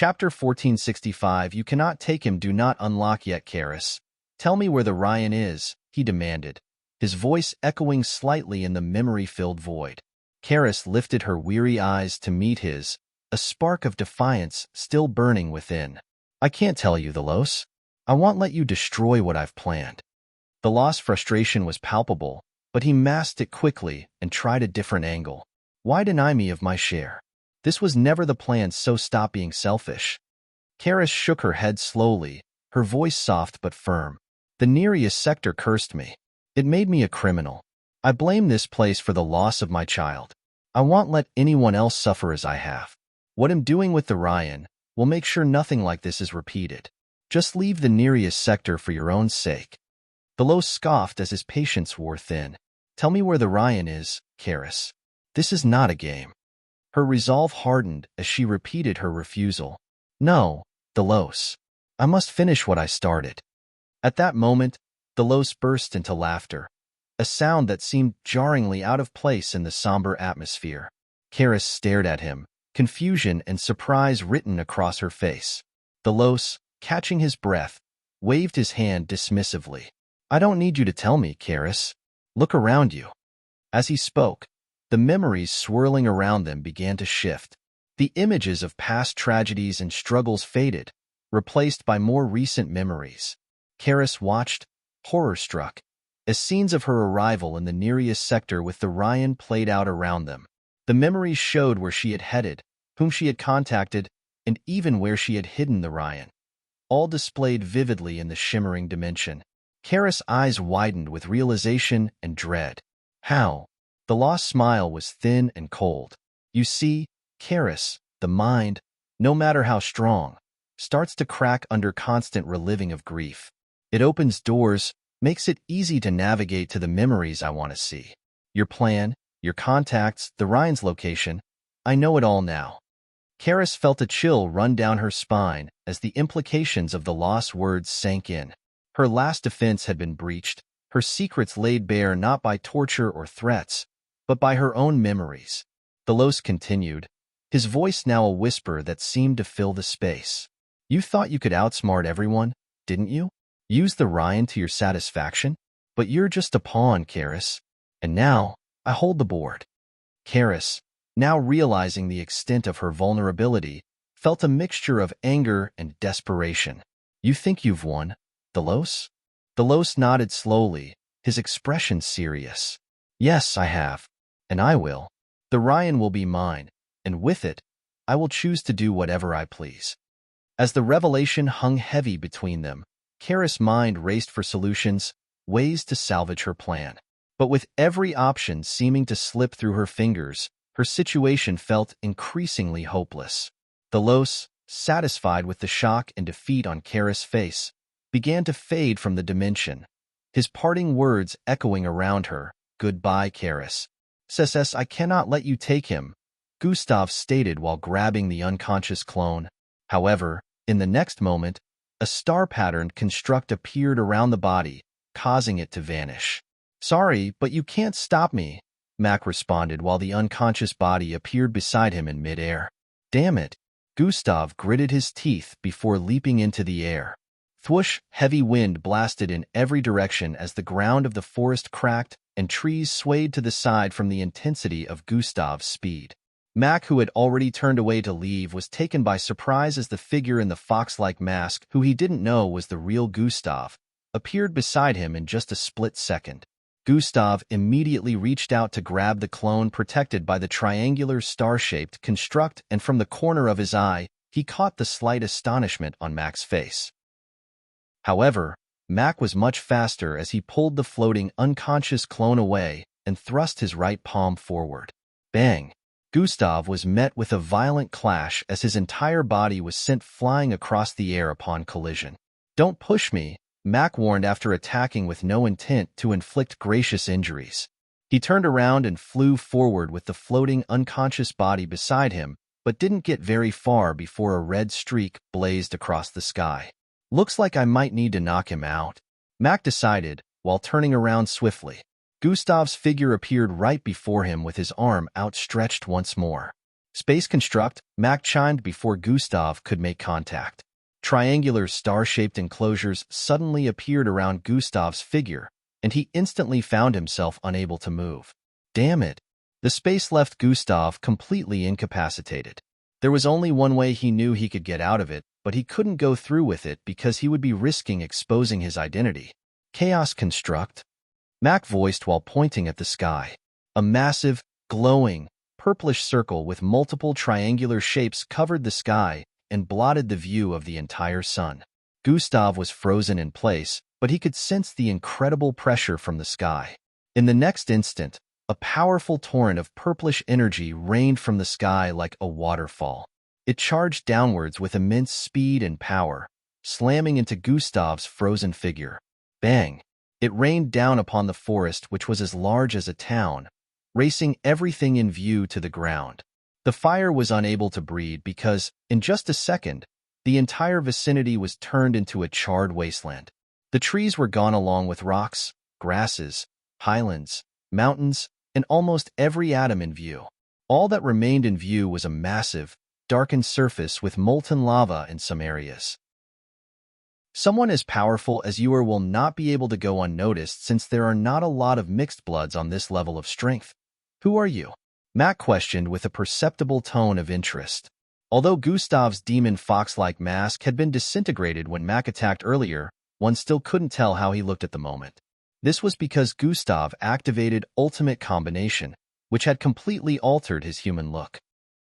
Chapter 1465. You cannot take him. Do not unlock yet, Karis. Tell me where the Ryan is, he demanded, his voice echoing slightly in the memory-filled void. Karis lifted her weary eyes to meet his, a spark of defiance still burning within. I can't tell you, the Los. I won't let you destroy what I've planned. The Los' frustration was palpable, but he masked it quickly and tried a different angle. Why deny me of my share? This was never the plan, so stop being selfish. Karis shook her head slowly, her voice soft but firm. The Nereus sector cursed me. It made me a criminal. I blame this place for the loss of my child. I won't let anyone else suffer as I have. What I'm doing with the Ryan will make sure nothing like this is repeated. Just leave the Nereus sector for your own sake. The Los scoffed as his patience wore thin. Tell me where the Ryan is, Karis. This is not a game. Her resolve hardened as she repeated her refusal. No, the Los. I must finish what I started. At that moment, the Los burst into laughter, a sound that seemed jarringly out of place in the somber atmosphere. Karis stared at him, confusion and surprise written across her face. The Los, catching his breath, waved his hand dismissively. I don't need you to tell me, Karis. Look around you. As he spoke, the memories swirling around them began to shift. The images of past tragedies and struggles faded, replaced by more recent memories. Karis watched, horror-struck, as scenes of her arrival in the Nereus sector with the Ryan played out around them. The memories showed where she had headed, whom she had contacted, and even where she had hidden the Ryan, all displayed vividly in the shimmering dimension. Karis' eyes widened with realization and dread. How? The lost smile was thin and cold. You see, Karis, the mind, no matter how strong, starts to crack under constant reliving of grief. It opens doors, makes it easy to navigate to the memories I want to see. Your plan, your contacts, the Ryan's location, I know it all now. Karis felt a chill run down her spine as the implications of the lost words sank in. Her last defense had been breached, her secrets laid bare not by torture or threats, but by her own memories. The Los continued, his voice now a whisper that seemed to fill the space. You thought you could outsmart everyone, didn't you? Use the Ryan to your satisfaction? But you're just a pawn, Karis. And now, I hold the board. Karis, now realizing the extent of her vulnerability, felt a mixture of anger and desperation. You think you've won, the Los? The Los nodded slowly, his expression serious. Yes, I have. And I will. The Ryan will be mine, and with it, I will choose to do whatever I please. As the revelation hung heavy between them, Karis' mind raced for solutions, ways to salvage her plan. But with every option seeming to slip through her fingers, her situation felt increasingly hopeless. The Los, satisfied with the shock and defeat on Karis' face, began to fade from the dimension, his parting words echoing around her. Goodbye, Karis. Says I cannot let you take him, Gustav stated while grabbing the unconscious clone. However, in the next moment, a star-patterned construct appeared around the body, causing it to vanish. Sorry, but you can't stop me, Mac responded while the unconscious body appeared beside him in midair. Damn it, Gustav gritted his teeth before leaping into the air. Thwoosh, heavy wind blasted in every direction as the ground of the forest cracked and trees swayed to the side from the intensity of Gustav's speed. Mac, who had already turned away to leave, was taken by surprise as the figure in the fox-like mask, who he didn't know was the real Gustav, appeared beside him in just a split second. Gustav immediately reached out to grab the clone protected by the triangular star-shaped construct, and from the corner of his eye, he caught the slight astonishment on Mac's face. However, Mac was much faster as he pulled the floating, unconscious clone away and thrust his right palm forward. Bang! Gustav was met with a violent clash as his entire body was sent flying across the air upon collision. Don't push me, Mac warned after attacking with no intent to inflict gracious injuries. He turned around and flew forward with the floating, unconscious body beside him, but didn't get very far before a red streak blazed across the sky. Looks like I might need to knock him out, Mac decided, while turning around swiftly. Gustav's figure appeared right before him with his arm outstretched once more. Space construct, Mac chimed before Gustav could make contact. Triangular star-shaped enclosures suddenly appeared around Gustav's figure, and he instantly found himself unable to move. Damn it! The space left Gustav completely incapacitated. There was only one way he knew he could get out of it, but he couldn't go through with it because he would be risking exposing his identity. Chaos construct, Mac voiced while pointing at the sky. A massive, glowing, purplish circle with multiple triangular shapes covered the sky and blotted the view of the entire sun. Gustav was frozen in place, but he could sense the incredible pressure from the sky. In the next instant, a powerful torrent of purplish energy rained from the sky like a waterfall. It charged downwards with immense speed and power, slamming into Gustav's frozen figure. Bang! It rained down upon the forest, which was as large as a town, racing everything in view to the ground. The fire was unable to breed because, in just a second, the entire vicinity was turned into a charred wasteland. The trees were gone along with rocks, grasses, highlands, mountains, and almost every atom in view. All that remained in view was a massive, darkened surface with molten lava in some areas. Someone as powerful as you are will not be able to go unnoticed since there are not a lot of mixed bloods on this level of strength. Who are you? Mac questioned with a perceptible tone of interest. Although Gustav's demon fox-like mask had been disintegrated when Mac attacked earlier, one still couldn't tell how he looked at the moment. This was because Gustav activated Ultimate Combination, which had completely altered his human look.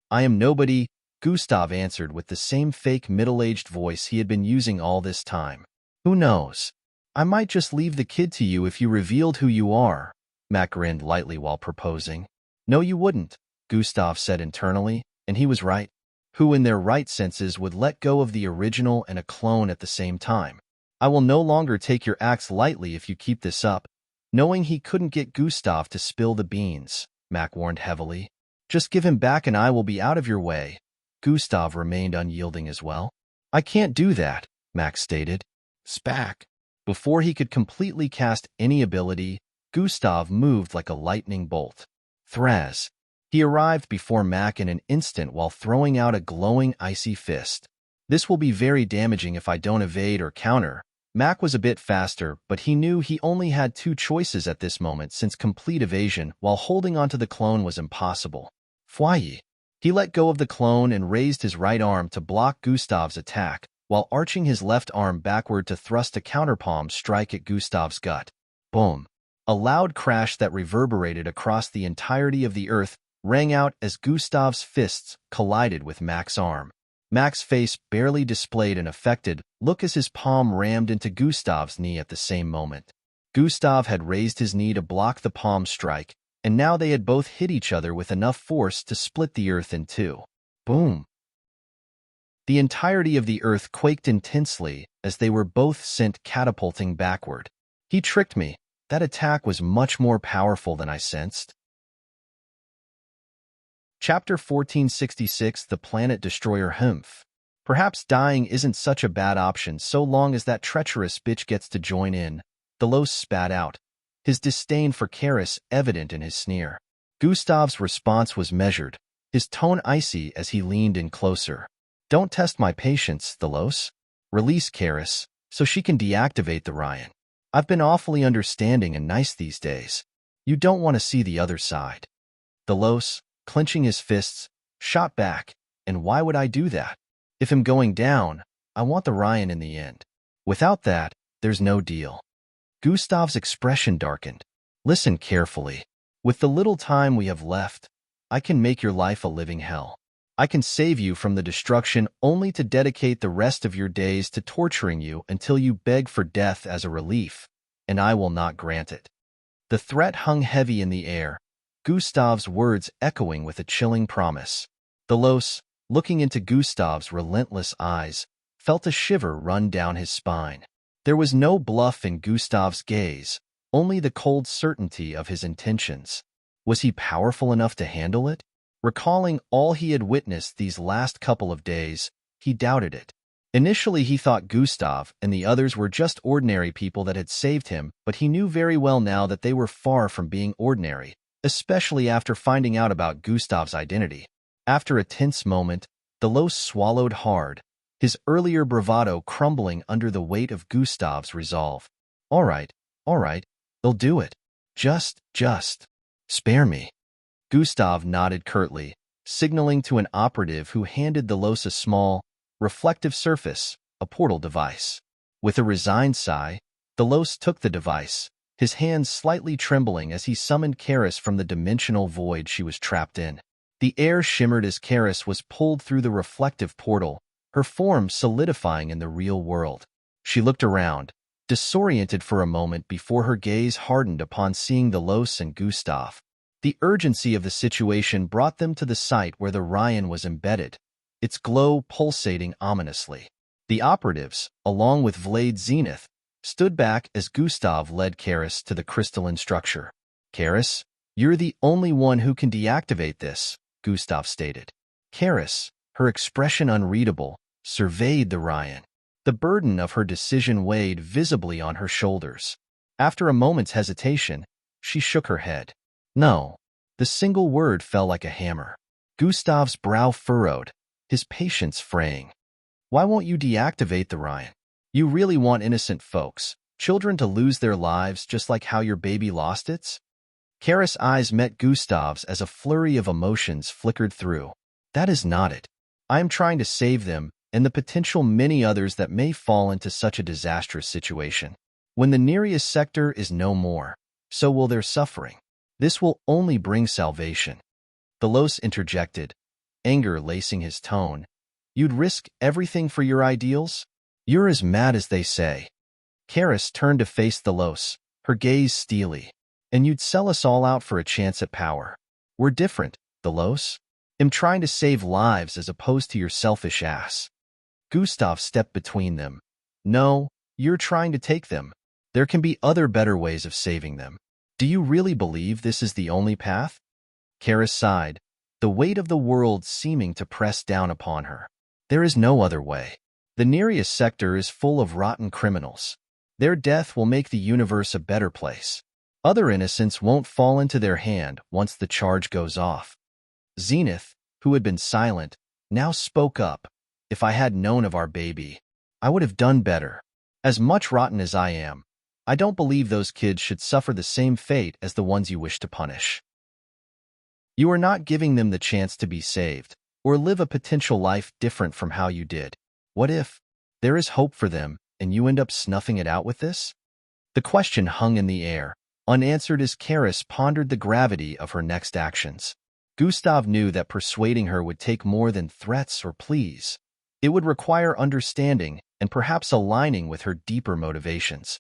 I am nobody, Gustav answered with the same fake middle-aged voice he had been using all this time. Who knows? I might just leave the kid to you if you revealed who you are, Mac grinned lightly while proposing. No, you wouldn't, Gustav said internally, and he was right. Who in their right senses would let go of the original and a clone at the same time? I will no longer take your acts lightly if you keep this up. Knowing he couldn't get Gustav to spill the beans, Mac warned heavily. Just give him back and I will be out of your way. Gustav remained unyielding as well. I can't do that, Mac stated. Spack. Before he could completely cast any ability, Gustav moved like a lightning bolt. Thraz. He arrived before Mac in an instant while throwing out a glowing icy fist. This will be very damaging if I don't evade or counter. Mac was a bit faster, but he knew he only had two choices at this moment since complete evasion while holding onto the clone was impossible. Fwye. He let go of the clone and raised his right arm to block Gustav's attack, while arching his left arm backward to thrust a counterpalm strike at Gustav's gut. Boom. A loud crash that reverberated across the entirety of the earth rang out as Gustav's fists collided with Mac's arm. Mac's face barely displayed an affected look as his palm rammed into Gustav's knee at the same moment. Gustav had raised his knee to block the palm strike, and now they had both hit each other with enough force to split the earth in two. Boom! The entirety of the earth quaked intensely as they were both sent catapulting backward. He tricked me. That attack was much more powerful than I sensed. Chapter 1466, The Planet Destroyer Humph. Perhaps dying isn't such a bad option so long as that treacherous bitch gets to join in, Delos spat out, his disdain for Karis evident in his sneer. Gustav's response was measured, his tone icy as he leaned in closer. Don't test my patience, Delos. Release Karis, so she can deactivate the Ryan. I've been awfully understanding and nice these days. You don't want to see the other side. Delos, clenching his fists, shot back, and why would I do that? If I'm going down, I want the Ryan in the end. Without that, there's no deal. Gustav's expression darkened. Listen carefully. With the little time we have left, I can make your life a living hell. I can save you from the destruction only to dedicate the rest of your days to torturing you until you beg for death as a relief, and I will not grant it. The threat hung heavy in the air, Gustav's words echoing with a chilling promise. Delos, looking into Gustav's relentless eyes, felt a shiver run down his spine. There was no bluff in Gustav's gaze, only the cold certainty of his intentions. Was he powerful enough to handle it? Recalling all he had witnessed these last couple of days, he doubted it. Initially he thought Gustav and the others were just ordinary people that had saved him, but he knew very well now that they were far from being ordinary, especially after finding out about Gustav's identity. After a tense moment, the Los swallowed hard, his earlier bravado crumbling under the weight of Gustav's resolve. All right, they'll do it. Just spare me. Gustav nodded curtly, signaling to an operative who handed the Los a small, reflective surface, a portal device. With a resigned sigh, the Los took the device, his hands slightly trembling as he summoned Karis from the dimensional void she was trapped in. The air shimmered as Karis was pulled through the reflective portal, her form solidifying in the real world. She looked around, disoriented for a moment before her gaze hardened upon seeing the Los and Gustav. The urgency of the situation brought them to the site where the Ryan was embedded, its glow pulsating ominously. The operatives, along with Vlade Zenith, stood back as Gustav led Karis to the crystalline structure. Karis, you're the only one who can deactivate this, Gustav stated. Karis, her expression unreadable, surveyed the Ryan. The burden of her decision weighed visibly on her shoulders. After a moment's hesitation, she shook her head. No. The single word fell like a hammer. Gustav's brow furrowed, his patience fraying. Why won't you deactivate the Ryan? You really want innocent folks, children to lose their lives just like how your baby lost its? Karis' eyes met Gustav's as a flurry of emotions flickered through. That is not it. I am trying to save them and the potential many others that may fall into such a disastrous situation. When the nearest sector is no more, so will their suffering. This will only bring salvation. The Los interjected, anger lacing his tone. You'd risk everything for your ideals? You're as mad as they say. Karis turned to face the Los, her gaze steely. And you'd sell us all out for a chance at power. We're different, the Los. I'm trying to save lives as opposed to your selfish ass. Gustav stepped between them. No, you're trying to take them. There can be other better ways of saving them. Do you really believe this is the only path? Karis sighed, the weight of the world seeming to press down upon her. There is no other way. The nearest sector is full of rotten criminals. Their death will make the universe a better place. Other innocents won't fall into their hand once the charge goes off. Zenith, who had been silent, now spoke up. If I had known of our baby, I would have done better. As much rotten as I am, I don't believe those kids should suffer the same fate as the ones you wish to punish. You are not giving them the chance to be saved, or live a potential life different from how you did. What if there is hope for them, and you end up snuffing it out with this? The question hung in the air, unanswered as Karis pondered the gravity of her next actions. Gustav knew that persuading her would take more than threats or pleas. It would require understanding and perhaps aligning with her deeper motivations.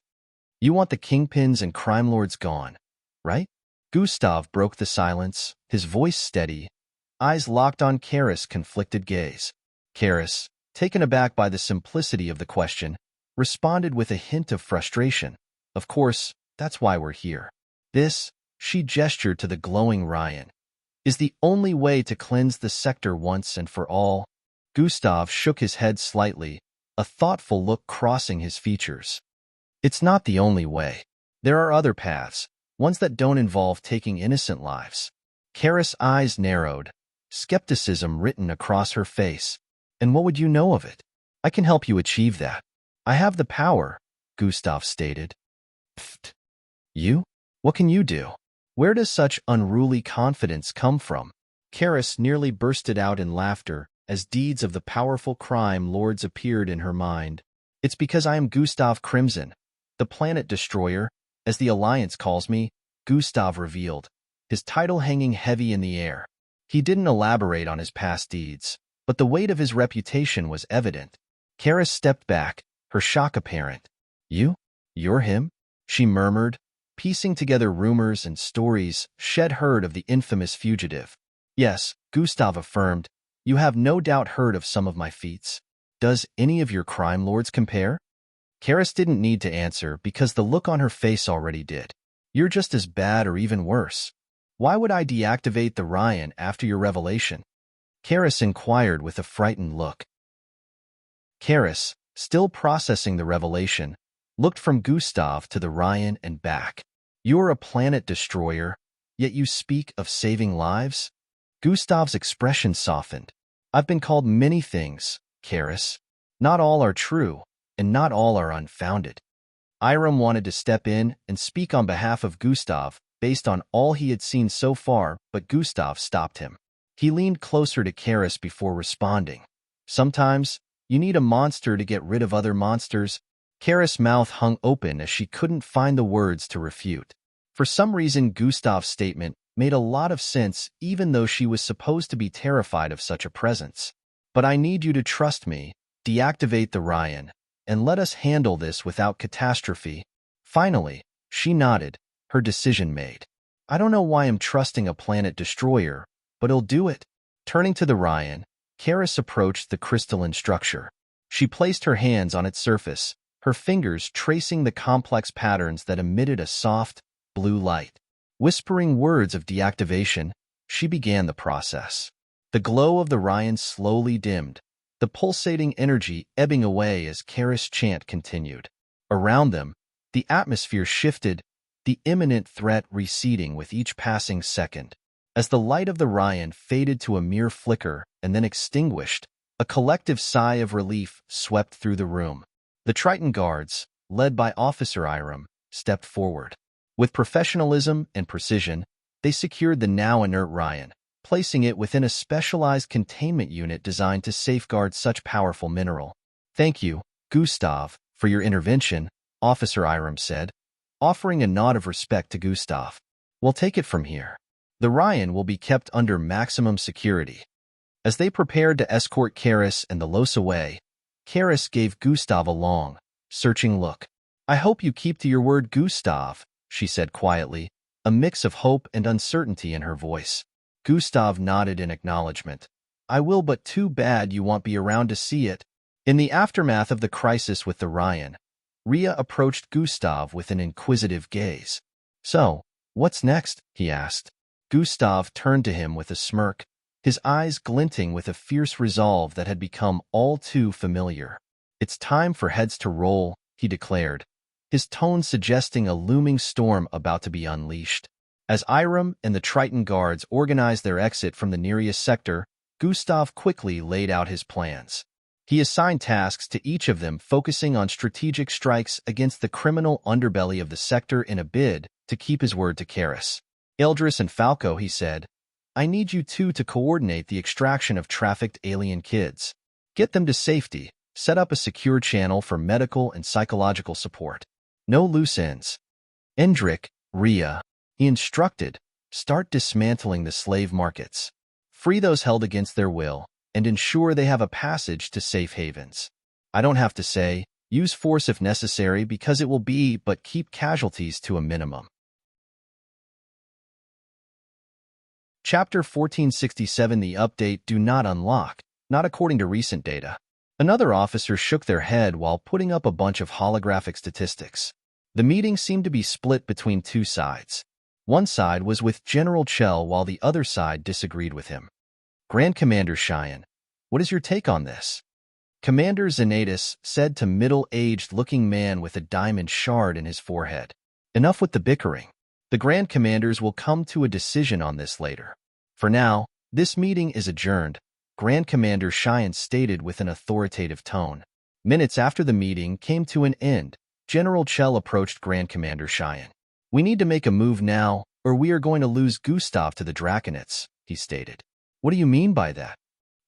You want the kingpins and crime lords gone, right? Gustav broke the silence, his voice steady, eyes locked on Karis' conflicted gaze. Karis, taken aback by the simplicity of the question, responded with a hint of frustration. Of course, that's why we're here. This, she gestured to the glowing Ryan, is the only way to cleanse the sector once and for all. Gustav shook his head slightly, a thoughtful look crossing his features. It's not the only way. There are other paths, ones that don't involve taking innocent lives. Karis' eyes narrowed, skepticism written across her face. And what would you know of it? I can help you achieve that. I have the power, Gustav stated. Pfft. You? What can you do? Where does such unruly confidence come from? Karis nearly bursted out in laughter as deeds of the powerful crime lords appeared in her mind. It's because I am Gustav Crimson, the planet destroyer, as the Alliance calls me, Gustav revealed, his title hanging heavy in the air. He didn't elaborate on his past deeds, but the weight of his reputation was evident. Karis stepped back, her shock apparent. You're him? She murmured, piecing together rumors and stories she'd heard of the infamous fugitive. Yes, Gustav affirmed, you have no doubt heard of some of my feats. Does any of your crime lords compare? Karis didn't need to answer because the look on her face already did. You're just as bad or even worse. Why would I deactivate the Ryan after your revelation? Karis inquired with a frightened look. Karis, still processing the revelation, looked from Gustav to the Ryan and back. You're a planet destroyer, yet you speak of saving lives? Gustav's expression softened. I've been called many things, Karis. Not all are true, and not all are unfounded. Iram wanted to step in and speak on behalf of Gustav based on all he had seen so far, but Gustav stopped him. He leaned closer to Karis before responding. Sometimes, you need a monster to get rid of other monsters. Karis' mouth hung open as she couldn't find the words to refute. For some reason, Gustav's statement made a lot of sense even though she was supposed to be terrified of such a presence. But I need you to trust me, deactivate the Ryan, and let us handle this without catastrophe. Finally, she nodded, her decision made. I don't know why I'm trusting a planet destroyer, but he'll do it. Turning to the Ryan, Karis approached the crystalline structure. She placed her hands on its surface, her fingers tracing the complex patterns that emitted a soft, blue light. Whispering words of deactivation, she began the process. The glow of the Ryan slowly dimmed, the pulsating energy ebbing away as Karis' chant continued. Around them, the atmosphere shifted, the imminent threat receding with each passing second. As the light of the Ryan faded to a mere flicker and then extinguished, a collective sigh of relief swept through the room. The Triton guards, led by Officer Iram, stepped forward. With professionalism and precision, they secured the now inert Ryan, placing it within a specialized containment unit designed to safeguard such powerful mineral. Thank you, Gustav, for your intervention, Officer Iram said, offering a nod of respect to Gustav. We'll take it from here. The Ryan will be kept under maximum security. As they prepared to escort Karis and the Los away, Karis gave Gustav a long, searching look. I hope you keep to your word, Gustav, she said quietly, a mix of hope and uncertainty in her voice. Gustav nodded in acknowledgement. I will, but too bad you won't be around to see it. In the aftermath of the crisis with the Ryan, Ria approached Gustav with an inquisitive gaze. So, what's next? He asked. Gustav turned to him with a smirk, his eyes glinting with a fierce resolve that had become all too familiar. It's time for heads to roll, he declared, his tone suggesting a looming storm about to be unleashed. As Iram and the Triton guards organized their exit from the nearest sector, Gustav quickly laid out his plans. He assigned tasks to each of them, focusing on strategic strikes against the criminal underbelly of the sector in a bid to keep his word to Karis. Eldris and Falco, he said, I need you two to coordinate the extraction of trafficked alien kids. Get them to safety, set up a secure channel for medical and psychological support. No loose ends. Endrick, Ria, he instructed, start dismantling the slave markets. Free those held against their will, and ensure they have a passage to safe havens. I don't have to say, use force if necessary because it will be, but keep casualties to a minimum. Chapter 1467. The update do not unlock, not according to recent data. Another officer shook their head while putting up a bunch of holographic statistics. The meeting seemed to be split between two sides. One side was with General Chell while the other side disagreed with him. Grand Commander Cheyenne, what is your take on this? Commander Zenatus said to middle-aged-looking man with a diamond shard in his forehead. Enough with the bickering. The Grand Commanders will come to a decision on this later. For now, this meeting is adjourned, Grand Commander Cheyenne stated with an authoritative tone. Minutes after the meeting came to an end, General Chell approached Grand Commander Cheyenne. We need to make a move now, or we are going to lose Gustav to the Draconites, he stated. What do you mean by that?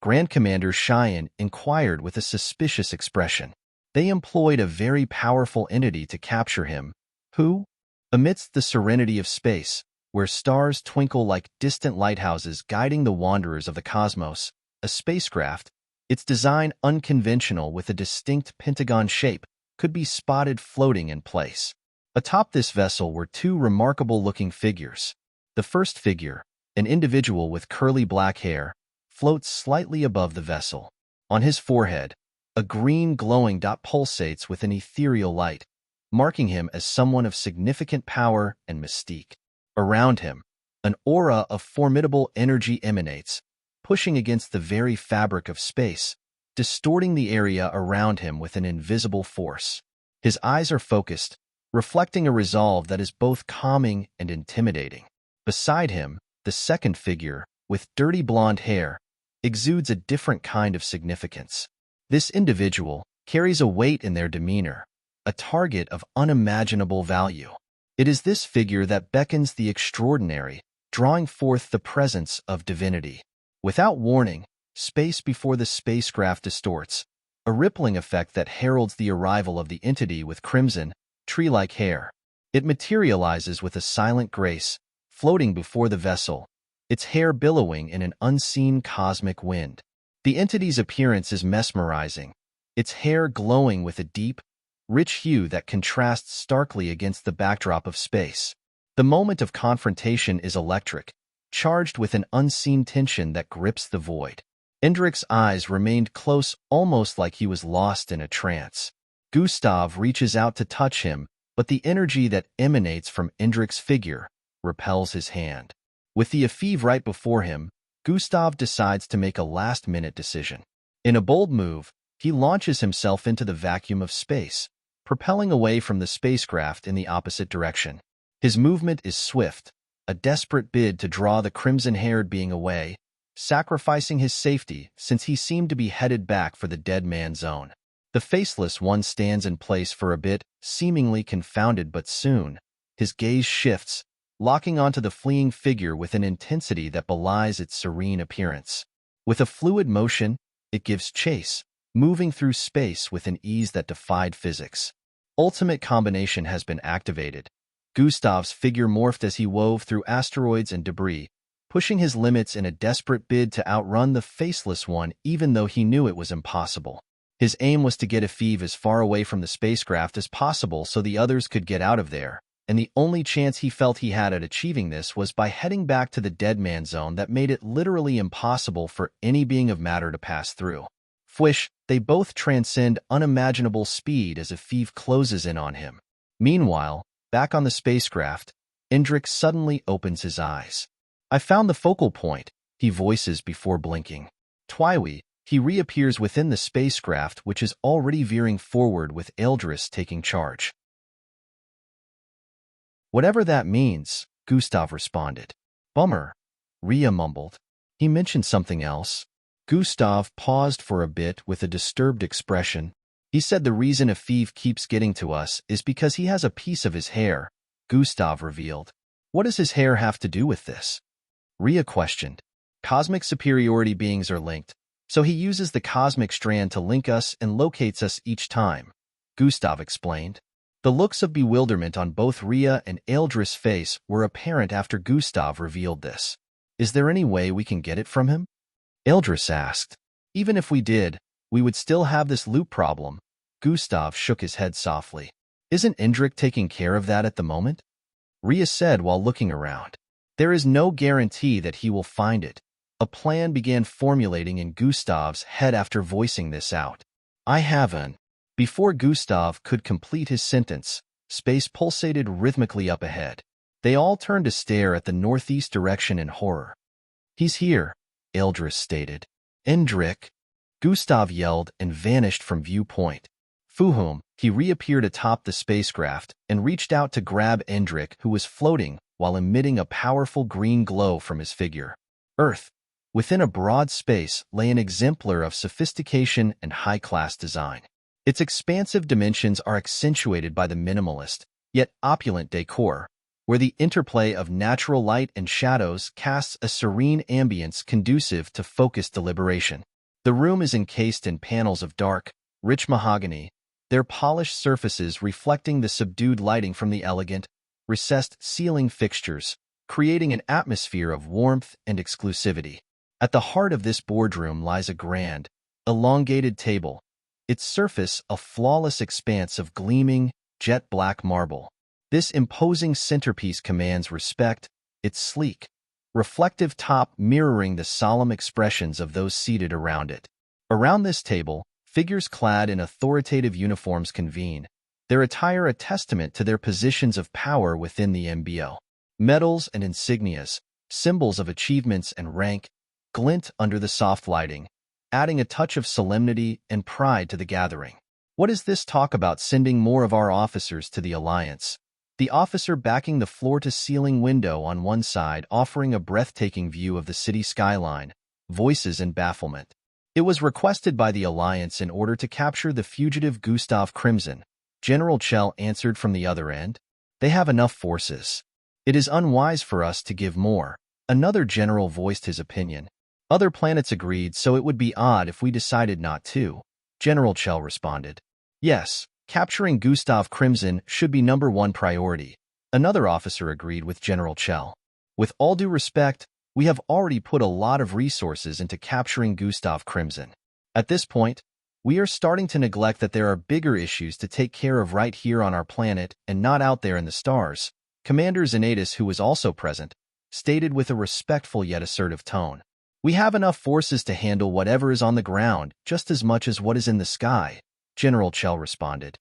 Grand Commander Cheyenne inquired with a suspicious expression. They employed a very powerful entity to capture him. Who? Amidst the serenity of space, where stars twinkle like distant lighthouses guiding the wanderers of the cosmos, a spacecraft, its design unconventional with a distinct pentagon shape, could be spotted floating in place. Atop this vessel were two remarkable-looking figures. The first figure, an individual with curly black hair, floats slightly above the vessel. On his forehead, a green glowing dot pulsates with an ethereal light, marking him as someone of significant power and mystique. Around him, an aura of formidable energy emanates, pushing against the very fabric of space, distorting the area around him with an invisible force. His eyes are focused, reflecting a resolve that is both calming and intimidating. Beside him, the second figure, with dirty blonde hair, exudes a different kind of significance. This individual carries a weight in their demeanor, a target of unimaginable value. It is this figure that beckons the extraordinary, drawing forth the presence of divinity. Without warning, space before the spacecraft distorts, a rippling effect that heralds the arrival of the entity with crimson, tree-like hair. It materializes with a silent grace, floating before the vessel, its hair billowing in an unseen cosmic wind. The entity's appearance is mesmerizing, its hair glowing with a deep, rich hue that contrasts starkly against the backdrop of space. The moment of confrontation is electric, charged with an unseen tension that grips the void. Indrik's eyes remained close, almost like he was lost in a trance. Gustav reaches out to touch him, but the energy that emanates from Indrik's figure repels his hand. With the Epheve right before him, Gustav decides to make a last-minute decision. In a bold move, he launches himself into the vacuum of space, propelling away from the spacecraft in the opposite direction. His movement is swift, a desperate bid to draw the crimson-haired being away, sacrificing his safety since he seemed to be headed back for the dead man zone. The faceless one stands in place for a bit, seemingly confounded, but soon, his gaze shifts, locking onto the fleeing figure with an intensity that belies its serene appearance. With a fluid motion, it gives chase, moving through space with an ease that defied physics. Ultimate combination has been activated. Gustav's figure morphed as he wove through asteroids and debris, pushing his limits in a desperate bid to outrun the faceless one even though he knew it was impossible. His aim was to get Epheve as far away from the spacecraft as possible so the others could get out of there, and the only chance he felt he had at achieving this was by heading back to the dead man zone that made it literally impossible for any being of matter to pass through. Fwish, they both transcend unimaginable speed as Epheve closes in on him. Meanwhile, back on the spacecraft, Indrik suddenly opens his eyes. "I found the focal point," he voices before blinking. Twice, he reappears within the spacecraft, which is already veering forward with Eldris taking charge. "Whatever that means," Gustav responded. "Bummer," Rhea mumbled. "He mentioned something else." Gustav paused for a bit with a disturbed expression. "He said the reason Epheve keeps getting to us is because he has a piece of his hair," Gustav revealed. "What does his hair have to do with this?" Rhea questioned. "Cosmic superiority beings are linked, so he uses the cosmic strand to link us and locates us each time," Gustav explained. The looks of bewilderment on both Rhea and Eldris' face were apparent after Gustav revealed this. "Is there any way we can get it from him?" Eldris asked. "Even if we did, we would still have this loop problem." Gustav shook his head softly. "Isn't Indrik taking care of that at the moment?" Rhea said while looking around. "There is no guarantee that he will find it." A plan began formulating in Gustav's head after voicing this out. "I have an..." Before Gustav could complete his sentence, space pulsated rhythmically up ahead. They all turned to stare at the northeast direction in horror. "He's here," Eldris stated. "Indrik!" Gustav yelled and vanished from viewpoint. Fuhum, he reappeared atop the spacecraft and reached out to grab Indrik, who was floating while emitting a powerful green glow from his figure. Earth. Within a broad space lay an exemplar of sophistication and high-class design. Its expansive dimensions are accentuated by the minimalist, yet opulent decor, where the interplay of natural light and shadows casts a serene ambience conducive to focused deliberation. The room is encased in panels of dark, rich mahogany, their polished surfaces reflecting the subdued lighting from the elegant, recessed ceiling fixtures, creating an atmosphere of warmth and exclusivity. At the heart of this boardroom lies a grand, elongated table, its surface a flawless expanse of gleaming, jet-black marble. This imposing centerpiece commands respect, its sleek, reflective top mirroring the solemn expressions of those seated around it. Around this table, figures clad in authoritative uniforms convene, their attire a testament to their positions of power within the MBO. Medals and insignias, symbols of achievements and rank, glint under the soft lighting, adding a touch of solemnity and pride to the gathering. "What is this talk about sending more of our officers to the Alliance?" the officer backing the floor-to-ceiling window on one side offering a breathtaking view of the city skyline, voices in bafflement. It was requested by the Alliance in order to capture the fugitive Gustav Crimson. General Chell answered from the other end. They have enough forces. It is unwise for us to give more. Another general voiced his opinion. Other planets agreed, so it would be odd if we decided not to. General Chell responded. Yes, capturing Gustav Crimson should be #1 priority. Another officer agreed with General Chell. With all due respect, we have already put a lot of resources into capturing Gustav Crimson. At this point, we are starting to neglect that there are bigger issues to take care of right here on our planet and not out there in the stars. Commander Xanatus, who was also present, stated with a respectful yet assertive tone. We have enough forces to handle whatever is on the ground just as much as what is in the sky, General Chell responded.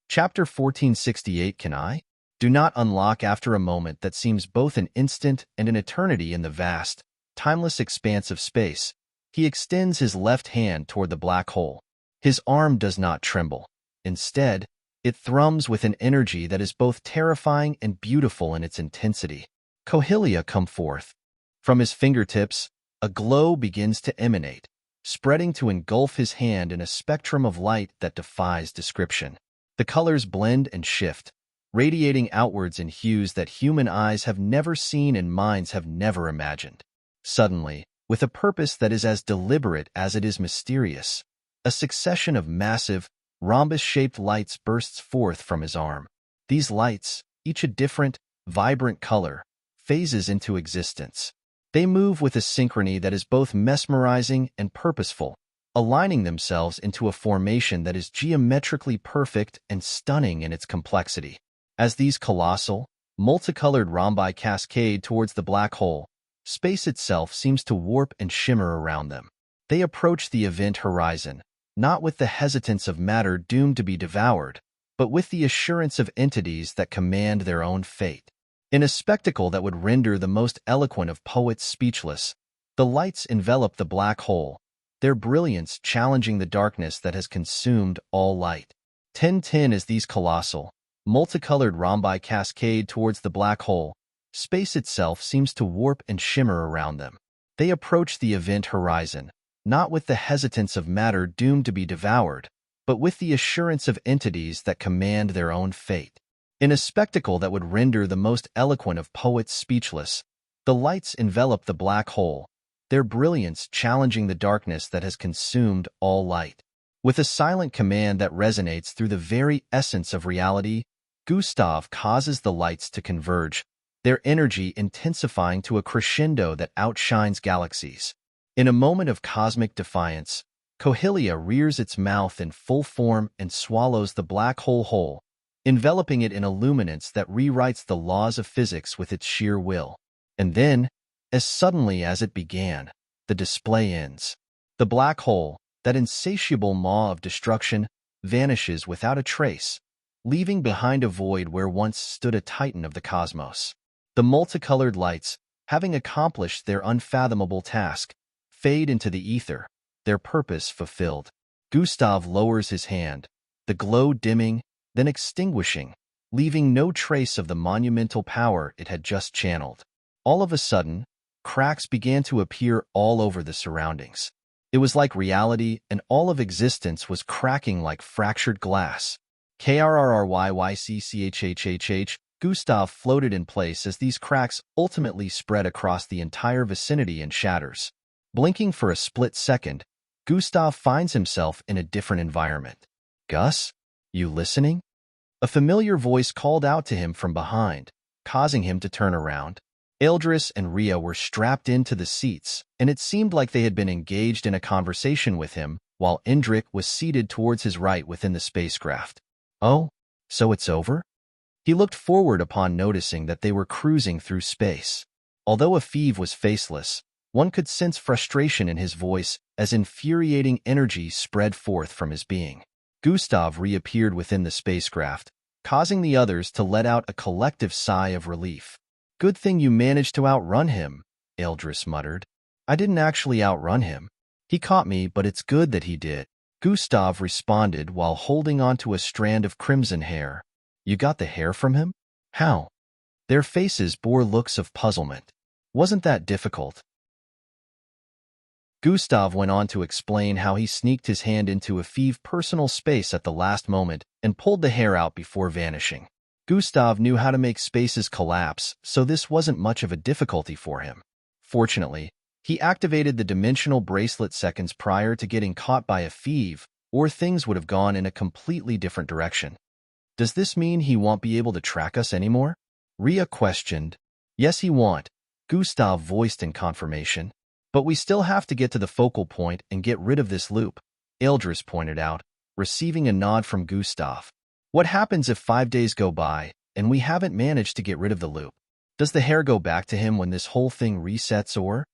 Chapter 1468. Can I? Do not unlock after a moment that seems both an instant and an eternity in the vast, timeless expanse of space. He extends his left hand toward the black hole. His arm does not tremble. Instead, it thrums with an energy that is both terrifying and beautiful in its intensity. Cohelia come forth. From his fingertips, a glow begins to emanate, spreading to engulf his hand in a spectrum of light that defies description. The colors blend and shift, radiating outwards in hues that human eyes have never seen and minds have never imagined. Suddenly, with a purpose that is as deliberate as it is mysterious, a succession of massive, rhombus-shaped lights bursts forth from his arm. These lights, each a different, vibrant color, phases into existence. They move with a synchrony that is both mesmerizing and purposeful, aligning themselves into a formation that is geometrically perfect and stunning in its complexity. As these colossal, multicolored rhombi cascade towards the black hole, space itself seems to warp and shimmer around them. They approach the event horizon, not with the hesitance of matter doomed to be devoured, but with the assurance of entities that command their own fate. In a spectacle that would render the most eloquent of poets speechless, the lights envelop the black hole, their brilliance challenging the darkness that has consumed all light. 10-10 as these colossal, multicolored rhombi cascade towards the black hole, space itself seems to warp and shimmer around them. They approach the event horizon, not with the hesitance of matter doomed to be devoured, but with the assurance of entities that command their own fate. In a spectacle that would render the most eloquent of poets speechless, the lights envelop the black hole, their brilliance challenging the darkness that has consumed all light. With a silent command that resonates through the very essence of reality, Gustav causes the lights to converge, their energy intensifying to a crescendo that outshines galaxies. In a moment of cosmic defiance, Cohelia rears its mouth in full form and swallows the black hole whole, enveloping it in a luminance that rewrites the laws of physics with its sheer will. And then, as suddenly as it began, the display ends. The black hole, that insatiable maw of destruction, vanishes without a trace, leaving behind a void where once stood a titan of the cosmos. The multicolored lights, having accomplished their unfathomable task, fade into the ether, their purpose fulfilled. Gustav lowers his hand, the glow dimming, then extinguishing, leaving no trace of the monumental power it had just channeled. All of a sudden, cracks began to appear all over the surroundings. It was like reality, and all of existence was cracking like fractured glass. KRRRYYCCHHHH, Gustav floated in place as these cracks ultimately spread across the entire vicinity and shatters. Blinking for a split second, Gustav finds himself in a different environment. Gus, you listening? A familiar voice called out to him from behind, causing him to turn around. Eldris and Rhea were strapped into the seats, and it seemed like they had been engaged in a conversation with him, while Indrik was seated towards his right within the spacecraft. Oh, so it's over? He looked forward upon noticing that they were cruising through space. Although Afiv was faceless, one could sense frustration in his voice as infuriating energy spread forth from his being. Gustav reappeared within the spacecraft, causing the others to let out a collective sigh of relief. Good thing you managed to outrun him, Eldris muttered. I didn't actually outrun him. He caught me, but it's good that he did. Gustav responded while holding onto a strand of crimson hair. You got the hair from him? How? Their faces bore looks of puzzlement. Wasn't that difficult? Gustav went on to explain how he sneaked his hand into Efive's personal space at the last moment and pulled the hair out before vanishing. Gustav knew how to make spaces collapse, so this wasn't much of a difficulty for him. Fortunately, he activated the dimensional bracelet seconds prior to getting caught by Efive, or things would have gone in a completely different direction. Does this mean he won't be able to track us anymore? Ria questioned. Yes, he won't, Gustav voiced in confirmation. But we still have to get to the focal point and get rid of this loop, Eldris pointed out, receiving a nod from Gustav. What happens if 5 days go by and we haven't managed to get rid of the loop? Does the hair go back to him when this whole thing resets or?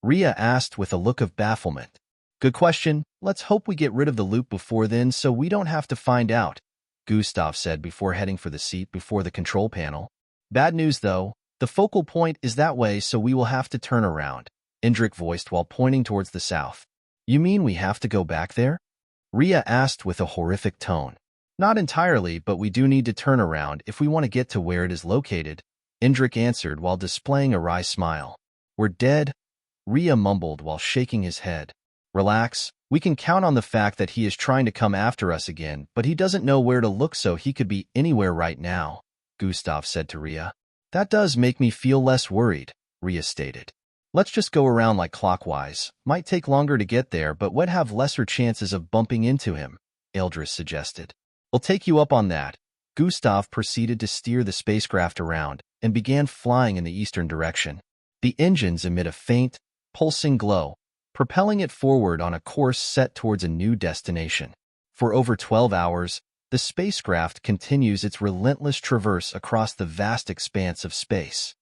Ria asked with a look of bafflement. Good question. Let's hope we get rid of the loop before then so we don't have to find out, Gustav said before heading for the seat before the control panel. Bad news though, the focal point is that way so we will have to turn around, Indrik voiced while pointing towards the south. You mean we have to go back there? Ria asked with a horrific tone. Not entirely, but we do need to turn around if we want to get to where it is located, Indrik answered while displaying a wry smile. We're dead, Ria mumbled while shaking his head. Relax, we can count on the fact that he is trying to come after us again, but he doesn't know where to look so he could be anywhere right now, Gustav said to Ria. That does make me feel less worried, Ria stated. Let's just go around like clockwise. Might take longer to get there, but we'd have lesser chances of bumping into him, Eldris suggested. I'll take you up on that. Gustav proceeded to steer the spacecraft around and began flying in the eastern direction. The engines emit a faint, pulsing glow, propelling it forward on a course set towards a new destination. For over 12 hours, the spacecraft continues its relentless traverse across the vast expanse of space.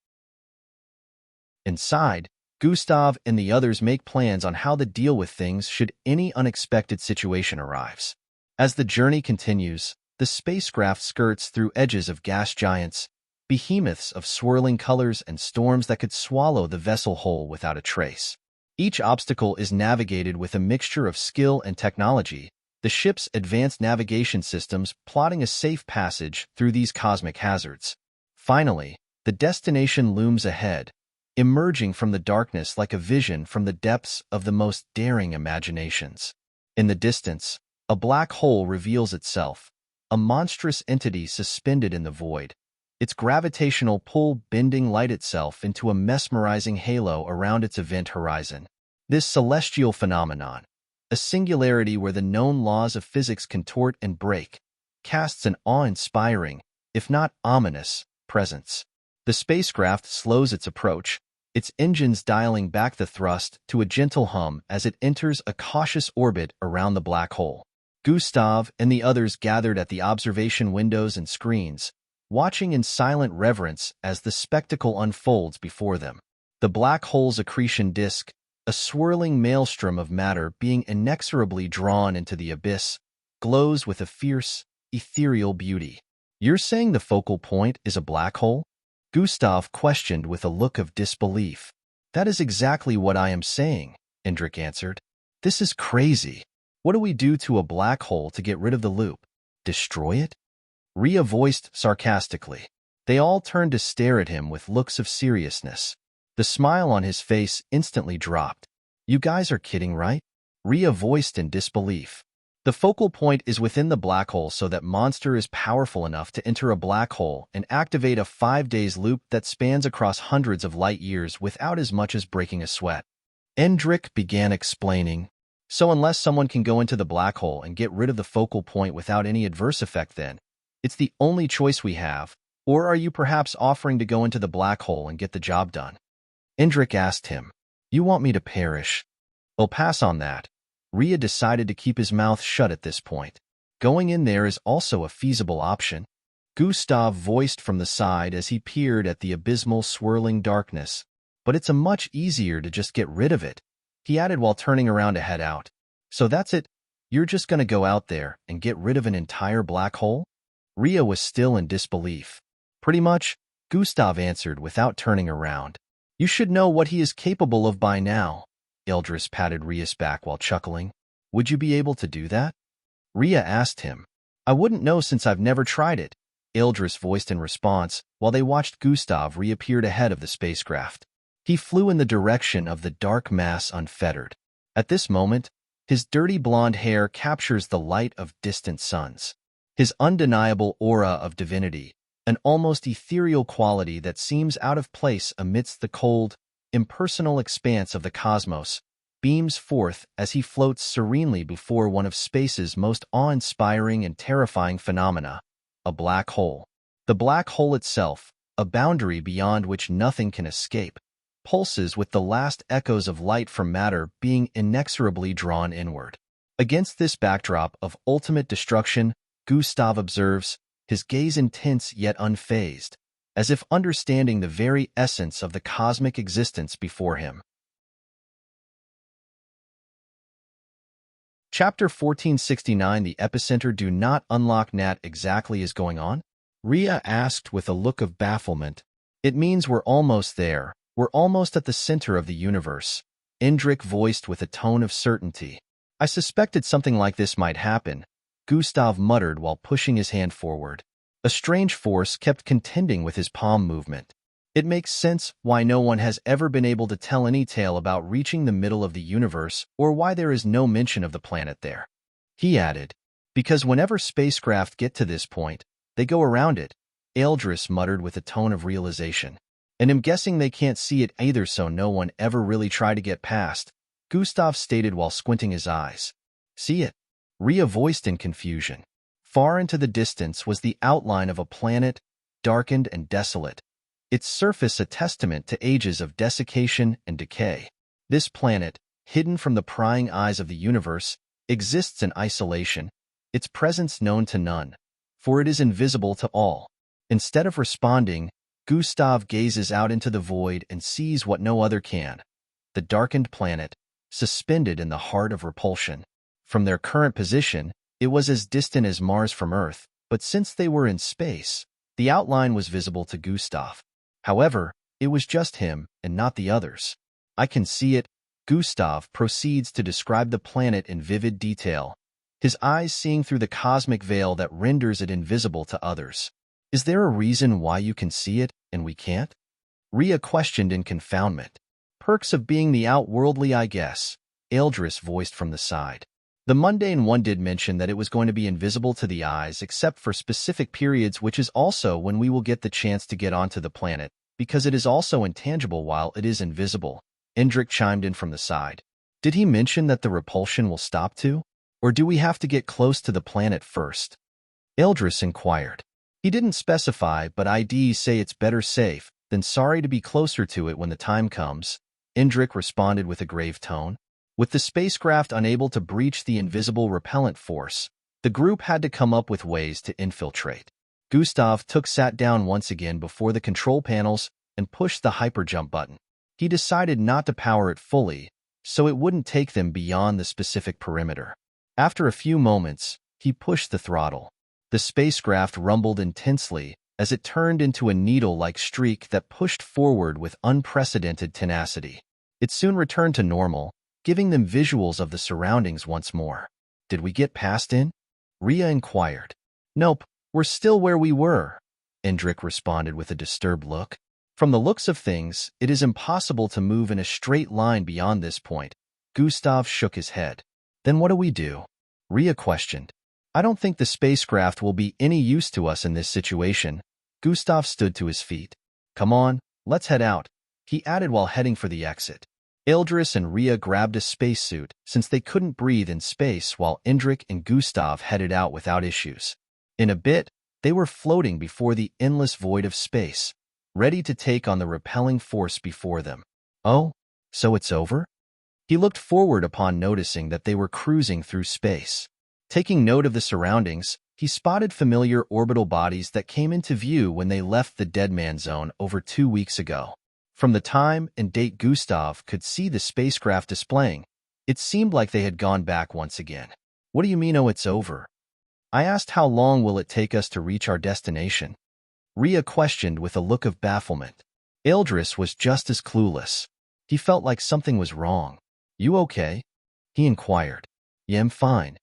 Inside, Gustav and the others make plans on how to deal with things should any unexpected situation arrives. As the journey continues, the spacecraft skirts through edges of gas giants, behemoths of swirling colors and storms that could swallow the vessel whole without a trace. Each obstacle is navigated with a mixture of skill and technology, the ship's advanced navigation systems plotting a safe passage through these cosmic hazards. Finally, the destination looms ahead, emerging from the darkness like a vision from the depths of the most daring imaginations. In the distance, a black hole reveals itself, a monstrous entity suspended in the void, its gravitational pull bending light itself into a mesmerizing halo around its event horizon. This celestial phenomenon, a singularity where the known laws of physics contort and break, casts an awe-inspiring, if not ominous, presence. The spacecraft slows its approach, its engines dialing back the thrust to a gentle hum as it enters a cautious orbit around the black hole. Gustav and the others gathered at the observation windows and screens, watching in silent reverence as the spectacle unfolds before them. The black hole's accretion disk, a swirling maelstrom of matter being inexorably drawn into the abyss, glows with a fierce, ethereal beauty. You're saying the focal point is a black hole? Gustav questioned with a look of disbelief. That is exactly what I am saying, Indrik answered. This is crazy. What do we do to a black hole to get rid of the loop? Destroy it? Ria voiced sarcastically. They all turned to stare at him with looks of seriousness. The smile on his face instantly dropped. You guys are kidding, right? Ria voiced in disbelief. The focal point is within the black hole so that monster is powerful enough to enter a black hole and activate a 5-day loop that spans across hundreds of light years without as much as breaking a sweat. Indrik began explaining. So unless someone can go into the black hole and get rid of the focal point without any adverse effect then, it's the only choice we have, or are you perhaps offering to go into the black hole and get the job done? Indrik asked him. You want me to perish? I'll pass on that. Ria decided to keep his mouth shut at this point. Going in there is also a feasible option. Gustav voiced from the side as he peered at the abysmal swirling darkness. But it's a much easier to just get rid of it, he added while turning around to head out. So that's it? You're just going to go out there and get rid of an entire black hole? Ria was still in disbelief. Pretty much, Gustav answered without turning around. You should know what he is capable of by now. Eldris patted Ria's back while chuckling. Would you be able to do that? Rhea asked him. I wouldn't know since I've never tried it, Ildris voiced in response while they watched Gustav reappear ahead of the spacecraft. He flew in the direction of the dark mass unfettered. At this moment, his dirty blonde hair captures the light of distant suns. His undeniable aura of divinity, an almost ethereal quality that seems out of place amidst the cold, impersonal expanse of the cosmos, beams forth as he floats serenely before one of space's most awe-inspiring and terrifying phenomena, a black hole. The black hole itself, a boundary beyond which nothing can escape, pulses with the last echoes of light from matter being inexorably drawn inward. Against this backdrop of ultimate destruction, Gustav observes, his gaze intense yet unfazed, as if understanding the very essence of the cosmic existence before him. Chapter 1469. The epicenter. Do not unlock. Nat exactly is going on? Rhea asked with a look of bafflement. It means we're almost there. We're almost at the center of the universe, Indrik voiced with a tone of certainty. I suspected something like this might happen, Gustav muttered while pushing his hand forward. A strange force kept contending with his palm movement. It makes sense why no one has ever been able to tell any tale about reaching the middle of the universe or why there is no mention of the planet there. He added, because whenever spacecraft get to this point, they go around it, Ildris muttered with a tone of realization. And I'm guessing they can't see it either, so no one ever really tried to get past, Gustav stated while squinting his eyes. See it? Rhea voiced in confusion. Far into the distance was the outline of a planet, darkened and desolate, its surface a testament to ages of desiccation and decay. This planet, hidden from the prying eyes of the universe, exists in isolation, its presence known to none, for it is invisible to all. Instead of responding, Gustav gazes out into the void and sees what no other can. The darkened planet, suspended in the heart of repulsion. From their current position, it was as distant as Mars from Earth, but since they were in space, the outline was visible to Gustav. However, it was just him and not the others. I can see it. Gustav proceeds to describe the planet in vivid detail, his eyes seeing through the cosmic veil that renders it invisible to others. Is there a reason why you can see it and we can't? Rhea questioned in confoundment. Perks of being the outworldly, I guess, Ildris voiced from the side. The mundane one did mention that it was going to be invisible to the eyes except for specific periods, which is also when we will get the chance to get onto the planet, because it is also intangible while it is invisible, Indrik chimed in from the side. Did he mention that the repulsion will stop too? Or do we have to get close to the planet first? Ildris inquired. He didn't specify, but IDs say it's better safe than sorry to be closer to it when the time comes, Indrik responded with a grave tone. With the spacecraft unable to breach the invisible repellent force, the group had to come up with ways to infiltrate. Gustav sat down once again before the control panels and pushed the hyperjump button. He decided not to power it fully, so it wouldn't take them beyond the specific perimeter. After a few moments, he pushed the throttle. The spacecraft rumbled intensely as it turned into a needle-like streak that pushed forward with unprecedented tenacity. It soon returned to normal, giving them visuals of the surroundings once more. Did we get past in? Rhea inquired. Nope, we're still where we were, Indrik responded with a disturbed look. From the looks of things, it is impossible to move in a straight line beyond this point. Gustav shook his head. Then what do we do? Rhea questioned. I don't think the spacecraft will be any use to us in this situation. Gustav stood to his feet. Come on, let's head out, he added while heading for the exit. Ildris and Rhea grabbed a spacesuit since they couldn't breathe in space while Indrik and Gustav headed out without issues. In a bit, they were floating before the endless void of space, ready to take on the repelling force before them. Oh, so it's over? He looked forward upon noticing that they were cruising through space. Taking note of the surroundings, he spotted familiar orbital bodies that came into view when they left the Deadman Zone over 2 weeks ago. From the time and date Gustav could see the spacecraft displaying, it seemed like they had gone back once again. What do you mean, oh, it's over? I asked how long will it take us to reach our destination? Rhea questioned with a look of bafflement. Ildris was just as clueless. He felt like something was wrong. You okay? He inquired. Yeah, I'm fine.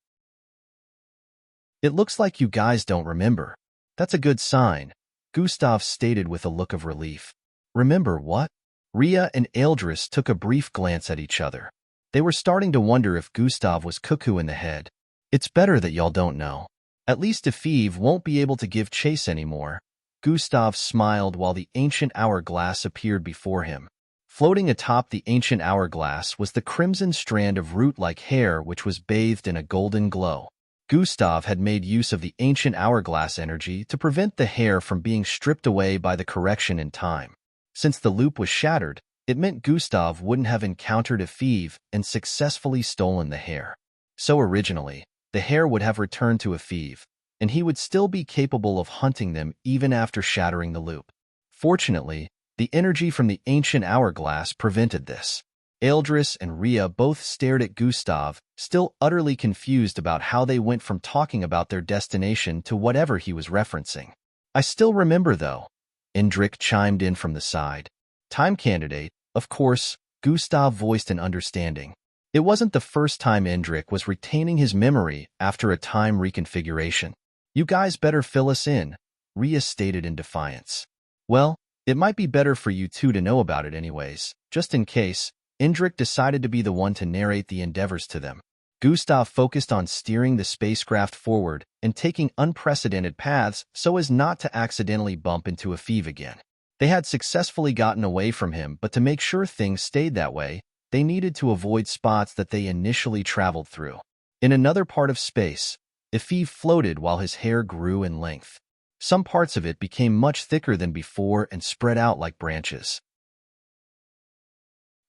It looks like you guys don't remember. That's a good sign, Gustav stated with a look of relief. Remember what? Rhea and Eldris took a brief glance at each other. They were starting to wonder if Gustav was cuckoo in the head. It's better that y'all don't know. At least Efeve won't be able to give chase anymore. Gustav smiled while the ancient hourglass appeared before him. Floating atop the ancient hourglass was the crimson strand of root-like hair which was bathed in a golden glow. Gustav had made use of the ancient hourglass energy to prevent the hair from being stripped away by the correction in time. Since the loop was shattered, it meant Gustav wouldn't have encountered Efeve and successfully stolen the hair. So originally, the hair would have returned to Efeve, and he would still be capable of hunting them even after shattering the loop. Fortunately, the energy from the ancient hourglass prevented this. Eldris and Rhea both stared at Gustav, still utterly confused about how they went from talking about their destination to whatever he was referencing. I still remember, though, Indrik chimed in from the side. Time candidate, of course, Gustav voiced an understanding. It wasn't the first time Indrik was retaining his memory after a time reconfiguration. You guys better fill us in, Rhea stated in defiance. Well, it might be better for you two to know about it anyways, just in case. Indrik decided to be the one to narrate the endeavors to them. Gustav focused on steering the spacecraft forward and taking unprecedented paths so as not to accidentally bump into Efeve again. They had successfully gotten away from him, but to make sure things stayed that way, they needed to avoid spots that they initially traveled through. In another part of space, Efeve floated while his hair grew in length. Some parts of it became much thicker than before and spread out like branches.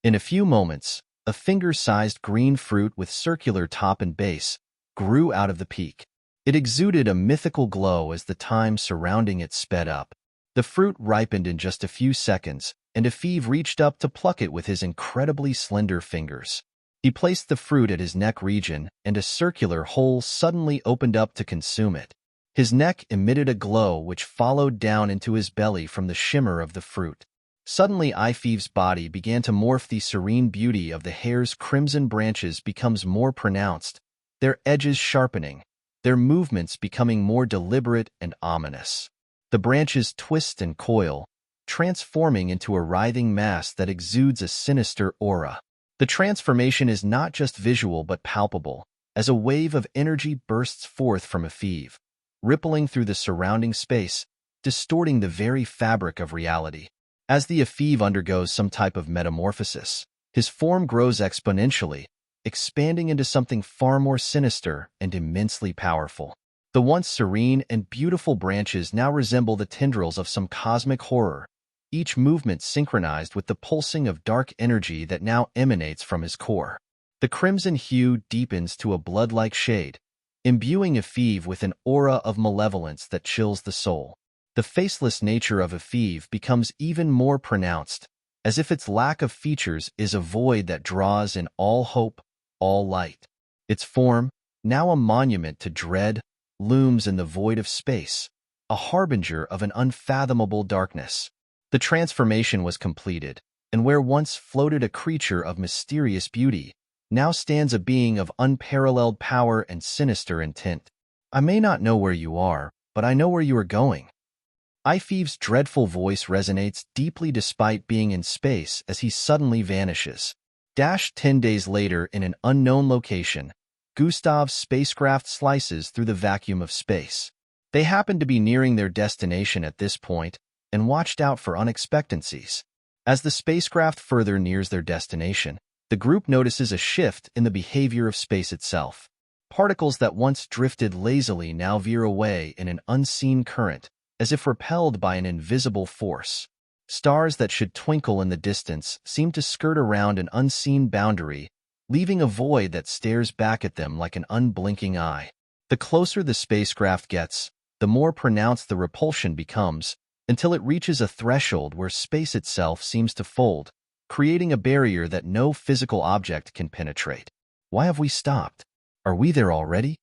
In a few moments, a finger-sized green fruit with circular top and base grew out of the peak. It exuded a mythical glow as the time surrounding it sped up. The fruit ripened in just a few seconds, and Efeve reached up to pluck it with his incredibly slender fingers. He placed the fruit at his neck region, and a circular hole suddenly opened up to consume it. His neck emitted a glow which followed down into his belly from the shimmer of the fruit. Suddenly, Efeve's body began to morph. The serene beauty of the hair's crimson branches becomes more pronounced, their edges sharpening, their movements becoming more deliberate and ominous. The branches twist and coil, transforming into a writhing mass that exudes a sinister aura. The transformation is not just visual but palpable, as a wave of energy bursts forth from Efeve, rippling through the surrounding space, distorting the very fabric of reality. As the Efeve undergoes some type of metamorphosis, his form grows exponentially, expanding into something far more sinister and immensely powerful. The once serene and beautiful branches now resemble the tendrils of some cosmic horror, each movement synchronized with the pulsing of dark energy that now emanates from his core. The crimson hue deepens to a blood-like shade, imbuing Efeve with an aura of malevolence that chills the soul. The faceless nature of Efeve becomes even more pronounced, as if its lack of features is a void that draws in all hope, all light. Its form, now a monument to dread, looms in the void of space, a harbinger of an unfathomable darkness. The transformation was completed, and where once floated a creature of mysterious beauty, now stands a being of unparalleled power and sinister intent. I may not know where you are, but I know where you are going. Efeve's dreadful voice resonates deeply despite being in space as he suddenly vanishes. 10 days later in an unknown location, Gustav's spacecraft slices through the vacuum of space. They happened to be nearing their destination at this point and watched out for unexpectancies. As the spacecraft further nears their destination, the group notices a shift in the behavior of space itself. Particles that once drifted lazily now veer away in an unseen current, as if repelled by an invisible force. Stars that should twinkle in the distance seem to skirt around an unseen boundary, leaving a void that stares back at them like an unblinking eye. The closer the spacecraft gets, the more pronounced the repulsion becomes, until it reaches a threshold where space itself seems to fold, creating a barrier that no physical object can penetrate. Why have we stopped? Are we there already?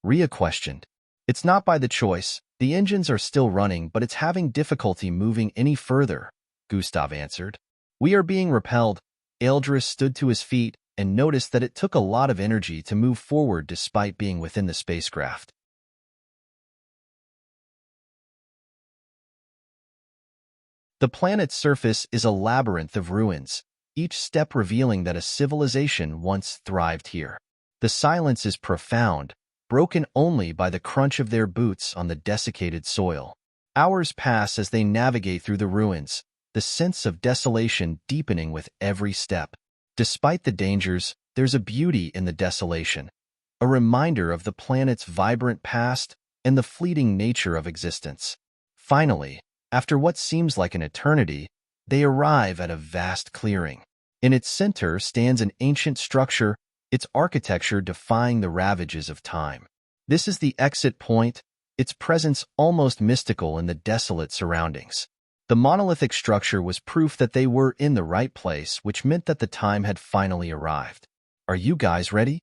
Rhea questioned. It's not by the choice. The engines are still running, but it's having difficulty moving any further, Gustav answered. We are being repelled. Eldris stood to his feet, and noticed that it took a lot of energy to move forward despite being within the spacecraft. The planet's surface is a labyrinth of ruins, each step revealing that a civilization once thrived here. The silence is profound, broken only by the crunch of their boots on the desiccated soil. Hours pass as they navigate through the ruins, the sense of desolation deepening with every step. Despite the dangers, there's a beauty in the desolation, a reminder of the planet's vibrant past and the fleeting nature of existence. Finally, after what seems like an eternity, they arrive at a vast clearing. In its center stands an ancient structure, its architecture defying the ravages of time. This is the exit point, its presence almost mystical in the desolate surroundings. The monolithic structure was proof that they were in the right place, which meant that the time had finally arrived. "Are you guys ready?"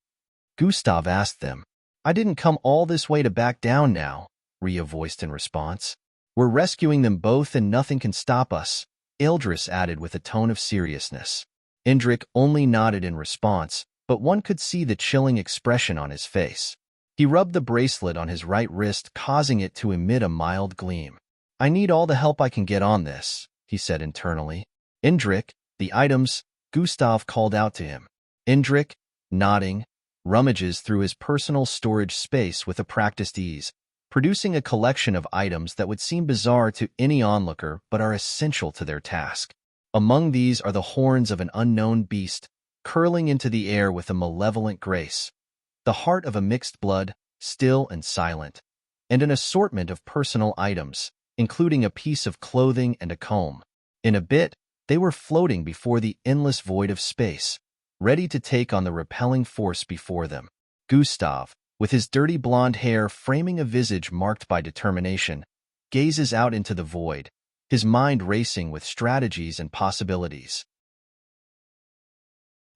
Gustav asked them. "I didn't come all this way to back down now," Ria voiced in response. "We're rescuing them both and nothing can stop us," Eldris added with a tone of seriousness. Indrik only nodded in response, but one could see the chilling expression on his face. He rubbed the bracelet on his right wrist, causing it to emit a mild gleam. "I need all the help I can get on this," he said internally. "Indrik, the items," Gustav called out to him. Indrik, nodding, rummages through his personal storage space with a practiced ease, producing a collection of items that would seem bizarre to any onlooker but are essential to their task. Among these are the horns of an unknown beast, curling into the air with a malevolent grace, the heart of a mixed blood, still and silent, and an assortment of personal items, including a piece of clothing and a comb. In a bit, they were floating before the endless void of space, ready to take on the repelling force before them. Gustav, with his dirty blonde hair framing a visage marked by determination, gazes out into the void, his mind racing with strategies and possibilities.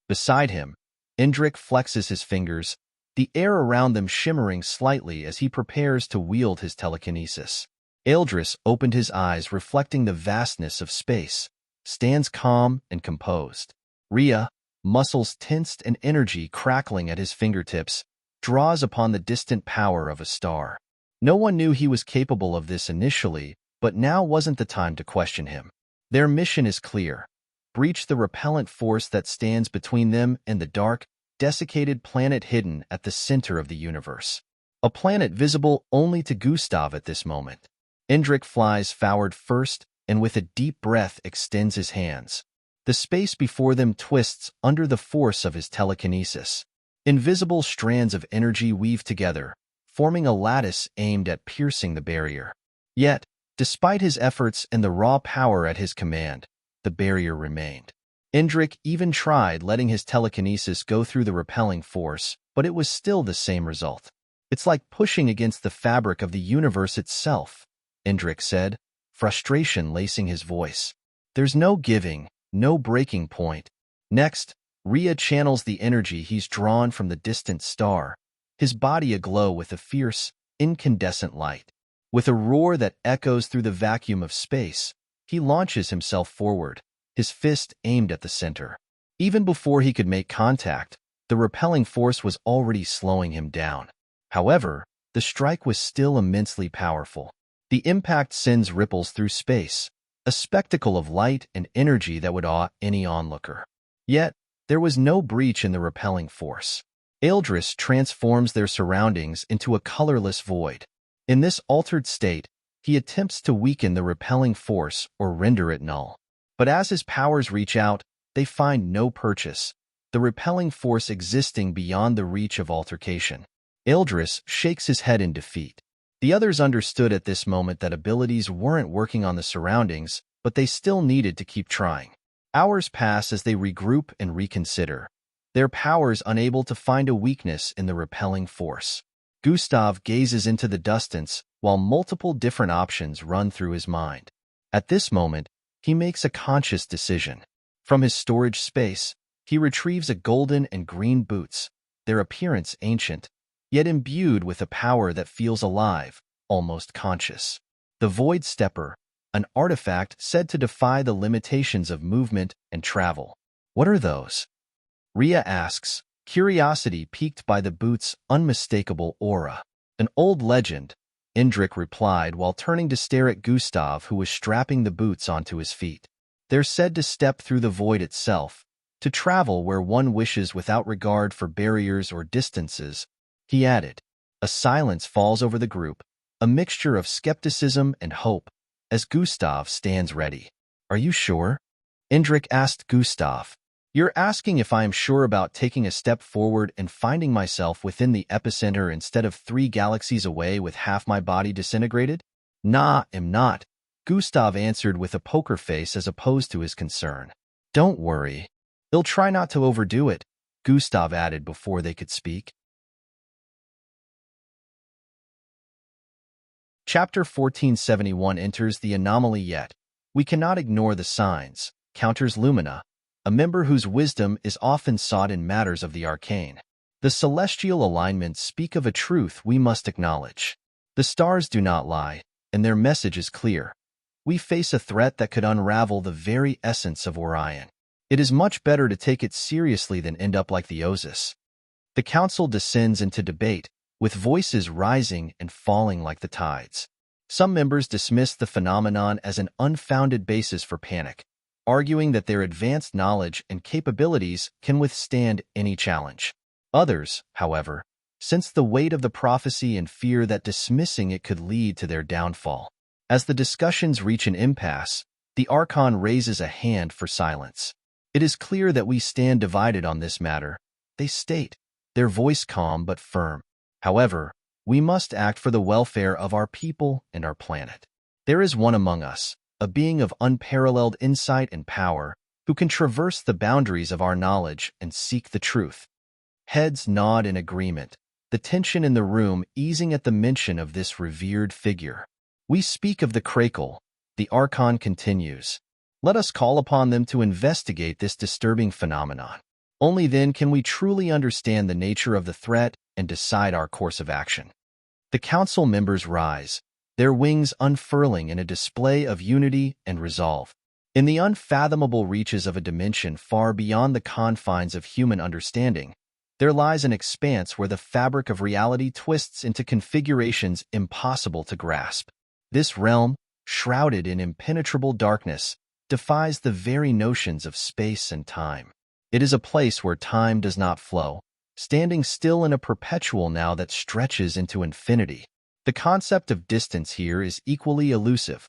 Beside him, Indrik flexes his fingers, the air around them shimmering slightly as he prepares to wield his telekinesis. Eldris opened his eyes, reflecting the vastness of space, stands calm and composed. Ria, muscles tensed and energy crackling at his fingertips, draws upon the distant power of a star. No one knew he was capable of this initially, but now wasn't the time to question him. Their mission is clear: breach the repellent force that stands between them and the dark, desiccated planet hidden at the center of the universe. A planet visible only to Gustav at this moment. Indrik flies forward first and with a deep breath extends his hands. The space before them twists under the force of his telekinesis. Invisible strands of energy weave together, forming a lattice aimed at piercing the barrier. Yet, despite his efforts and the raw power at his command, the barrier remained. Indrik even tried letting his telekinesis go through the repelling force, but it was still the same result. "It's like pushing against the fabric of the universe itself," Indrik said, frustration lacing his voice. "There's no giving, no breaking point." Next, Ria channels the energy he's drawn from the distant star, his body aglow with a fierce, incandescent light. With a roar that echoes through the vacuum of space, he launches himself forward, his fist aimed at the center. Even before he could make contact, the repelling force was already slowing him down. However, the strike was still immensely powerful. The impact sends ripples through space, a spectacle of light and energy that would awe any onlooker. Yet, there was no breach in the repelling force. Eldris transforms their surroundings into a colorless void. In this altered state, he attempts to weaken the repelling force or render it null. But as his powers reach out, they find no purchase, the repelling force existing beyond the reach of altercation. Eldris shakes his head in defeat. The others understood at this moment that abilities weren't working on the surroundings, but they still needed to keep trying. Hours pass as they regroup and reconsider, their powers unable to find a weakness in the repelling force. Gustav gazes into the distance while multiple different options run through his mind. At this moment, he makes a conscious decision. From his storage space, he retrieves a golden and green boots, their appearance ancient, yet imbued with a power that feels alive, almost conscious. The Void Stepper, an artifact said to defy the limitations of movement and travel. "What are those?" Rhea asks, curiosity piqued by the boot's unmistakable aura. An old legend, Indrik replied while turning to stare at Gustav, who was strapping the boots onto his feet. They're said to step through the void itself, to travel where one wishes without regard for barriers or distances, he added. A silence falls over the group, a mixture of skepticism and hope, as Gustav stands ready. Are you sure? Indrik asked Gustav. You're asking if I am sure about taking a step forward and finding myself within the epicenter instead of 3 galaxies away with half my body disintegrated? Nah, am not, Gustav answered with a poker face as opposed to his concern. Don't worry. He'll try not to overdo it, Gustav added before they could speak. Chapter 1471 enters the anomaly yet. We cannot ignore the signs, counters Lumina, a member whose wisdom is often sought in matters of the arcane. The celestial alignments speak of a truth we must acknowledge. The stars do not lie, and their message is clear. We face a threat that could unravel the very essence of Orion. It is much better to take it seriously than end up like the Osis. The council descends into debate, with voices rising and falling like the tides. Some members dismiss the phenomenon as an unfounded basis for panic, arguing that their advanced knowledge and capabilities can withstand any challenge. Others, however, sense the weight of the prophecy and fear that dismissing it could lead to their downfall. As the discussions reach an impasse, the Archon raises a hand for silence. It is clear that we stand divided on this matter, they state, their voice calm but firm. However, we must act for the welfare of our people and our planet. There is one among us, a being of unparalleled insight and power, who can traverse the boundaries of our knowledge and seek the truth. Heads nod in agreement, the tension in the room easing at the mention of this revered figure. We speak of the Crackle, the Archon continues. Let us call upon them to investigate this disturbing phenomenon. Only then can we truly understand the nature of the threat and decide our course of action. The council members rise, their wings unfurling in a display of unity and resolve. In the unfathomable reaches of a dimension far beyond the confines of human understanding, there lies an expanse where the fabric of reality twists into configurations impossible to grasp. This realm, shrouded in impenetrable darkness, defies the very notions of space and time. It is a place where time does not flow, standing still in a perpetual now that stretches into infinity. The concept of distance here is equally elusive.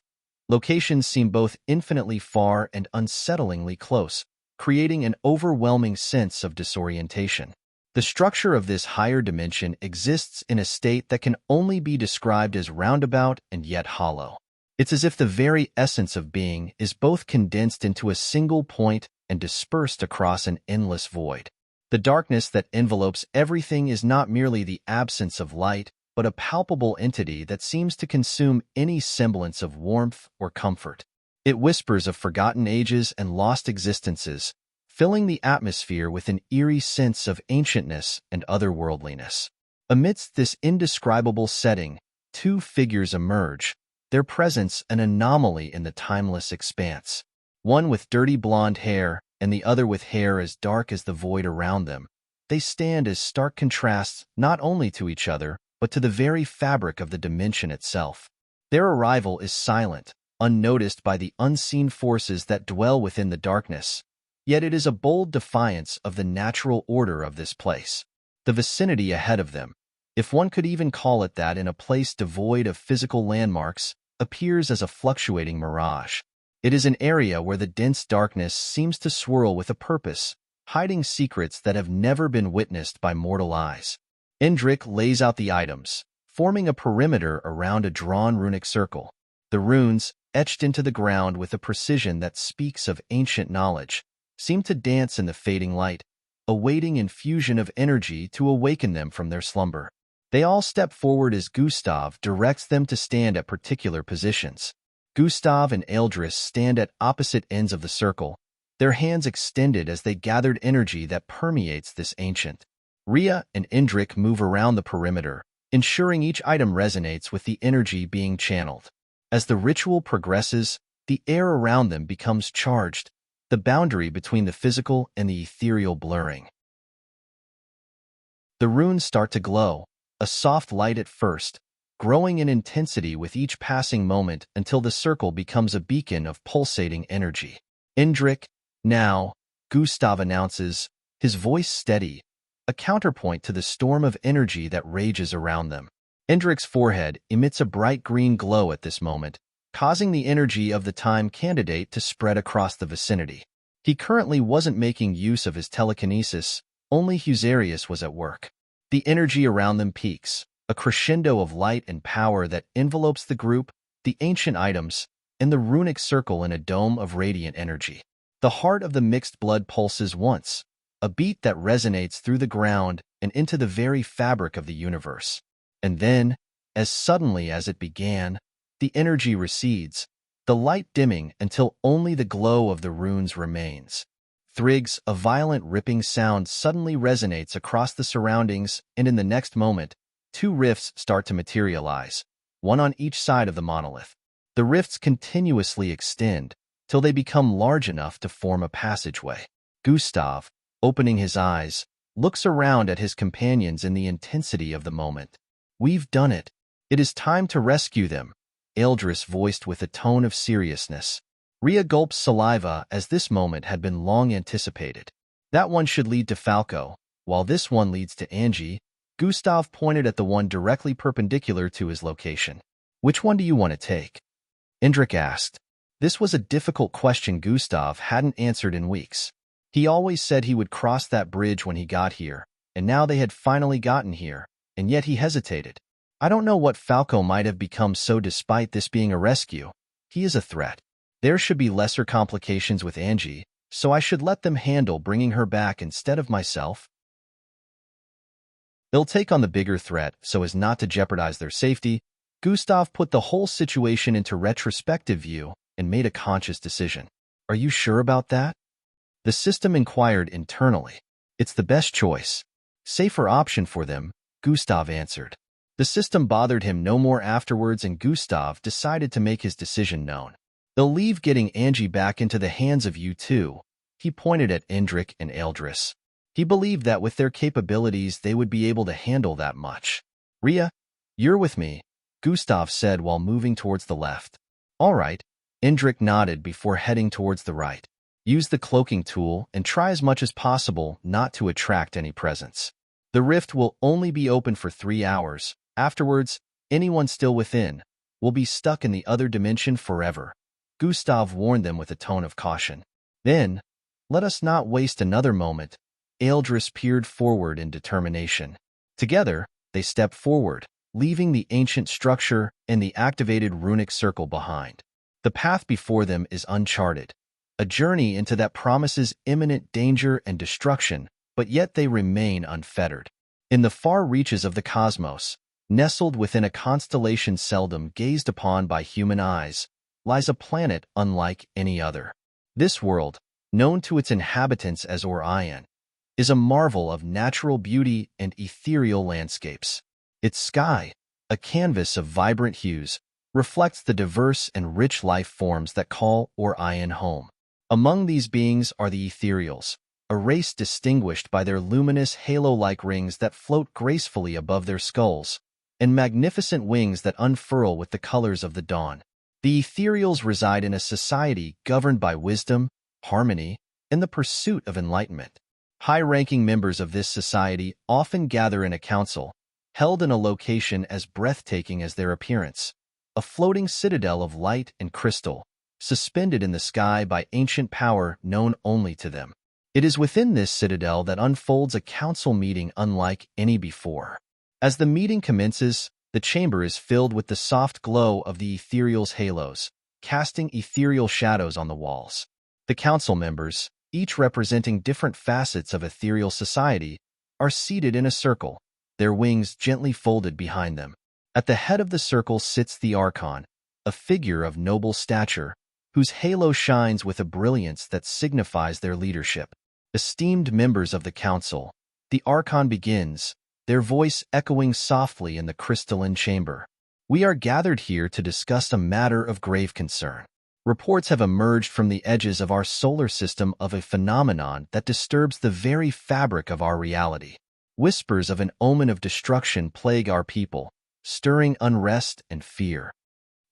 Locations seem both infinitely far and unsettlingly close, creating an overwhelming sense of disorientation. The structure of this higher dimension exists in a state that can only be described as roundabout and yet hollow. It's as if the very essence of being is both condensed into a single point and dispersed across an endless void. The darkness that envelopes everything is not merely the absence of light, but a palpable entity that seems to consume any semblance of warmth or comfort. It whispers of forgotten ages and lost existences, filling the atmosphere with an eerie sense of ancientness and otherworldliness. Amidst this indescribable setting, 2 figures emerge, their presence an anomaly in the timeless expanse. One with dirty blonde hair, and the other with hair as dark as the void around them. They stand as stark contrasts not only to each other, but to the very fabric of the dimension itself. Their arrival is silent, unnoticed by the unseen forces that dwell within the darkness, yet it is a bold defiance of the natural order of this place. The vicinity ahead of them, if one could even call it that in a place devoid of physical landmarks, appears as a fluctuating mirage. It is an area where the dense darkness seems to swirl with a purpose, hiding secrets that have never been witnessed by mortal eyes. Indrik lays out the items, forming a perimeter around a drawn runic circle. The runes, etched into the ground with a precision that speaks of ancient knowledge, seem to dance in the fading light, awaiting infusion of energy to awaken them from their slumber. They all step forward as Gustav directs them to stand at particular positions. Gustav and Eldris stand at opposite ends of the circle, their hands extended as they gathered energy that permeates this ancient. Rhea and Indrik move around the perimeter, ensuring each item resonates with the energy being channeled. As the ritual progresses, the air around them becomes charged, the boundary between the physical and the ethereal blurring. The runes start to glow, a soft light at first, growing in intensity with each passing moment until the circle becomes a beacon of pulsating energy. Indrik, now, Gustav announces, his voice steady, a counterpoint to the storm of energy that rages around them. Indrik's forehead emits a bright green glow at this moment, causing the energy of the time candidate to spread across the vicinity. He currently wasn't making use of his telekinesis, only Husarius was at work. The energy around them peaks, a crescendo of light and power that envelopes the group, the ancient items, and the runic circle in a dome of radiant energy. The heart of the mixed blood pulses once, a beat that resonates through the ground and into the very fabric of the universe. And then, as suddenly as it began, the energy recedes, the light dimming until only the glow of the runes remains. Thrigs, a violent ripping sound suddenly resonates across the surroundings, and in the next moment, two rifts start to materialize, one on each side of the monolith. The rifts continuously extend, till they become large enough to form a passageway. Gustav, opening his eyes, looks around at his companions in the intensity of the moment. "We've done it. It is time to rescue them," Eldris voiced with a tone of seriousness. Rhea gulps saliva as this moment had been long anticipated. "That one should lead to Falco, while this one leads to Angie." Gustav pointed at the one directly perpendicular to his location. "Which one do you want to take?" Indrik asked. This was a difficult question Gustav hadn't answered in weeks. He always said he would cross that bridge when he got here, and now they had finally gotten here, and yet he hesitated. "I don't know what Falco might have become, so despite this being a rescue, he is a threat. There should be lesser complications with Angie, so I should let them handle bringing her back instead of myself. They'll take on the bigger threat so as not to jeopardize their safety." Gustav put the whole situation into retrospective view and made a conscious decision. "Are you sure about that?" The system inquired internally. "It's the best choice. Safer option for them," Gustav answered. The system bothered him no more afterwards, and Gustav decided to make his decision known. "They'll leave getting Angie back into the hands of you two." He pointed at Indrik and Eldris. He believed that with their capabilities they would be able to handle that much. "Rhea, you're with me," Gustav said while moving towards the left. "All right," Indrik nodded before heading towards the right. "Use the cloaking tool and try as much as possible not to attract any presence. The rift will only be open for 3 hours. Afterwards, anyone still within will be stuck in the other dimension forever," Gustav warned them with a tone of caution. "Then, let us not waste another moment." Eldris peered forward in determination. Together, they stepped forward, leaving the ancient structure and the activated runic circle behind. The path before them is uncharted, a journey into that promises imminent danger and destruction, but yet they remain unfettered. In the far reaches of the cosmos, nestled within a constellation seldom gazed upon by human eyes, lies a planet unlike any other. This world, known to its inhabitants as Orion, is a marvel of natural beauty and ethereal landscapes. Its sky, a canvas of vibrant hues, reflects the diverse and rich life forms that call Orion home. Among these beings are the ethereals, a race distinguished by their luminous halo-like rings that float gracefully above their skulls, and magnificent wings that unfurl with the colors of the dawn. The ethereals reside in a society governed by wisdom, harmony, and the pursuit of enlightenment. High-ranking members of this society often gather in a council, held in a location as breathtaking as their appearance, a floating citadel of light and crystal, suspended in the sky by ancient power known only to them. It is within this citadel that unfolds a council meeting unlike any before. As the meeting commences, the chamber is filled with the soft glow of the ethereal's halos, casting ethereal shadows on the walls. The council members, each representing different facets of ethereal society, are seated in a circle, their wings gently folded behind them. At the head of the circle sits the Archon, a figure of noble stature, whose halo shines with a brilliance that signifies their leadership. Esteemed members of the council, the Archon begins, their voice echoing softly in the crystalline chamber. "We are gathered here to discuss a matter of grave concern. Reports have emerged from the edges of our solar system of a phenomenon that disturbs the very fabric of our reality. Whispers of an omen of destruction plague our people, stirring unrest and fear.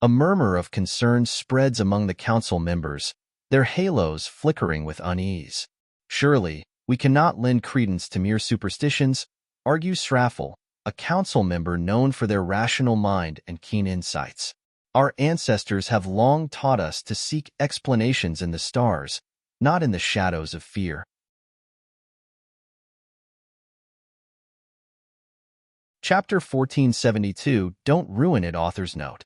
A murmur of concern spreads among the council members, their halos flickering with unease. Surely, we cannot lend credence to mere superstitions, argues Sraffel, a council member known for their rational mind and keen insights. Our ancestors have long taught us to seek explanations in the stars, not in the shadows of fear. Chapter 1472, Don't Ruin It. Author's note.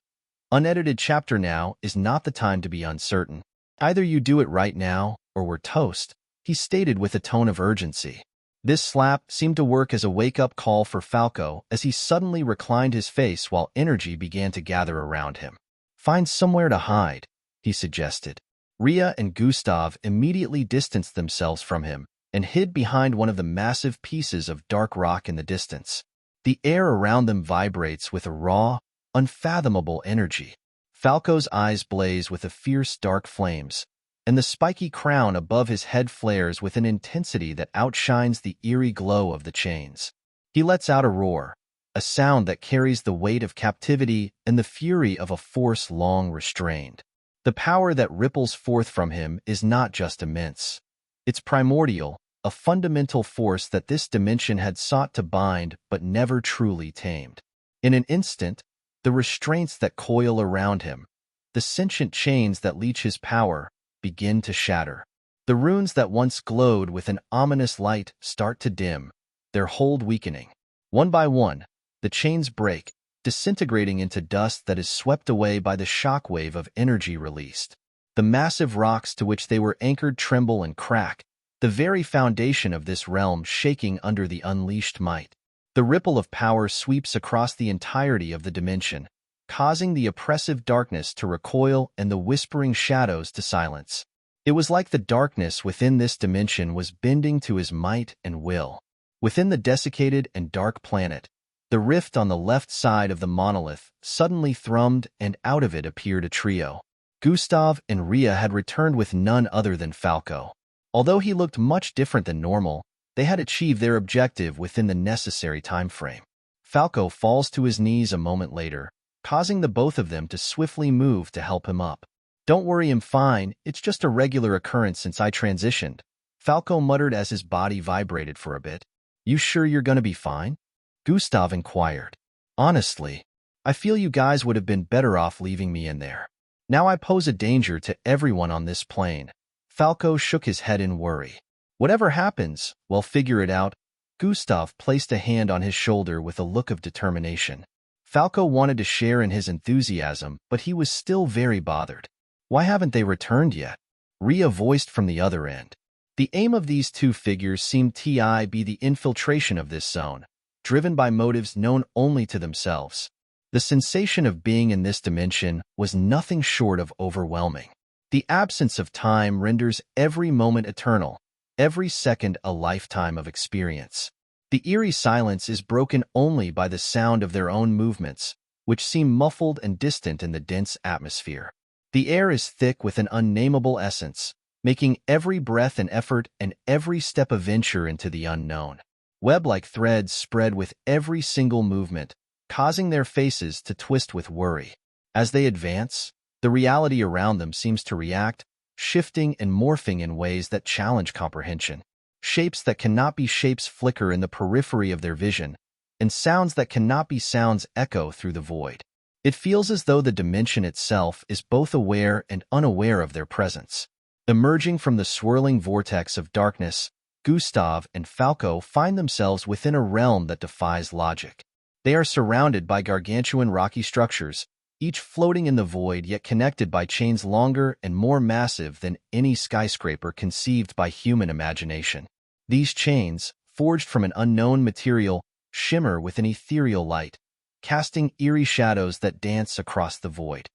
Unedited chapter. Now is not the time to be uncertain. Either you do it right now, or we're toast, he stated with a tone of urgency. This slap seemed to work as a wake-up call for Falco as he suddenly reclined his face while energy began to gather around him. Find somewhere to hide, he suggested. Rhea and Gustav immediately distanced themselves from him and hid behind one of the massive pieces of dark rock in the distance. The air around them vibrates with a raw, unfathomable energy. Falco's eyes blaze with a fierce dark flames, and the spiky crown above his head flares with an intensity that outshines the eerie glow of the chains. He lets out a roar, a sound that carries the weight of captivity and the fury of a force long restrained. The power that ripples forth from him is not just immense. It's primordial, a fundamental force that this dimension had sought to bind but never truly tamed. In an instant, the restraints that coil around him, the sentient chains that leech his power, begin to shatter. The runes that once glowed with an ominous light start to dim, their hold weakening. One by one, the chains break, disintegrating into dust that is swept away by the shockwave of energy released. The massive rocks to which they were anchored tremble and crack, the very foundation of this realm shaking under the unleashed might. The ripple of power sweeps across the entirety of the dimension, causing the oppressive darkness to recoil and the whispering shadows to silence. It was like the darkness within this dimension was bending to his might and will. Within the desiccated and dark planet, the rift on the left side of the monolith suddenly thrummed, and out of it appeared a trio. Gustav and Rhea had returned with none other than Falco. Although he looked much different than normal, they had achieved their objective within the necessary time frame. Falco falls to his knees a moment later, causing the both of them to swiftly move to help him up. Don't worry, I'm fine, it's just a regular occurrence since I transitioned, Falco muttered as his body vibrated for a bit. You sure you're gonna be fine? Gustav inquired. Honestly, I feel you guys would have been better off leaving me in there. Now I pose a danger to everyone on this plane. Falco shook his head in worry. Whatever happens, we'll figure it out. Gustav placed a hand on his shoulder with a look of determination. Falco wanted to share in his enthusiasm, but he was still very bothered. Why haven't they returned yet? Rhea voiced from the other end. The aim of these two figures seemed to be the infiltration of this zone, driven by motives known only to themselves. The sensation of being in this dimension was nothing short of overwhelming. The absence of time renders every moment eternal, every second a lifetime of experience. The eerie silence is broken only by the sound of their own movements, which seem muffled and distant in the dense atmosphere. The air is thick with an unnameable essence, making every breath an effort and every step a venture into the unknown. Web-like threads spread with every single movement, causing their faces to twist with worry. As they advance, the reality around them seems to react, shifting and morphing in ways that challenge comprehension. Shapes that cannot be shapes flicker in the periphery of their vision, and sounds that cannot be sounds echo through the void. It feels as though the dimension itself is both aware and unaware of their presence. Emerging from the swirling vortex of darkness, Gustav and Falco find themselves within a realm that defies logic. They are surrounded by gargantuan rocky structures, each floating in the void yet connected by chains longer and more massive than any skyscraper conceived by human imagination. These chains, forged from an unknown material, shimmer with an ethereal light, casting eerie shadows that dance across the void.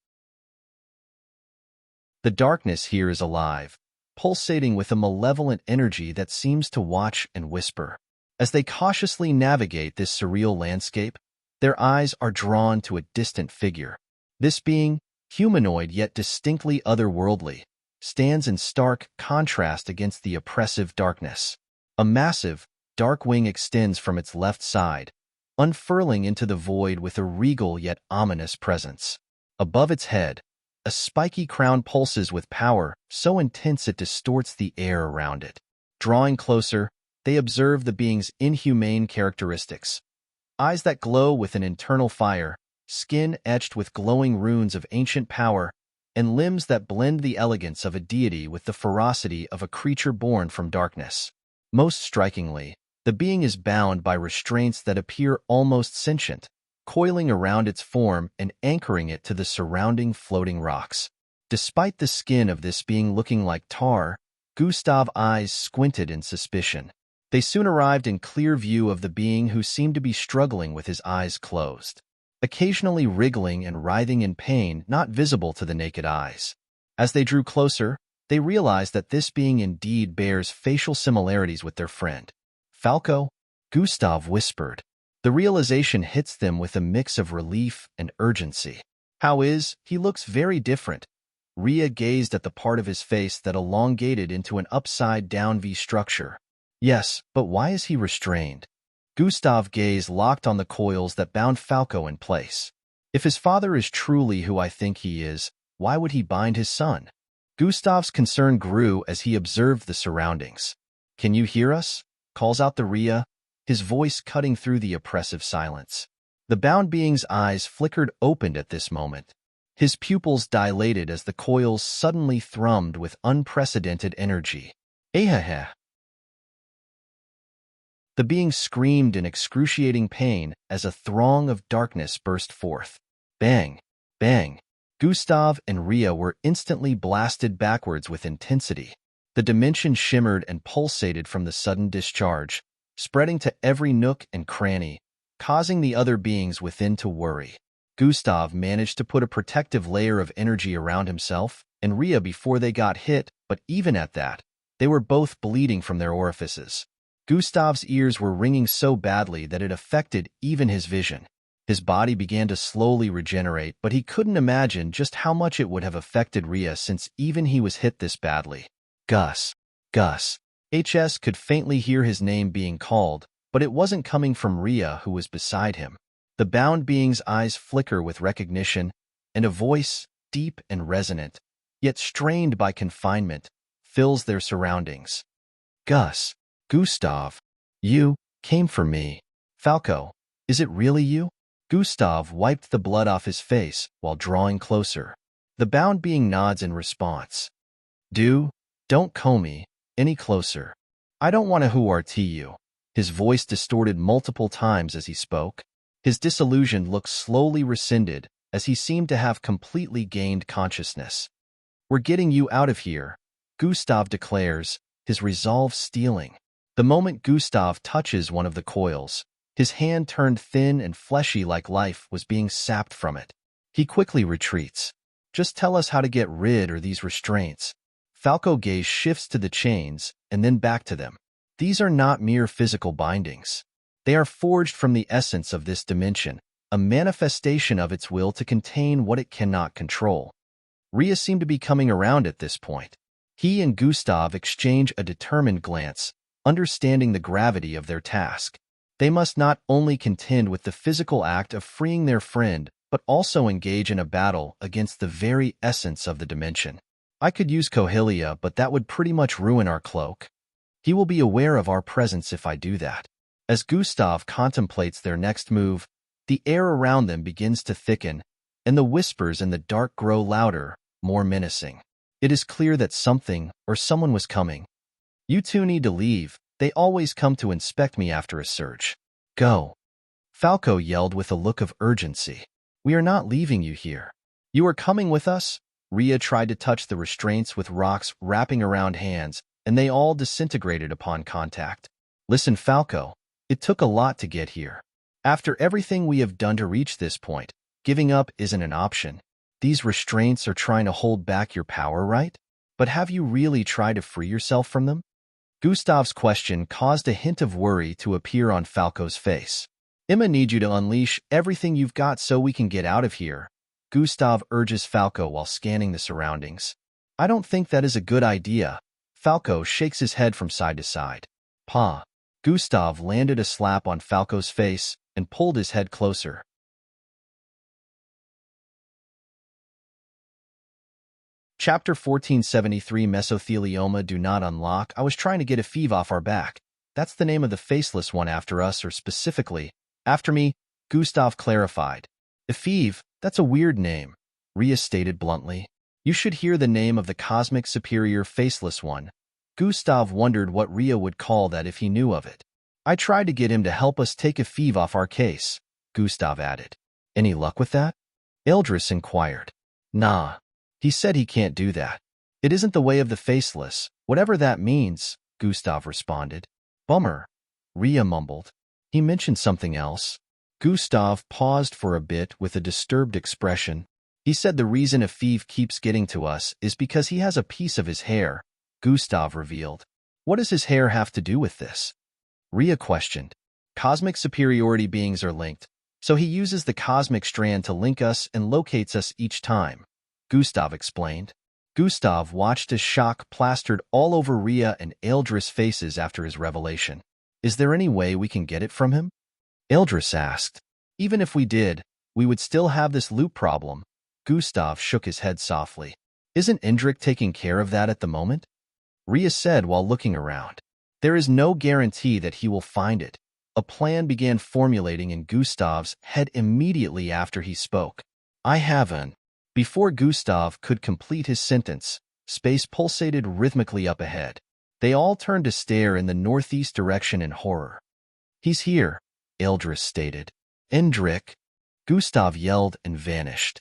The darkness here is alive, pulsating with a malevolent energy that seems to watch and whisper. As they cautiously navigate this surreal landscape, their eyes are drawn to a distant figure. This being, humanoid yet distinctly otherworldly, stands in stark contrast against the oppressive darkness. A massive, dark wing extends from its left side, unfurling into the void with a regal yet ominous presence. Above its head, a spiky crown pulses with power so intense it distorts the air around it. Drawing closer, they observe the being's inhumane characteristics. Eyes that glow with an internal fire, skin etched with glowing runes of ancient power, and limbs that blend the elegance of a deity with the ferocity of a creature born from darkness. Most strikingly, the being is bound by restraints that appear almost sentient, coiling around its form and anchoring it to the surrounding floating rocks. Despite the skin of this being looking like tar, Gustav's eyes squinted in suspicion. They soon arrived in clear view of the being who seemed to be struggling with his eyes closed, occasionally wriggling and writhing in pain not visible to the naked eyes. As they drew closer, they realized that this being indeed bears facial similarities with their friend. "Falco?" Gustav whispered. The realization hits them with a mix of relief and urgency. "How is? He looks very different." Ria gazed at the part of his face that elongated into an upside-down V structure. "Yes, but why is he restrained?" Gustav's gaze locked on the coils that bound Falco in place. "If his father is truly who I think he is, why would he bind his son?" Gustav's concern grew as he observed the surroundings. "Can you hear us?" calls out the Ria, his voice cutting through the oppressive silence. The bound being's eyes flickered open at this moment. His pupils dilated as the coils suddenly thrummed with unprecedented energy. "Ahaha!" The being screamed in excruciating pain as a throng of darkness burst forth. Bang! Bang! Gustav and Ria were instantly blasted backwards with intensity. The dimension shimmered and pulsated from the sudden discharge, spreading to every nook and cranny, causing the other beings within to worry. Gustav managed to put a protective layer of energy around himself and Ria before they got hit, but even at that, they were both bleeding from their orifices. Gustav's ears were ringing so badly that it affected even his vision. His body began to slowly regenerate, but he couldn't imagine just how much it would have affected Ria since even he was hit this badly. "Gus! Gus!" HS could faintly hear his name being called, but it wasn't coming from Ria, who was beside him. The bound being's eyes flicker with recognition, and a voice, deep and resonant, yet strained by confinement, fills their surroundings. "Gus! Gustav! You came for me. Falco, is it really you?" Gustav wiped the blood off his face while drawing closer. The bound being nods in response. Don't call me any closer. I don't want to hurt you." His voice distorted multiple times as he spoke. His disillusion looked slowly rescinded as he seemed to have completely gained consciousness. "We're getting you out of here," Gustav declares, his resolve steeling. The moment Gustav touches one of the coils, his hand turned thin and fleshy like life was being sapped from it. He quickly retreats. "Just tell us how to get rid of these restraints." Falco's gaze shifts to the chains and then back to them. These are not mere physical bindings. They are forged from the essence of this dimension, a manifestation of its will to contain what it cannot control. Ria seemed to be coming around at this point. He and Gustav exchange a determined glance, understanding the gravity of their task. They must not only contend with the physical act of freeing their friend, but also engage in a battle against the very essence of the dimension. "I could use Cohelia, but that would pretty much ruin our cloak. He will be aware of our presence if I do that." As Gustav contemplates their next move, the air around them begins to thicken, and the whispers in the dark grow louder, more menacing. It is clear that something or someone was coming. "You two need to leave. They always come to inspect me after a search." "Go!" Falco yelled with a look of urgency. "We are not leaving you here. You are coming with us." Ria tried to touch the restraints with rocks wrapping around hands, and they all disintegrated upon contact. "Listen, Falco, it took a lot to get here. After everything we have done to reach this point, giving up isn't an option. These restraints are trying to hold back your power, right? But have you really tried to free yourself from them?" Gustav's question caused a hint of worry to appear on Falco's face. "Emma needs you to unleash everything you've got so we can get out of here," Gustav urges Falco while scanning the surroundings. "I don't think that is a good idea." Falco shakes his head from side to side. "Pa, Gustav landed a slap on Falco's face and pulled his head closer. Chapter 1473 Mesothelioma do not unlock. I was trying to get a thief off our back. That's the name of the faceless one after us, or specifically, after me, Gustav clarified. Epheve, that's a weird name, Rhea stated bluntly. You should hear the name of the cosmic superior faceless one. Gustav wondered what Rhea would call that if he knew of it. I tried to get him to help us take Epheve off our case, Gustav added. Any luck with that? Eldris inquired. Nah. He said he can't do that. It isn't the way of the faceless, whatever that means, Gustav responded. Bummer, Rhea mumbled. He mentioned something else. Gustav paused for a bit with a disturbed expression. He said the reason Epheve keeps getting to us is because he has a piece of his hair, Gustav revealed. What does his hair have to do with this? Rhea questioned. Cosmic superiority beings are linked, so he uses the cosmic strand to link us and locates us each time, Gustav explained. Gustav watched as shock plastered all over Rhea and Eldris' faces after his revelation. Is there any way we can get it from him? Eldris asked. Even if we did, we would still have this loop problem. Gustav shook his head softly. Isn't Indrik taking care of that at the moment? Rhea said while looking around. There is no guarantee that he will find it. A plan began formulating in Gustav's head immediately after he spoke. I haven't. Before Gustav could complete his sentence, space pulsated rhythmically up ahead. They all turned to stare in the northeast direction in horror. He's here, Eldris stated. Indrik. Gustav yelled and vanished.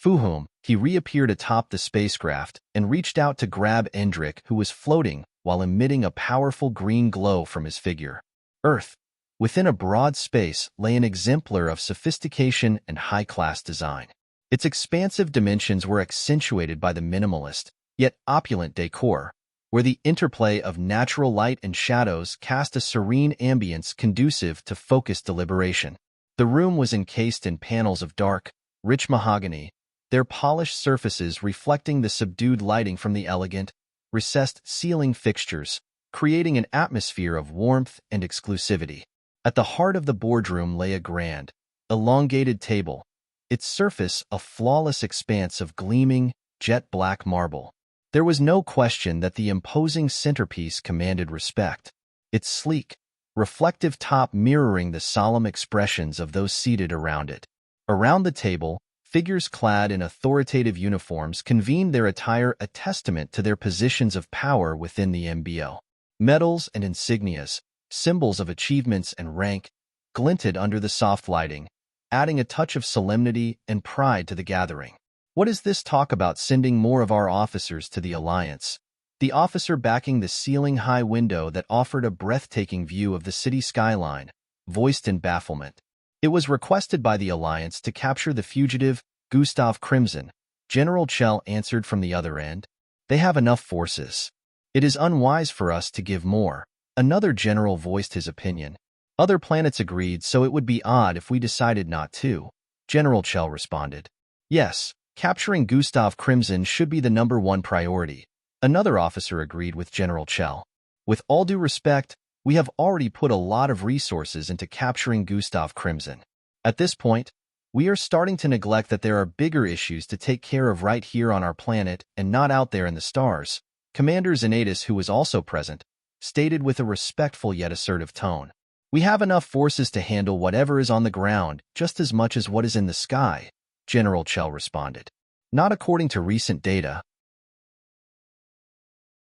Fuhum, he reappeared atop the spacecraft and reached out to grab Indrik, who was floating while emitting a powerful green glow from his figure. Earth. Within a broad space lay an exemplar of sophistication and high-class design. Its expansive dimensions were accentuated by the minimalist, yet opulent decor, where the interplay of natural light and shadows cast a serene ambience conducive to focused deliberation. The room was encased in panels of dark, rich mahogany, their polished surfaces reflecting the subdued lighting from the elegant, recessed ceiling fixtures, creating an atmosphere of warmth and exclusivity. At the heart of the boardroom lay a grand, elongated table, its surface a flawless expanse of gleaming, jet-black marble. There was no question that the imposing centerpiece commanded respect, its sleek, reflective top mirroring the solemn expressions of those seated around it. Around the table, figures clad in authoritative uniforms convened, their attire a testament to their positions of power within the MBO. Medals and insignias, symbols of achievements and rank, glinted under the soft lighting, adding a touch of solemnity and pride to the gathering. What is this talk about sending more of our officers to the Alliance? The officer backing the ceiling-high window that offered a breathtaking view of the city skyline, voiced in bafflement. It was requested by the Alliance to capture the fugitive, Gustav Crimson. General Chell answered from the other end. They have enough forces. It is unwise for us to give more. Another general voiced his opinion. Other planets agreed, so it would be odd if we decided not to. General Chell responded. Yes, capturing Gustav Crimson should be the #1 priority. Another officer agreed with General Chell. With all due respect, we have already put a lot of resources into capturing Gustav Crimson. At this point, we are starting to neglect that there are bigger issues to take care of right here on our planet and not out there in the stars, Commander Xanatus, who was also present, stated with a respectful yet assertive tone. We have enough forces to handle whatever is on the ground just as much as what is in the sky, General Chell responded. Not according to recent data.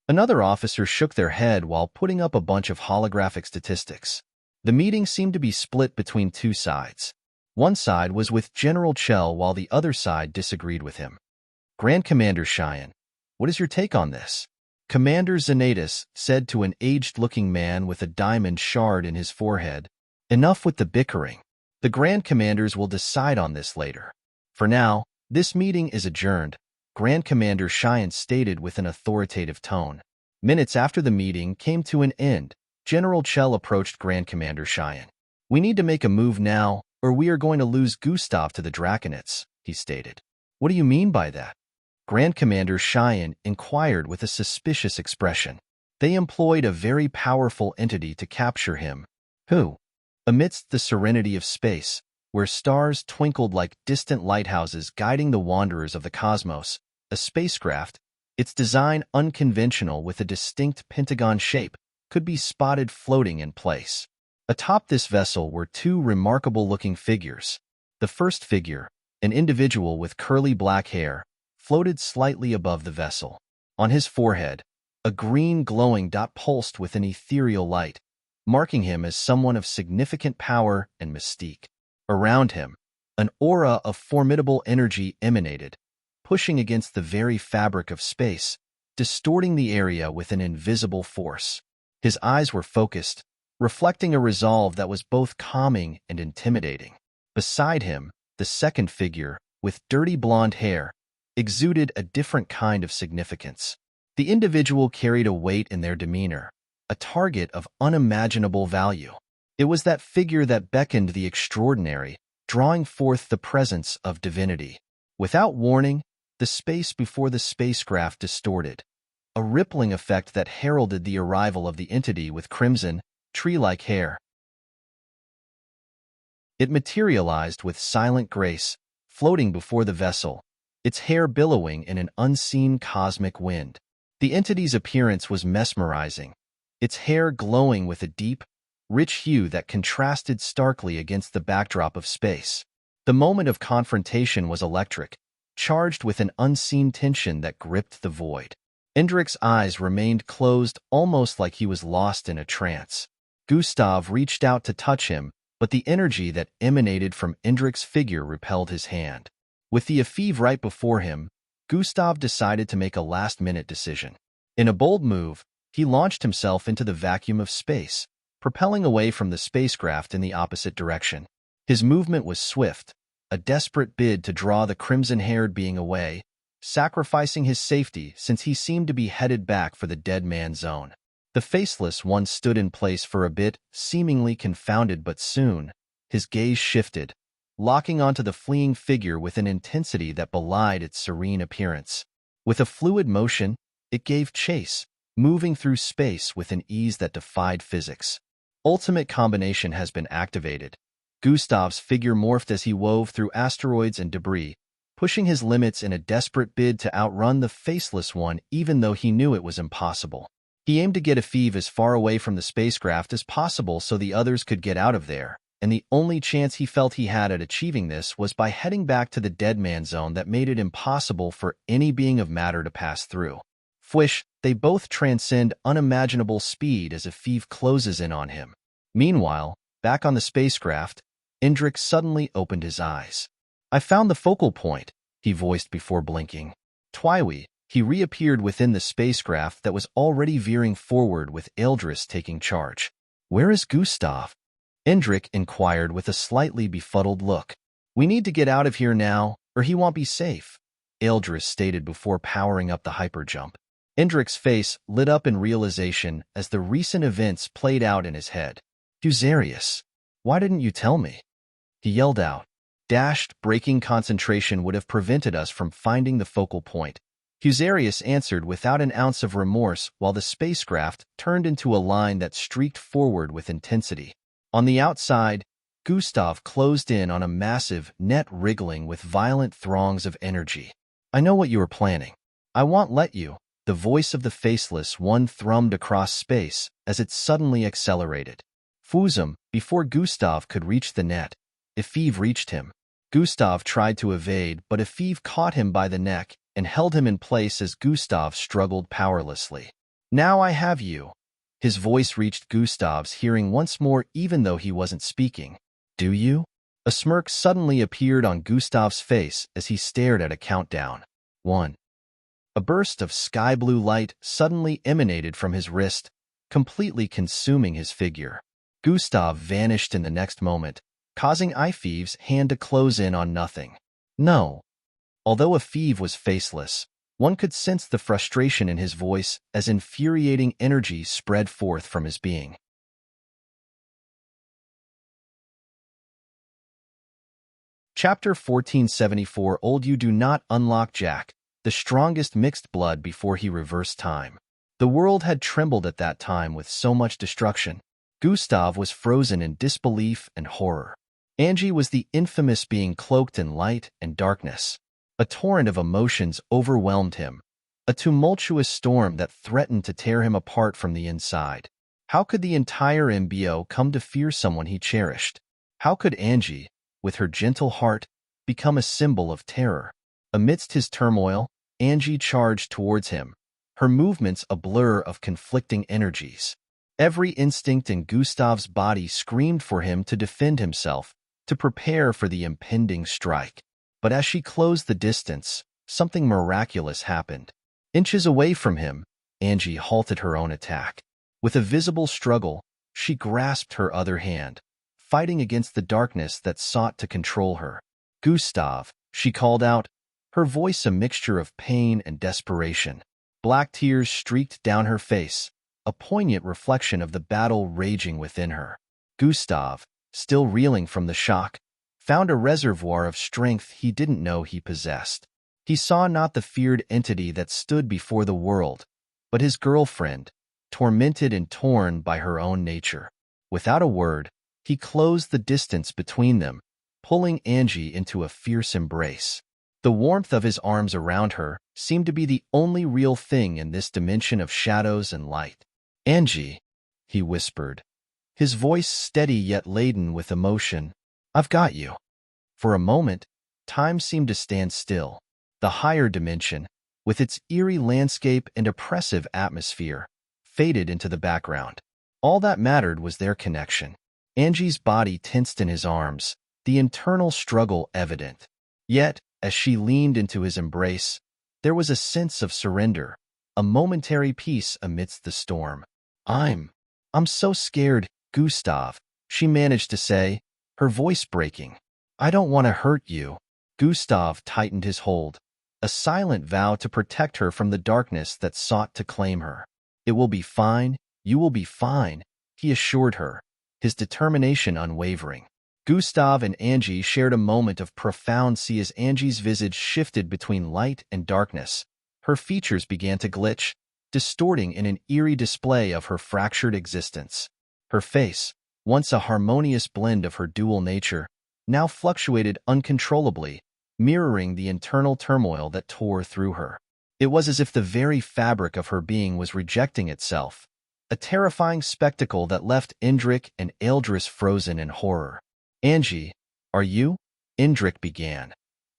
Another officer shook their head while putting up a bunch of holographic statistics. The meeting seemed to be split between two sides. One side was with General Chell while the other side disagreed with him. Grand Commander Cheyenne, what is your take on this? Commander Xanatus said to an aged-looking man with a diamond shard in his forehead. Enough with the bickering. The Grand Commanders will decide on this later. For now, this meeting is adjourned, Grand Commander Cheyenne stated with an authoritative tone. Minutes after the meeting came to an end, General Chell approached Grand Commander Cheyenne. We need to make a move now, or we are going to lose Gustav to the Draconites, he stated. What do you mean by that? Grand Commander Cheyenne inquired with a suspicious expression. They employed a very powerful entity to capture him. Who? Amidst the serenity of space, where stars twinkled like distant lighthouses guiding the wanderers of the cosmos, a spacecraft, its design unconventional with a distinct pentagon shape, could be spotted floating in place. Atop this vessel were two remarkable-looking figures. The first figure, an individual with curly black hair, floated slightly above the vessel. On his forehead, a green glowing dot pulsed with an ethereal light, marking him as someone of significant power and mystique. Around him, an aura of formidable energy emanated, pushing against the very fabric of space, distorting the area with an invisible force. His eyes were focused, reflecting a resolve that was both calming and intimidating. Beside him, the second figure, with dirty blonde hair, exuded a different kind of significance. The individual carried a weight in their demeanor, a target of unimaginable value. It was that figure that beckoned the extraordinary, drawing forth the presence of divinity. Without warning, the space before the spacecraft distorted, a rippling effect that heralded the arrival of the entity with crimson, tree-like hair. It materialized with silent grace, floating before the vessel, its hair billowing in an unseen cosmic wind. The entity's appearance was mesmerizing, its hair glowing with a deep, rich hue that contrasted starkly against the backdrop of space. The moment of confrontation was electric, charged with an unseen tension that gripped the void. Indrik's eyes remained closed, almost like he was lost in a trance. Gustav reached out to touch him, but the energy that emanated from Indrik's figure repelled his hand. With the Epheve right before him, Gustav decided to make a last-minute decision. In a bold move, he launched himself into the vacuum of space, propelling away from the spacecraft in the opposite direction. His movement was swift, a desperate bid to draw the crimson-haired being away, sacrificing his safety since he seemed to be headed back for the dead man zone. The faceless one stood in place for a bit, seemingly confounded, but soon, his gaze shifted, locking onto the fleeing figure with an intensity that belied its serene appearance. With a fluid motion, it gave chase, moving through space with an ease that defied physics. Ultimate combination has been activated. Gustav's figure morphed as he wove through asteroids and debris, pushing his limits in a desperate bid to outrun the faceless one even though he knew it was impossible. He aimed to get Epheve as far away from the spacecraft as possible so the others could get out of there, and the only chance he felt he had at achieving this was by heading back to the dead man zone that made it impossible for any being of matter to pass through. Fwish, they both transcend unimaginable speed as Epheve closes in on him. Meanwhile, back on the spacecraft, Indrik suddenly opened his eyes. "I found the focal point," he voiced before blinking. Twice, he reappeared within the spacecraft that was already veering forward with Eldris taking charge. "Where is Gustav?" Indrik inquired with a slightly befuddled look. "We need to get out of here now, or he won't be safe," Eldris stated before powering up the hyperjump. Indrik's face lit up in realization as the recent events played out in his head. "Fusarius, why didn't you tell me?" he yelled out. Breaking concentration would have prevented us from finding the focal point. Fusarius answered without an ounce of remorse while the spacecraft turned into a line that streaked forward with intensity. On the outside, Gustav closed in on a massive net wriggling with violent throngs of energy. "I know what you were planning. I won't let you." The voice of the faceless one thrummed across space as it suddenly accelerated. Fusum, before Gustav could reach the net, Epheve reached him. Gustav tried to evade, but Epheve caught him by the neck and held him in place as Gustav struggled powerlessly. "Now I have you." His voice reached Gustav's hearing once more even though he wasn't speaking. "Do you?" A smirk suddenly appeared on Gustav's face as he stared at a countdown. 1. A burst of sky-blue light suddenly emanated from his wrist, completely consuming his figure. Gustav vanished in the next moment, causing Epheve's hand to close in on nothing. No. Although Epheve was faceless, one could sense the frustration in his voice as infuriating energy spread forth from his being. Chapter 1474. Old You do not unlock Jack, the strongest mixed blood before he reversed time. The world had trembled at that time with so much destruction. Gustav was frozen in disbelief and horror. Angie was the infamous being cloaked in light and darkness. A torrent of emotions overwhelmed him, a tumultuous storm that threatened to tear him apart from the inside. How could the entire MBO come to fear someone he cherished? How could Angie, with her gentle heart, become a symbol of terror? Amidst his turmoil, Angie charged towards him, her movements a blur of conflicting energies. Every instinct in Gustav's body screamed for him to defend himself, to prepare for the impending strike. But as she closed the distance, something miraculous happened. Inches away from him, Angie halted her own attack. With a visible struggle, she grasped her other hand, fighting against the darkness that sought to control her. "Gustav," she called out, her voice a mixture of pain and desperation. Black tears streaked down her face, a poignant reflection of the battle raging within her. Gustav, still reeling from the shock, found a reservoir of strength he didn't know he possessed. He saw not the feared entity that stood before the world, but his girlfriend, tormented and torn by her own nature. Without a word, he closed the distance between them, pulling Angie into a fierce embrace. The warmth of his arms around her seemed to be the only real thing in this dimension of shadows and light. "Angie," he whispered, his voice steady yet laden with emotion, "I've got you." For a moment, time seemed to stand still. The higher dimension, with its eerie landscape and oppressive atmosphere, faded into the background. All that mattered was their connection. Angie's body tensed in his arms, the internal struggle evident. Yet, as she leaned into his embrace, there was a sense of surrender, a momentary peace amidst the storm. I'm so scared, Gustav," she managed to say, her voice breaking. "I don't want to hurt you." Gustav tightened his hold, a silent vow to protect her from the darkness that sought to claim her. "It will be fine, you will be fine," he assured her, his determination unwavering. Gustav and Angie shared a moment of profound sea as Angie's visage shifted between light and darkness. Her features began to glitch, distorting in an eerie display of her fractured existence. Her face, once a harmonious blend of her dual nature, now fluctuated uncontrollably, mirroring the internal turmoil that tore through her. It was as if the very fabric of her being was rejecting itself, a terrifying spectacle that left Indrik and Eldris frozen in horror. "Angie, are you?" Indrik began,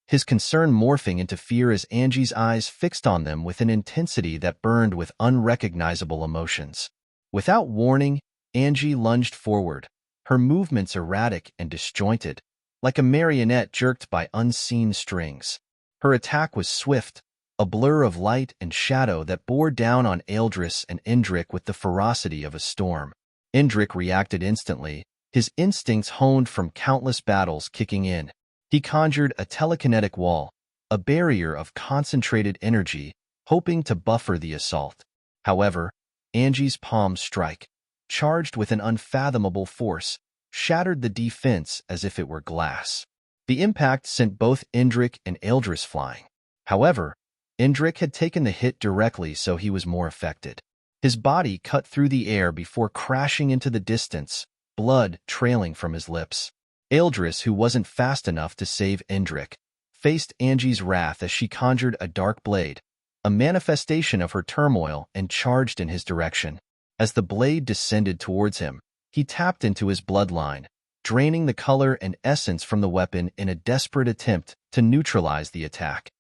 his concern morphing into fear as Angie's eyes fixed on them with an intensity that burned with unrecognizable emotions. Without warning, Angie lunged forward, her movements erratic and disjointed, like a marionette jerked by unseen strings. Her attack was swift, a blur of light and shadow that bore down on Eldris and Indrik with the ferocity of a storm. Indrik reacted instantly, his instincts honed from countless battles kicking in. He conjured a telekinetic wall, a barrier of concentrated energy, hoping to buffer the assault. However, Angie's palm strike, charged with an unfathomable force, shattered the defense as if it were glass. The impact sent both Indrik and Eldris flying. However, Indrik had taken the hit directly, so he was more affected. His body cut through the air before crashing into the distance, blood trailing from his lips. Eldris, who wasn't fast enough to save Indrik, faced Angie's wrath as she conjured a dark blade, a manifestation of her turmoil, and charged in his direction. As the blade descended towards him, he tapped into his bloodline, draining the color and essence from the weapon in a desperate attempt to neutralize the attack.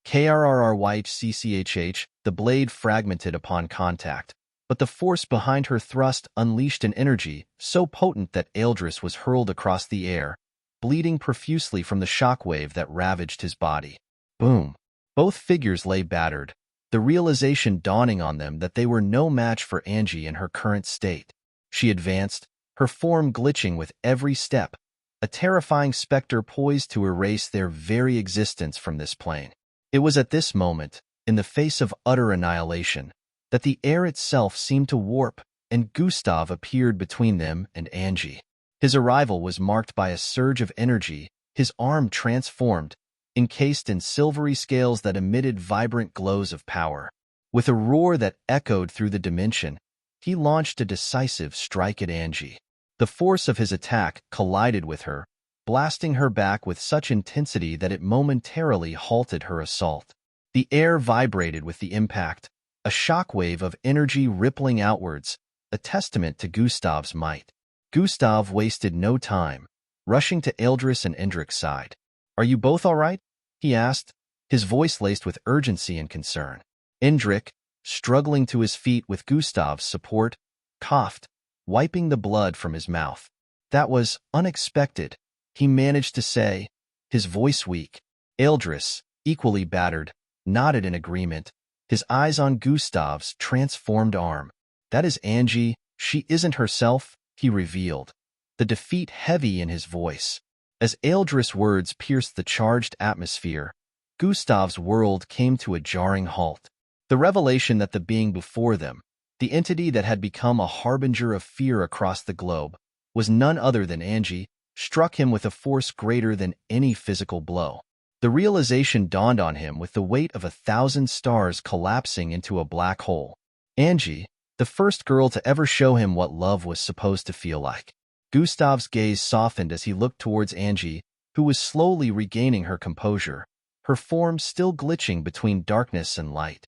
KRRRYHCCHH, the blade fragmented upon contact, but the force behind her thrust unleashed an energy so potent that Eldris was hurled across the air, bleeding profusely from the shockwave that ravaged his body. Boom! Both figures lay battered, the realization dawning on them that they were no match for Angie in her current state. She advanced, her form glitching with every step, a terrifying specter poised to erase their very existence from this plane. It was at this moment, in the face of utter annihilation, that the air itself seemed to warp, and Gustav appeared between them and Angie. His arrival was marked by a surge of energy, his arm transformed, encased in silvery scales that emitted vibrant glows of power. With a roar that echoed through the dimension, he launched a decisive strike at Angie. The force of his attack collided with her, blasting her back with such intensity that it momentarily halted her assault. The air vibrated with the impact, a shockwave of energy rippling outwards, a testament to Gustav's might. Gustav wasted no time, rushing to Eldris and Endrick's side. "Are you both all right?" he asked, his voice laced with urgency and concern. Endrick, struggling to his feet with Gustav's support, coughed, wiping the blood from his mouth. "That was unexpected," he managed to say, his voice weak. Eldris, equally battered, nodded in agreement, his eyes on Gustav's transformed arm. "That is Angie. She isn't herself," he revealed, the defeat heavy in his voice. As Eldris' words pierced the charged atmosphere, Gustav's world came to a jarring halt. The revelation that the being before them, the entity that had become a harbinger of fear across the globe, was none other than Angie, struck him with a force greater than any physical blow. The realization dawned on him with the weight of 1,000 stars collapsing into a black hole. Angie, the first girl to ever show him what love was supposed to feel like. Gustav's gaze softened as he looked towards Angie, who was slowly regaining her composure, her form still glitching between darkness and light.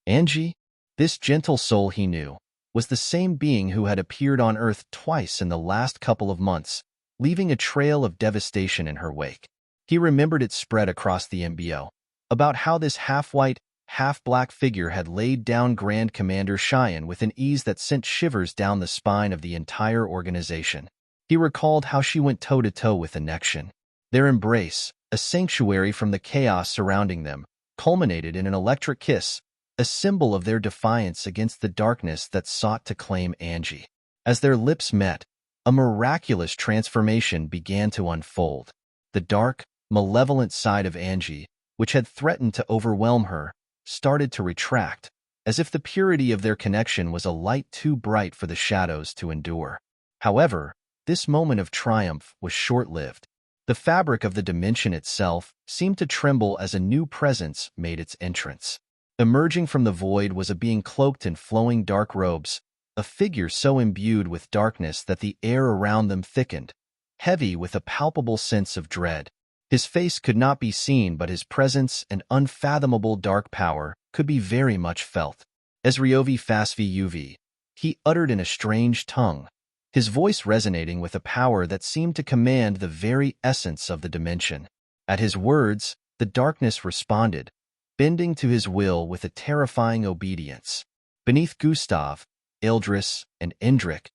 Angie, this gentle soul he knew, was the same being who had appeared on Earth twice in the last couple of months, leaving a trail of devastation in her wake. He remembered it spread across the MBO, about how this half-white, half-black figure had laid down Grand Commander Cheyenne with an ease that sent shivers down the spine of the entire organization. He recalled how she went toe-to-toe with Annexion. Their embrace, a sanctuary from the chaos surrounding them, culminated in an electric kiss, a symbol of their defiance against the darkness that sought to claim Angie. As their lips met, a miraculous transformation began to unfold. The dark, malevolent side of Angie, which had threatened to overwhelm her, started to retract, as if the purity of their connection was a light too bright for the shadows to endure. However, this moment of triumph was short-lived. The fabric of the dimension itself seemed to tremble as a new presence made its entrance. Emerging from the void was a being cloaked in flowing dark robes, a figure so imbued with darkness that the air around them thickened, heavy with a palpable sense of dread. His face could not be seen, but his presence and unfathomable dark power could be very much felt. Ezriovi Fasvi Uv, he uttered in a strange tongue, his voice resonating with a power that seemed to command the very essence of the dimension. At his words, the darkness responded, bending to his will with a terrifying obedience. Beneath Gustav, Eldris, and Endrick,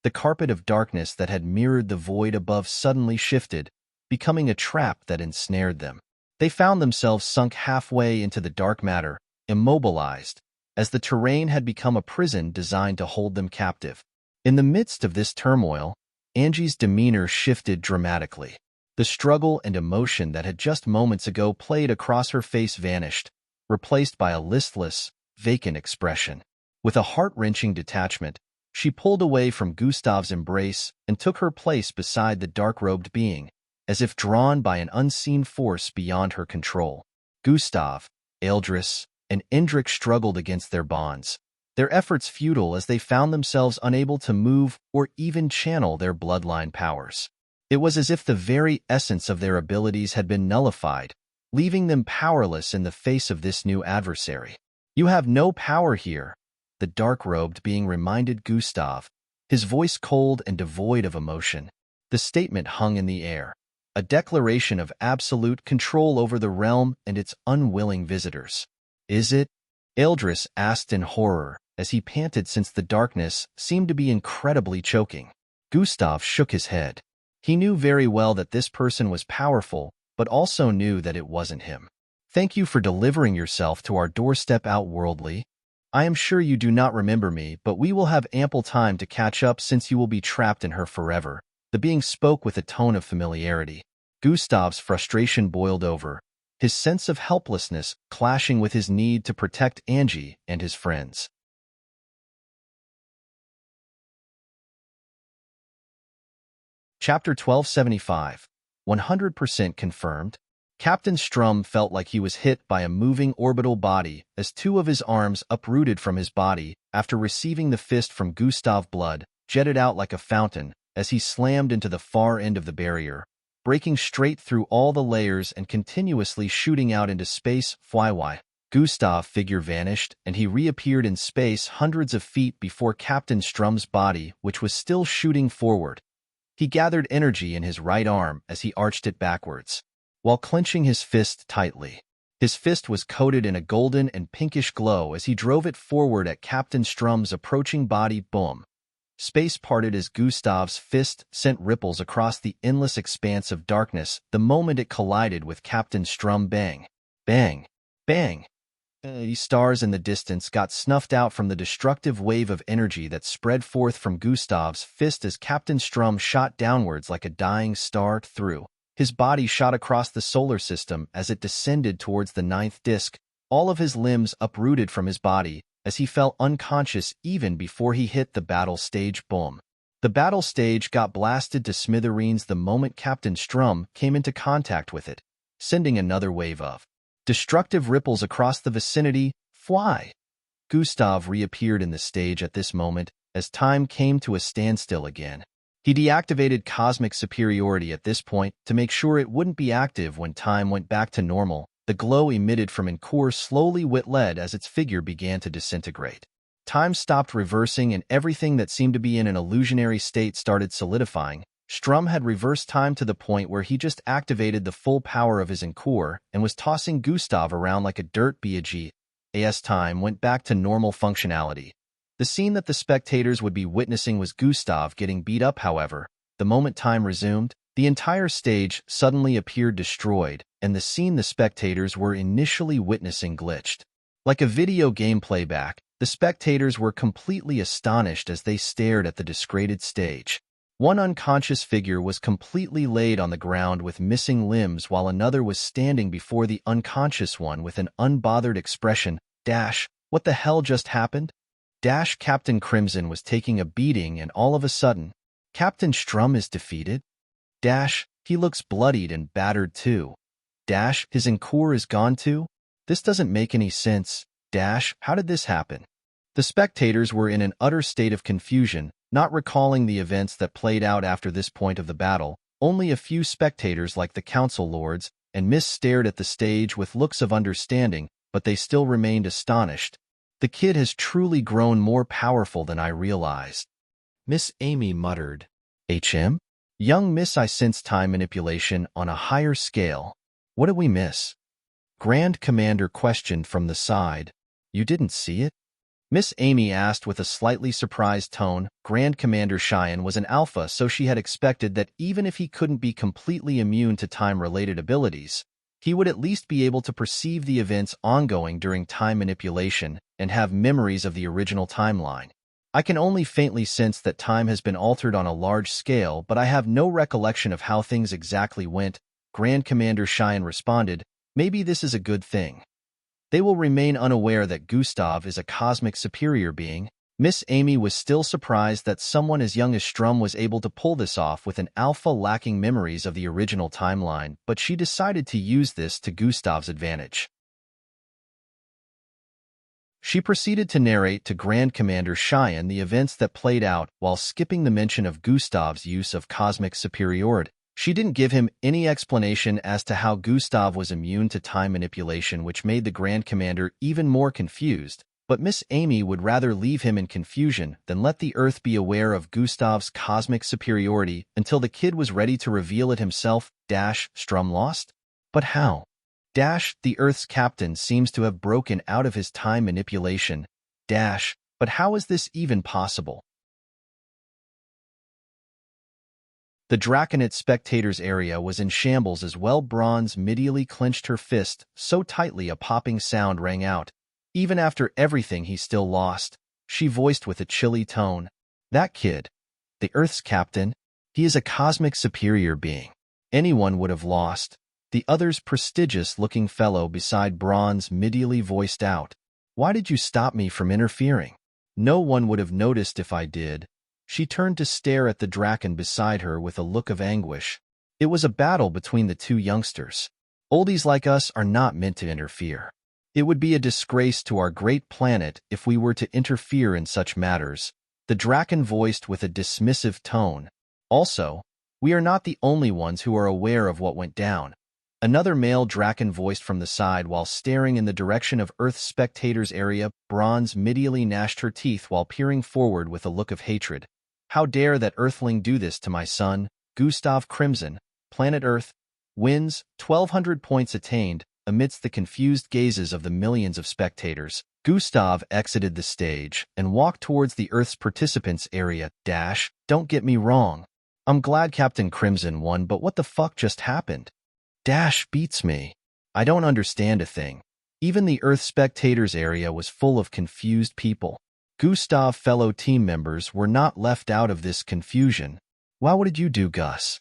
the carpet of darkness that had mirrored the void above suddenly shifted, becoming a trap that ensnared them. They found themselves sunk halfway into the dark matter, immobilized, as the terrain had become a prison designed to hold them captive. In the midst of this turmoil, Angie's demeanor shifted dramatically. The struggle and emotion that had just moments ago played across her face vanished, replaced by a listless, vacant expression. With a heart-wrenching detachment, she pulled away from Gustav's embrace and took her place beside the dark-robed being, as if drawn by an unseen force beyond her control. Gustav, Eldris, and Endrick struggled against their bonds, their efforts futile as they found themselves unable to move or even channel their bloodline powers. It was as if the very essence of their abilities had been nullified, leaving them powerless in the face of this new adversary. "You have no power here," the dark-robed being reminded Gustav, his voice cold and devoid of emotion. The statement hung in the air, a declaration of absolute control over the realm and its unwilling visitors. "Is it?" Eldris asked in horror, as he panted since the darkness seemed to be incredibly choking. Gustav shook his head. He knew very well that this person was powerful, but also knew that it wasn't him. "Thank you for delivering yourself to our doorstep outworldly. I am sure you do not remember me, but we will have ample time to catch up since you will be trapped in her forever." The being spoke with a tone of familiarity. Gustav's frustration boiled over, his sense of helplessness clashing with his need to protect Angie and his friends. Chapter 1275. 100% confirmed. Captain Strum felt like he was hit by a moving orbital body as two of his arms uprooted from his body after receiving the fist from Gustav. Blood jetted out like a fountain as he slammed into the far end of the barrier, breaking straight through all the layers and continuously shooting out into space. Fly. Gustav's figure vanished, and he reappeared in space hundreds of feet before Captain Strum's body, which was still shooting forward. He gathered energy in his right arm as he arched it backwards, while clenching his fist tightly. His fist was coated in a golden and pinkish glow as he drove it forward at Captain Strum's approaching body. Boom. Space parted as Gustav's fist sent ripples across the endless expanse of darkness the moment it collided with Captain Strum. Bang. Bang. Bang. The stars in the distance got snuffed out from the destructive wave of energy that spread forth from Gustav's fist as Captain Strum shot downwards like a dying star. Through his body shot across the solar system as it descended towards the ninth disk, all of his limbs uprooted from his body as he fell unconscious even before he hit the battle stage. Boom. The battle stage got blasted to smithereens the moment Captain Strum came into contact with it, sending another wave of destructive ripples across the vicinity. Fly. Gustav reappeared in the stage at this moment as time came to a standstill again. He deactivated cosmic superiority at this point to make sure it wouldn't be active when time went back to normal. The glow emitted from Encore slowly whittled as its figure began to disintegrate. Time stopped reversing and everything that seemed to be in an illusionary state started solidifying. Strum had reversed time to the point where he just activated the full power of his Encore and was tossing Gustav around like a dirt bag. As time went back to normal functionality, the scene that the spectators would be witnessing was Gustav getting beat up. However, the moment time resumed, the entire stage suddenly appeared destroyed, and the scene the spectators were initially witnessing glitched. Like a video game playback, the spectators were completely astonished as they stared at the disgraded stage. One unconscious figure was completely laid on the ground with missing limbs while another was standing before the unconscious one with an unbothered expression. What the hell just happened? Captain Crimson was taking a beating and all of a sudden, Captain Strum is defeated? He looks bloodied and battered too. His Encore is gone too? This doesn't make any sense. How did this happen? The spectators were in an utter state of confusion, not recalling the events that played out after this point of the battle. Only a few spectators like the council lords and Miss stared at the stage with looks of understanding, but they still remained astonished. The kid has truly grown more powerful than I realized. Miss Amy muttered. Young Miss, I sense time manipulation on a higher scale. What did we miss? Grand Commander questioned from the side. You didn't see it? Miss Amy asked with a slightly surprised tone. Grand Commander Cheyenne was an alpha, so she had expected that even if he couldn't be completely immune to time-related abilities, he would at least be able to perceive the events ongoing during time manipulation and have memories of the original timeline. I can only faintly sense that time has been altered on a large scale, but I have no recollection of how things exactly went, Grand Commander Cheyenne responded. Maybe this is a good thing. They will remain unaware that Gustav is a cosmic superior being. Miss Amy was still surprised that someone as young as Strum was able to pull this off with an alpha lacking memories of the original timeline, but she decided to use this to Gustav's advantage. She proceeded to narrate to Grand Commander Cheyenne the events that played out while skipping the mention of Gustav's use of cosmic superiority. She didn't give him any explanation as to how Gustav was immune to time manipulation, which made the Grand Commander even more confused, but Miss Amy would rather leave him in confusion than let the Earth be aware of Gustav's cosmic superiority until the kid was ready to reveal it himself. Strum lost? But how? The Earth's captain seems to have broken out of his time manipulation. But how is this even possible? The Draconid spectators area was in shambles as well. Bronze immediately clenched her fist so tightly a popping sound rang out. Even after everything he still lost, she voiced with a chilly tone. That kid, the Earth's captain, he is a cosmic superior being. Anyone would have lost. The other's prestigious-looking fellow beside Bronze immediately voiced out. Why did you stop me from interfering? No one would have noticed if I did. She turned to stare at the Draken beside her with a look of anguish. It was a battle between the two youngsters. Oldies like us are not meant to interfere. It would be a disgrace to our great planet if we were to interfere in such matters, the Draken voiced with a dismissive tone. Also, we are not the only ones who are aware of what went down. Another male Draken voiced from the side while staring in the direction of Earth's spectators' area. Bronze medially gnashed her teeth while peering forward with a look of hatred. How dare that Earthling do this to my son? Gustav Crimson, Planet Earth, wins, 1,200 points attained. Amidst the confused gazes of the millions of spectators, Gustav exited the stage and walked towards the Earth's participants' area. Don't get me wrong. I'm glad Captain Crimson won, but what the fuck just happened? Beats me. I don't understand a thing. Even the Earth spectators area was full of confused people. Gustav's fellow team members were not left out of this confusion. Well, what did you do, Gus?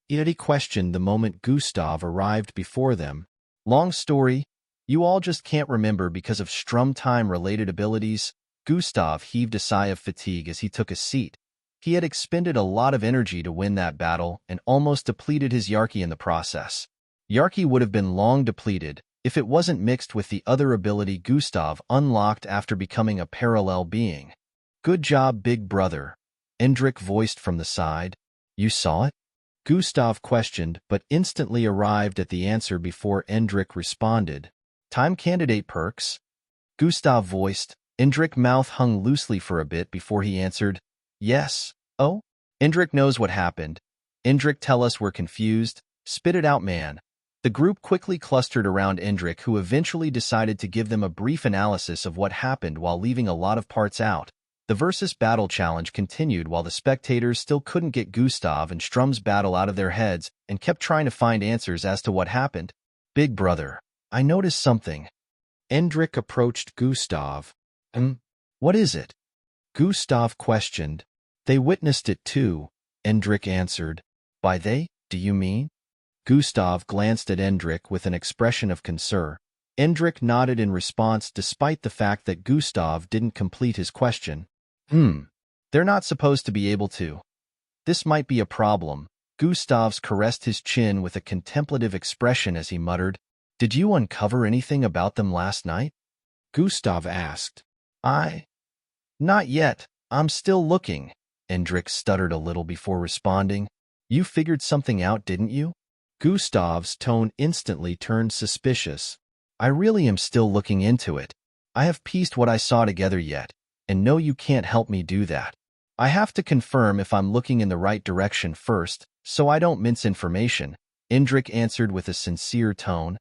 He questioned the moment Gustav arrived before them. Long story, you all just can't remember because of strum time-related abilities. Gustav heaved a sigh of fatigue as he took a seat. He had expended a lot of energy to win that battle and almost depleted his Yarki in the process. Yarki would have been long depleted if it wasn't mixed with the other ability Gustav unlocked after becoming a parallel being. Good job, big brother, Endrick voiced from the side. You saw it? Gustav questioned, but instantly arrived at the answer before Endrick responded. Time candidate perks? Gustav voiced. Endrick's mouth hung loosely for a bit before he answered, yes. Oh? Endrick knows what happened. Endrick, tell us we're confused. Spit it out, man. The group quickly clustered around Endrick, who eventually decided to give them a brief analysis of what happened while leaving a lot of parts out. The versus battle challenge continued while the spectators still couldn't get Gustav and Strum's battle out of their heads and kept trying to find answers as to what happened. Big brother, I noticed something. Endrick approached Gustav. What is it? Gustav questioned. They witnessed it too, Endrick answered. By they, do you mean? Gustav glanced at Endrick with an expression of concern. Endrick nodded in response despite the fact that Gustav didn't complete his question. They're not supposed to be able to. This might be a problem. Gustav caressed his chin with a contemplative expression as he muttered, Did you uncover anything about them last night? Gustav asked. Not yet. I'm still looking. Endrick stuttered a little before responding. You figured something out, didn't you? Gustav's tone instantly turned suspicious. I really am still looking into it. I have pieced what I saw together yet, and no, you can't help me do that. I have to confirm if I'm looking in the right direction first, so I don't mince information, Endrick answered with a sincere tone.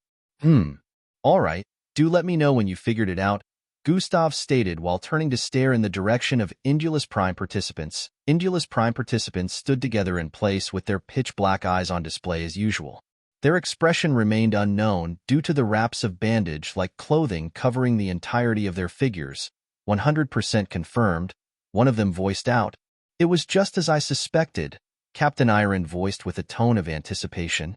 All right, do let me know when you figured it out, Gustav stated while turning to stare in the direction of Indulus Prime participants. Indulus Prime participants stood together in place with their pitch-black eyes on display as usual. Their expression remained unknown due to the wraps of bandage-like clothing covering the entirety of their figures. 100% confirmed, one of them voiced out. It was just as I suspected, Captain Iron voiced with a tone of anticipation.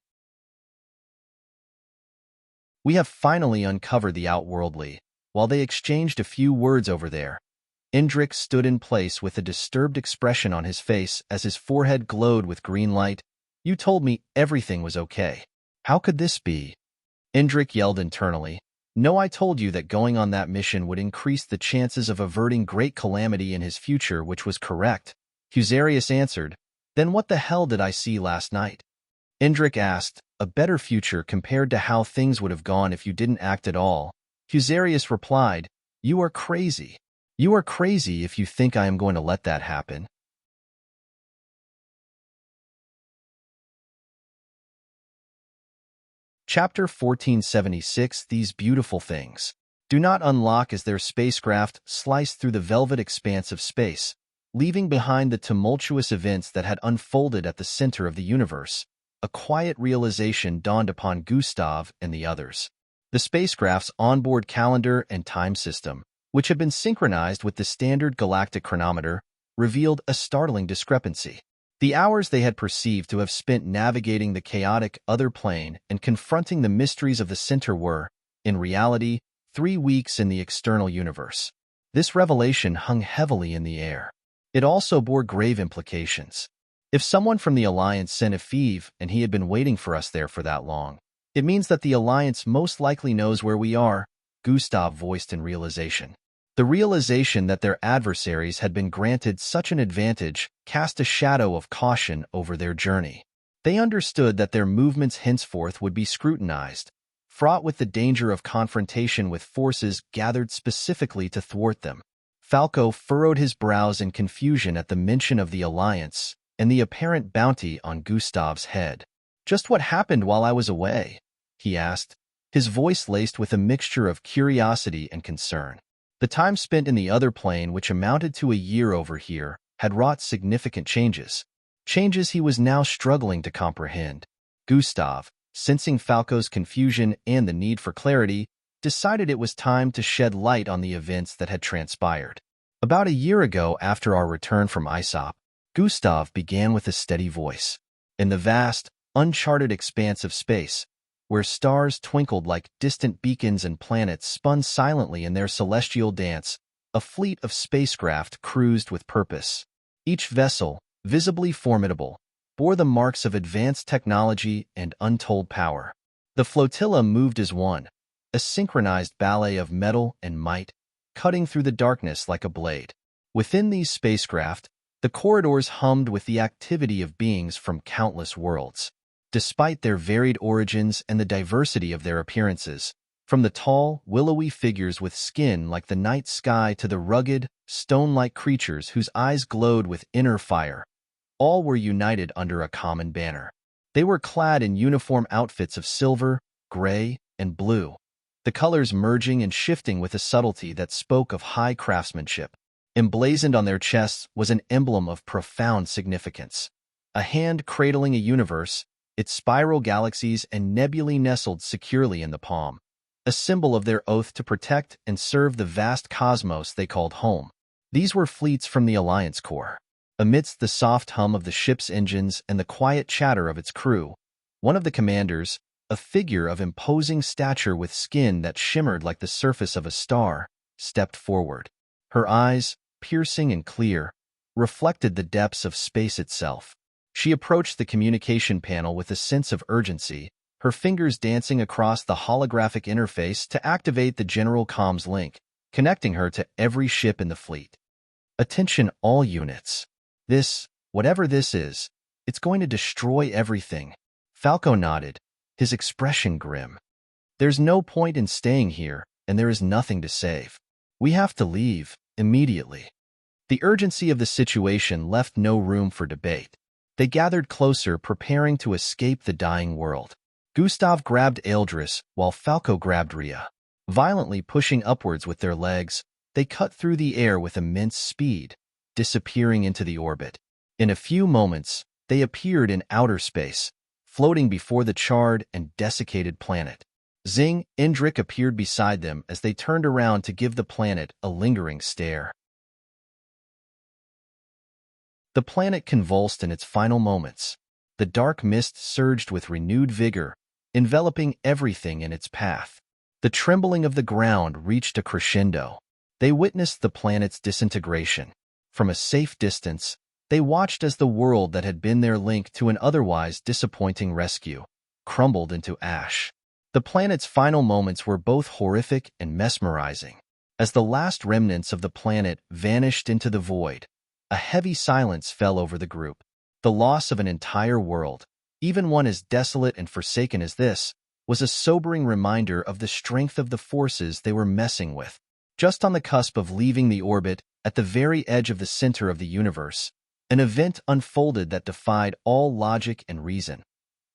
We have finally uncovered the outworldly. While they exchanged a few words over there, Endrick stood in place with a disturbed expression on his face as his forehead glowed with green light. You told me everything was okay. How could this be? Endrick yelled internally. No, I told you that going on that mission would increase the chances of averting great calamity in his future, which was correct. Fusarius answered. Then what the hell did I see last night? Endrick asked. A better future compared to how things would have gone if you didn't act at all. Fusarius replied, You are crazy. You are crazy if you think I am going to let that happen. Chapter 1476 These beautiful things do not unlock as their spacecraft sliced through the velvet expanse of space, leaving behind the tumultuous events that had unfolded at the center of the universe. A quiet realization dawned upon Gustav and the others. The spacecraft's onboard calendar and time system, which had been synchronized with the standard galactic chronometer, revealed a startling discrepancy. The hours they had perceived to have spent navigating the chaotic other plane and confronting the mysteries of the center were, in reality, 3 weeks in the external universe. This revelation hung heavily in the air. It also bore grave implications. If someone from the Alliance sent a thief and he had been waiting for us there for that long, it means that the Alliance most likely knows where we are, Gustav voiced in realization. The realization that their adversaries had been granted such an advantage cast a shadow of caution over their journey. They understood that their movements henceforth would be scrutinized, fraught with the danger of confrontation with forces gathered specifically to thwart them. Falco furrowed his brows in confusion at the mention of the Alliance and the apparent bounty on Gustav's head. "Just what happened while I was away?" he asked, his voice laced with a mixture of curiosity and concern. The time spent in the other plane, which amounted to a year over here, had wrought significant changes. Changes he was now struggling to comprehend. Gustav, sensing Falco's confusion and the need for clarity, decided it was time to shed light on the events that had transpired. About a year ago, after our return from Aesop, Gustav began with a steady voice. In the vast, uncharted expanse of space, where stars twinkled like distant beacons and planets spun silently in their celestial dance, a fleet of spacecraft cruised with purpose. Each vessel, visibly formidable, bore the marks of advanced technology and untold power. The flotilla moved as one, a synchronized ballet of metal and might, cutting through the darkness like a blade. Within these spacecraft, the corridors hummed with the activity of beings from countless worlds. Despite their varied origins and the diversity of their appearances, from the tall, willowy figures with skin like the night sky to the rugged, stone-like creatures whose eyes glowed with inner fire, all were united under a common banner. They were clad in uniform outfits of silver, gray, and blue, the colors merging and shifting with a subtlety that spoke of high craftsmanship. Emblazoned on their chests was an emblem of profound significance. A hand cradling a universe, its spiral galaxies and nebulae nestled securely in the palm, a symbol of their oath to protect and serve the vast cosmos they called home. These were fleets from the Alliance Corps. Amidst the soft hum of the ship's engines and the quiet chatter of its crew, one of the commanders, a figure of imposing stature with skin that shimmered like the surface of a star, stepped forward. Her eyes, piercing and clear, reflected the depths of space itself. She approached the communication panel with a sense of urgency, her fingers dancing across the holographic interface to activate the general comms link, connecting her to every ship in the fleet. "Attention all units. Whatever this is, it's going to destroy everything." Falco nodded, his expression grim. "There's no point in staying here, and there is nothing to save. We have to leave, immediately." The urgency of the situation left no room for debate. They gathered closer, preparing to escape the dying world. Gustav grabbed Eldris, while Falco grabbed Rhea. Violently pushing upwards with their legs, they cut through the air with immense speed, disappearing into the orbit. In a few moments, they appeared in outer space, floating before the charred and desiccated planet. Indrik appeared beside them as they turned around to give the planet a lingering stare. The planet convulsed in its final moments. The dark mist surged with renewed vigor, enveloping everything in its path. The trembling of the ground reached a crescendo. They witnessed the planet's disintegration. From a safe distance, they watched as the world that had been their link to an otherwise disappointing rescue crumbled into ash. The planet's final moments were both horrific and mesmerizing. As the last remnants of the planet vanished into the void, a heavy silence fell over the group. The loss of an entire world, even one as desolate and forsaken as this, was a sobering reminder of the strength of the forces they were messing with. Just on the cusp of leaving the orbit, at the very edge of the center of the universe, an event unfolded that defied all logic and reason.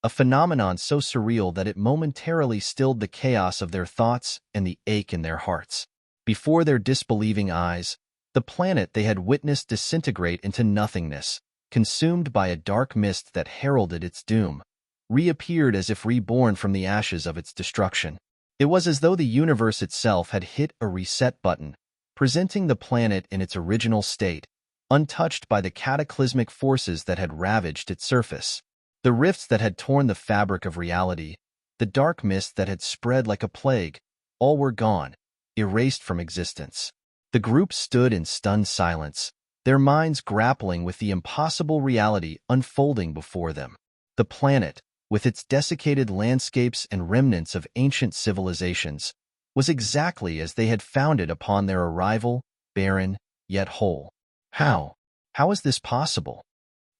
A phenomenon so surreal that it momentarily stilled the chaos of their thoughts and the ache in their hearts. Before their disbelieving eyes, the planet they had witnessed disintegrate into nothingness, consumed by a dark mist that heralded its doom, reappeared as if reborn from the ashes of its destruction. It was as though the universe itself had hit a reset button, presenting the planet in its original state, untouched by the cataclysmic forces that had ravaged its surface. The rifts that had torn the fabric of reality, the dark mist that had spread like a plague, all were gone, erased from existence. The group stood in stunned silence, their minds grappling with the impossible reality unfolding before them. The planet, with its desiccated landscapes and remnants of ancient civilizations, was exactly as they had found it upon their arrival, barren, yet whole. How? How is this possible?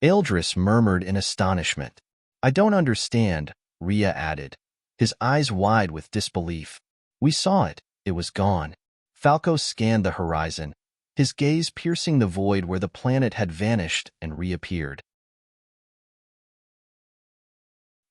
Eldris murmured in astonishment. I don't understand, Rhea added, his eyes wide with disbelief. We saw it. It was gone. Falco scanned the horizon, his gaze piercing the void where the planet had vanished and reappeared.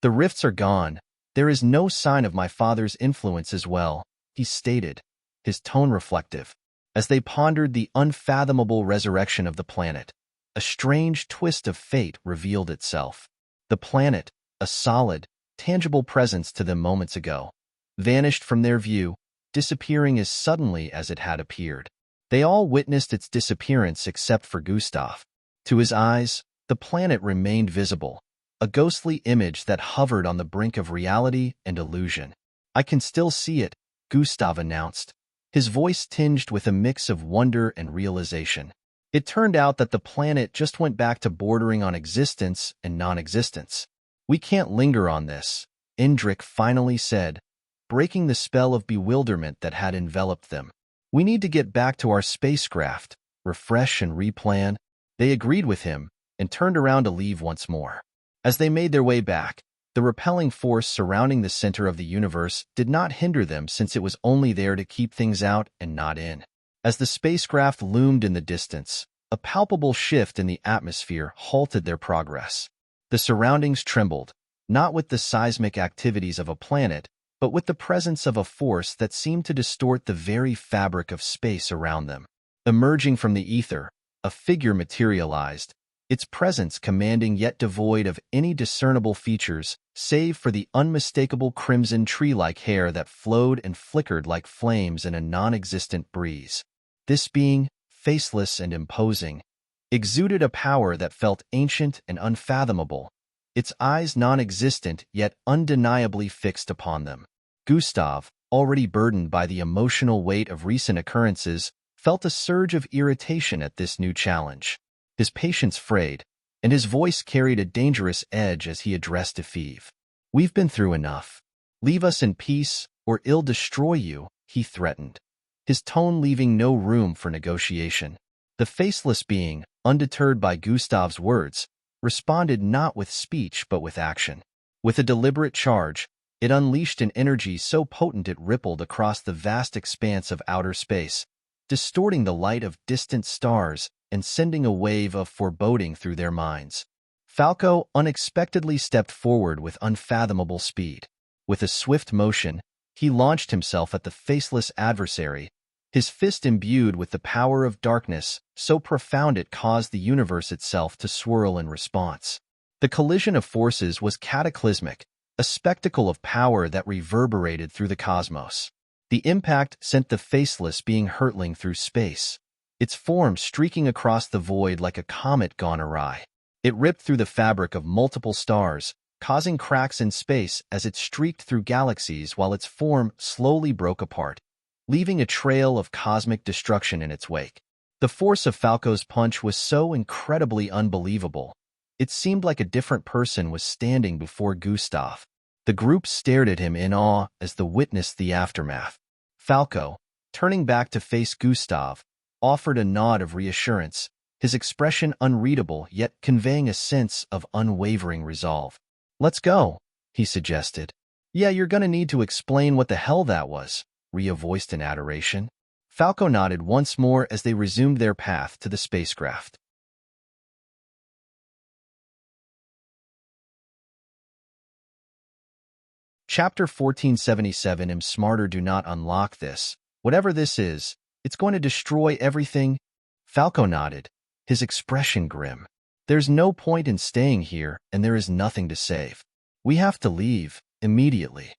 The rifts are gone. There is no sign of my father's influence as well, he stated, his tone reflective. As they pondered the unfathomable resurrection of the planet, a strange twist of fate revealed itself. The planet, a solid, tangible presence to them moments ago, vanished from their view, disappearing as suddenly as it had appeared. They all witnessed its disappearance except for Gustav. To his eyes, the planet remained visible, a ghostly image that hovered on the brink of reality and illusion. I can still see it, Gustav announced, his voice tinged with a mix of wonder and realization. It turned out that the planet just went back to bordering on existence and non-existence. We can't linger on this, Indrik finally said, breaking the spell of bewilderment that had enveloped them. We need to get back to our spacecraft, refresh and replan. They agreed with him and turned around to leave once more. As they made their way back, the repelling force surrounding the center of the universe did not hinder them since it was only there to keep things out and not in. As the spacecraft loomed in the distance, a palpable shift in the atmosphere halted their progress. The surroundings trembled, not with the seismic activities of a planet, but with the presence of a force that seemed to distort the very fabric of space around them. Emerging from the ether, a figure materialized, its presence commanding yet devoid of any discernible features, save for the unmistakable crimson tree-like hair that flowed and flickered like flames in a non-existent breeze. This being, faceless and imposing, exuded a power that felt ancient and unfathomable, its eyes non-existent yet undeniably fixed upon them. Gustav, already burdened by the emotional weight of recent occurrences, felt a surge of irritation at this new challenge. His patience frayed, and his voice carried a dangerous edge as he addressed Epheve. We've been through enough. Leave us in peace, or I'll destroy you, he threatened, his tone leaving no room for negotiation. The faceless being, undeterred by Gustav's words, responded not with speech but with action. With a deliberate charge, it unleashed an energy so potent it rippled across the vast expanse of outer space, distorting the light of distant stars and sending a wave of foreboding through their minds. Falco unexpectedly stepped forward with unfathomable speed. With a swift motion, he launched himself at the faceless adversary, his fist imbued with the power of darkness so profound it caused the universe itself to swirl in response. The collision of forces was cataclysmic, a spectacle of power that reverberated through the cosmos. The impact sent the faceless being hurtling through space, its form streaking across the void like a comet gone awry. It ripped through the fabric of multiple stars, causing cracks in space as it streaked through galaxies while its form slowly broke apart, leaving a trail of cosmic destruction in its wake. The force of Falco's punch was so incredibly unbelievable, it seemed like a different person was standing before Gustav. The group stared at him in awe as they witnessed the aftermath. Falco, turning back to face Gustav, offered a nod of reassurance, his expression unreadable yet conveying a sense of unwavering resolve. Let's go, he suggested. Yeah, you're gonna need to explain what the hell that was, Rhea voiced in adoration. Falco nodded once more as they resumed their path to the spacecraft. Chapter 1477. I'm smarter. Do not unlock this. Whatever this is, it's going to destroy everything. Falco nodded, his expression grim. There's no point in staying here, and there is nothing to save. We have to leave, immediately.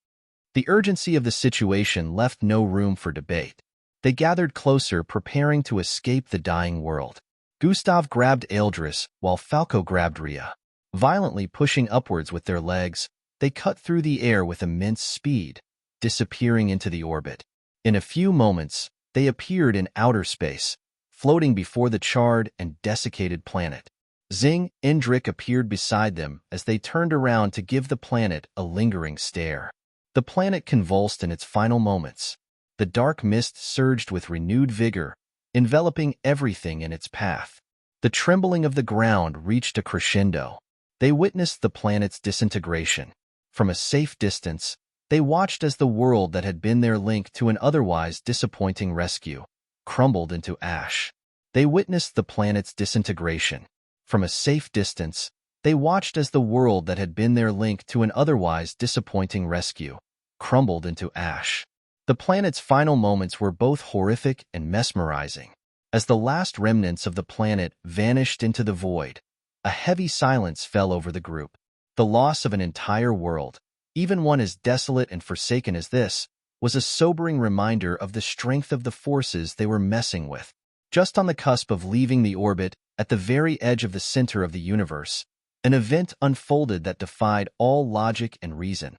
The urgency of the situation left no room for debate. They gathered closer, preparing to escape the dying world. Gustav grabbed Eldris, while Falco grabbed Rhea. Violently pushing upwards with their legs, they cut through the air with immense speed, disappearing into the orbit. In a few moments, they appeared in outer space, floating before the charred and desiccated planet. Zing, Indrik appeared beside them as they turned around to give the planet a lingering stare. The planet convulsed in its final moments. The dark mist surged with renewed vigor, enveloping everything in its path. The trembling of the ground reached a crescendo. They witnessed the planet's disintegration. From a safe distance, they watched as the world that had been their link to an otherwise disappointing rescue crumbled into ash. They witnessed the planet's disintegration. From a safe distance, they watched as the world that had been their link to an otherwise disappointing rescue crumbled into ash. The planet's final moments were both horrific and mesmerizing. As the last remnants of the planet vanished into the void, a heavy silence fell over the group. The loss of an entire world, even one as desolate and forsaken as this, was a sobering reminder of the strength of the forces they were messing with. Just on the cusp of leaving the orbit, at the very edge of the center of the universe, an event unfolded that defied all logic and reason.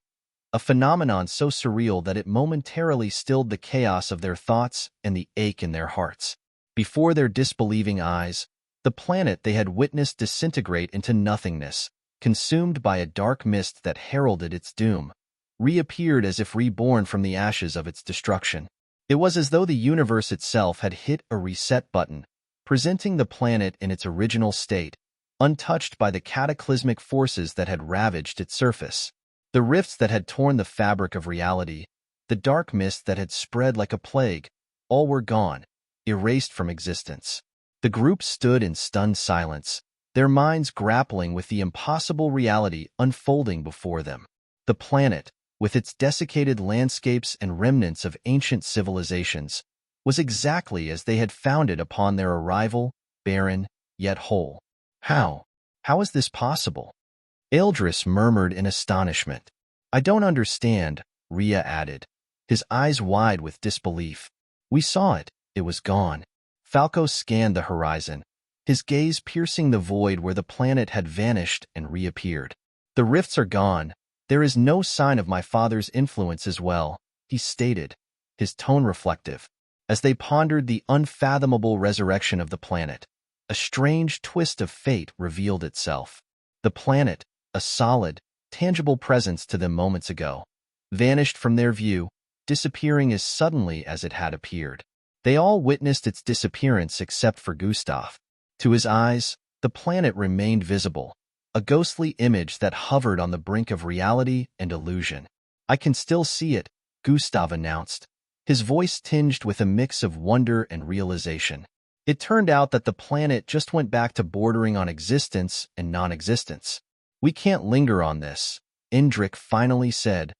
A phenomenon so surreal that it momentarily stilled the chaos of their thoughts and the ache in their hearts. Before their disbelieving eyes, the planet they had witnessed disintegrate into nothingness, consumed by a dark mist that heralded its doom, reappeared as if reborn from the ashes of its destruction. It was as though the universe itself had hit a reset button, presenting the planet in its original state, untouched by the cataclysmic forces that had ravaged its surface. The rifts that had torn the fabric of reality, the dark mist that had spread like a plague, all were gone, erased from existence. The group stood in stunned silence, their minds grappling with the impossible reality unfolding before them. The planet, with its desiccated landscapes and remnants of ancient civilizations, was exactly as they had found it upon their arrival, barren, yet whole. How? How is this possible? Eldris murmured in astonishment. I don't understand, Rhea added, his eyes wide with disbelief. We saw it. It was gone. Falco scanned the horizon, his gaze piercing the void where the planet had vanished and reappeared. The rifts are gone. There is no sign of my father's influence as well, he stated, his tone reflective. As they pondered the unfathomable resurrection of the planet, a strange twist of fate revealed itself. The planet, a solid, tangible presence to them moments ago, vanished from their view, disappearing as suddenly as it had appeared. They all witnessed its disappearance except for Gustav. To his eyes, the planet remained visible, a ghostly image that hovered on the brink of reality and illusion. I can still see it, Gustav announced, his voice tinged with a mix of wonder and realization. It turned out that the planet just went back to bordering on existence and non-existence. We can't linger on this, Indrik finally said,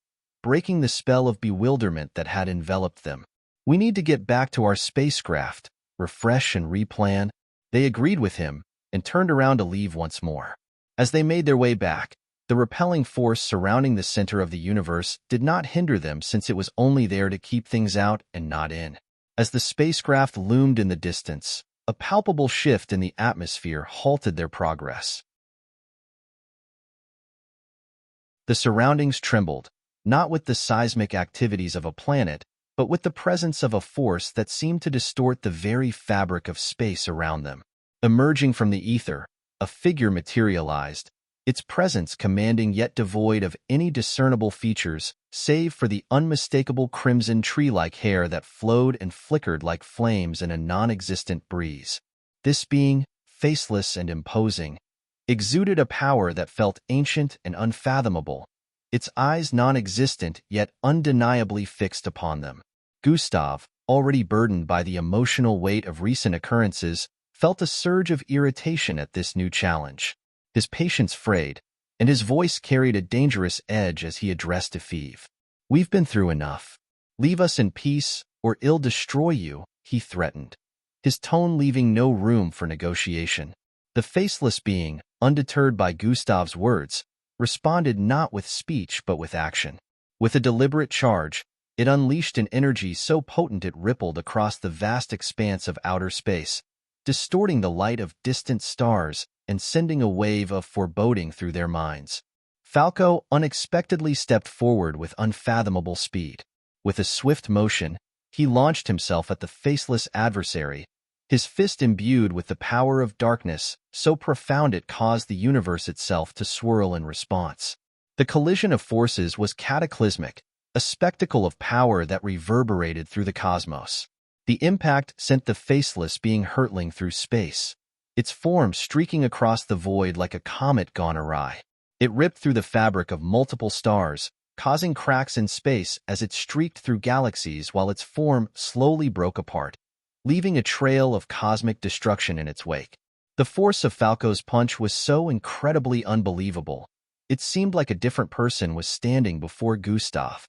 breaking the spell of bewilderment that had enveloped them. We need to get back to our spacecraft, refresh and replan. They agreed with him and turned around to leave once more. As they made their way back, the repelling force surrounding the center of the universe did not hinder them since it was only there to keep things out and not in. As the spacecraft loomed in the distance, a palpable shift in the atmosphere halted their progress. The surroundings trembled, not with the seismic activities of a planet, but with the presence of a force that seemed to distort the very fabric of space around them. Emerging from the ether, a figure materialized, its presence commanding yet devoid of any discernible features, save for the unmistakable crimson tree-like hair that flowed and flickered like flames in a non-existent breeze. This being, faceless and imposing, exuded a power that felt ancient and unfathomable, its eyes non-existent yet undeniably fixed upon them. Gustav, already burdened by the emotional weight of recent occurrences, felt a surge of irritation at this new challenge. His patience frayed, and his voice carried a dangerous edge as he addressed Epheve. We've been through enough. Leave us in peace, or I'll destroy you, he threatened, his tone leaving no room for negotiation. The faceless being, undeterred by Gustav's words, responded not with speech but with action. With a deliberate charge, it unleashed an energy so potent it rippled across the vast expanse of outer space, distorting the light of distant stars and sending a wave of foreboding through their minds. Falco unexpectedly stepped forward with unfathomable speed. With a swift motion, he launched himself at the faceless adversary, his fist imbued with the power of darkness, so profound it caused the universe itself to swirl in response. The collision of forces was cataclysmic, a spectacle of power that reverberated through the cosmos. The impact sent the faceless being hurtling through space, its form streaking across the void like a comet gone awry. It ripped through the fabric of multiple stars, causing cracks in space as it streaked through galaxies while its form slowly broke apart, leaving a trail of cosmic destruction in its wake. The force of Falco's punch was so incredibly unbelievable, it seemed like a different person was standing before Gustav.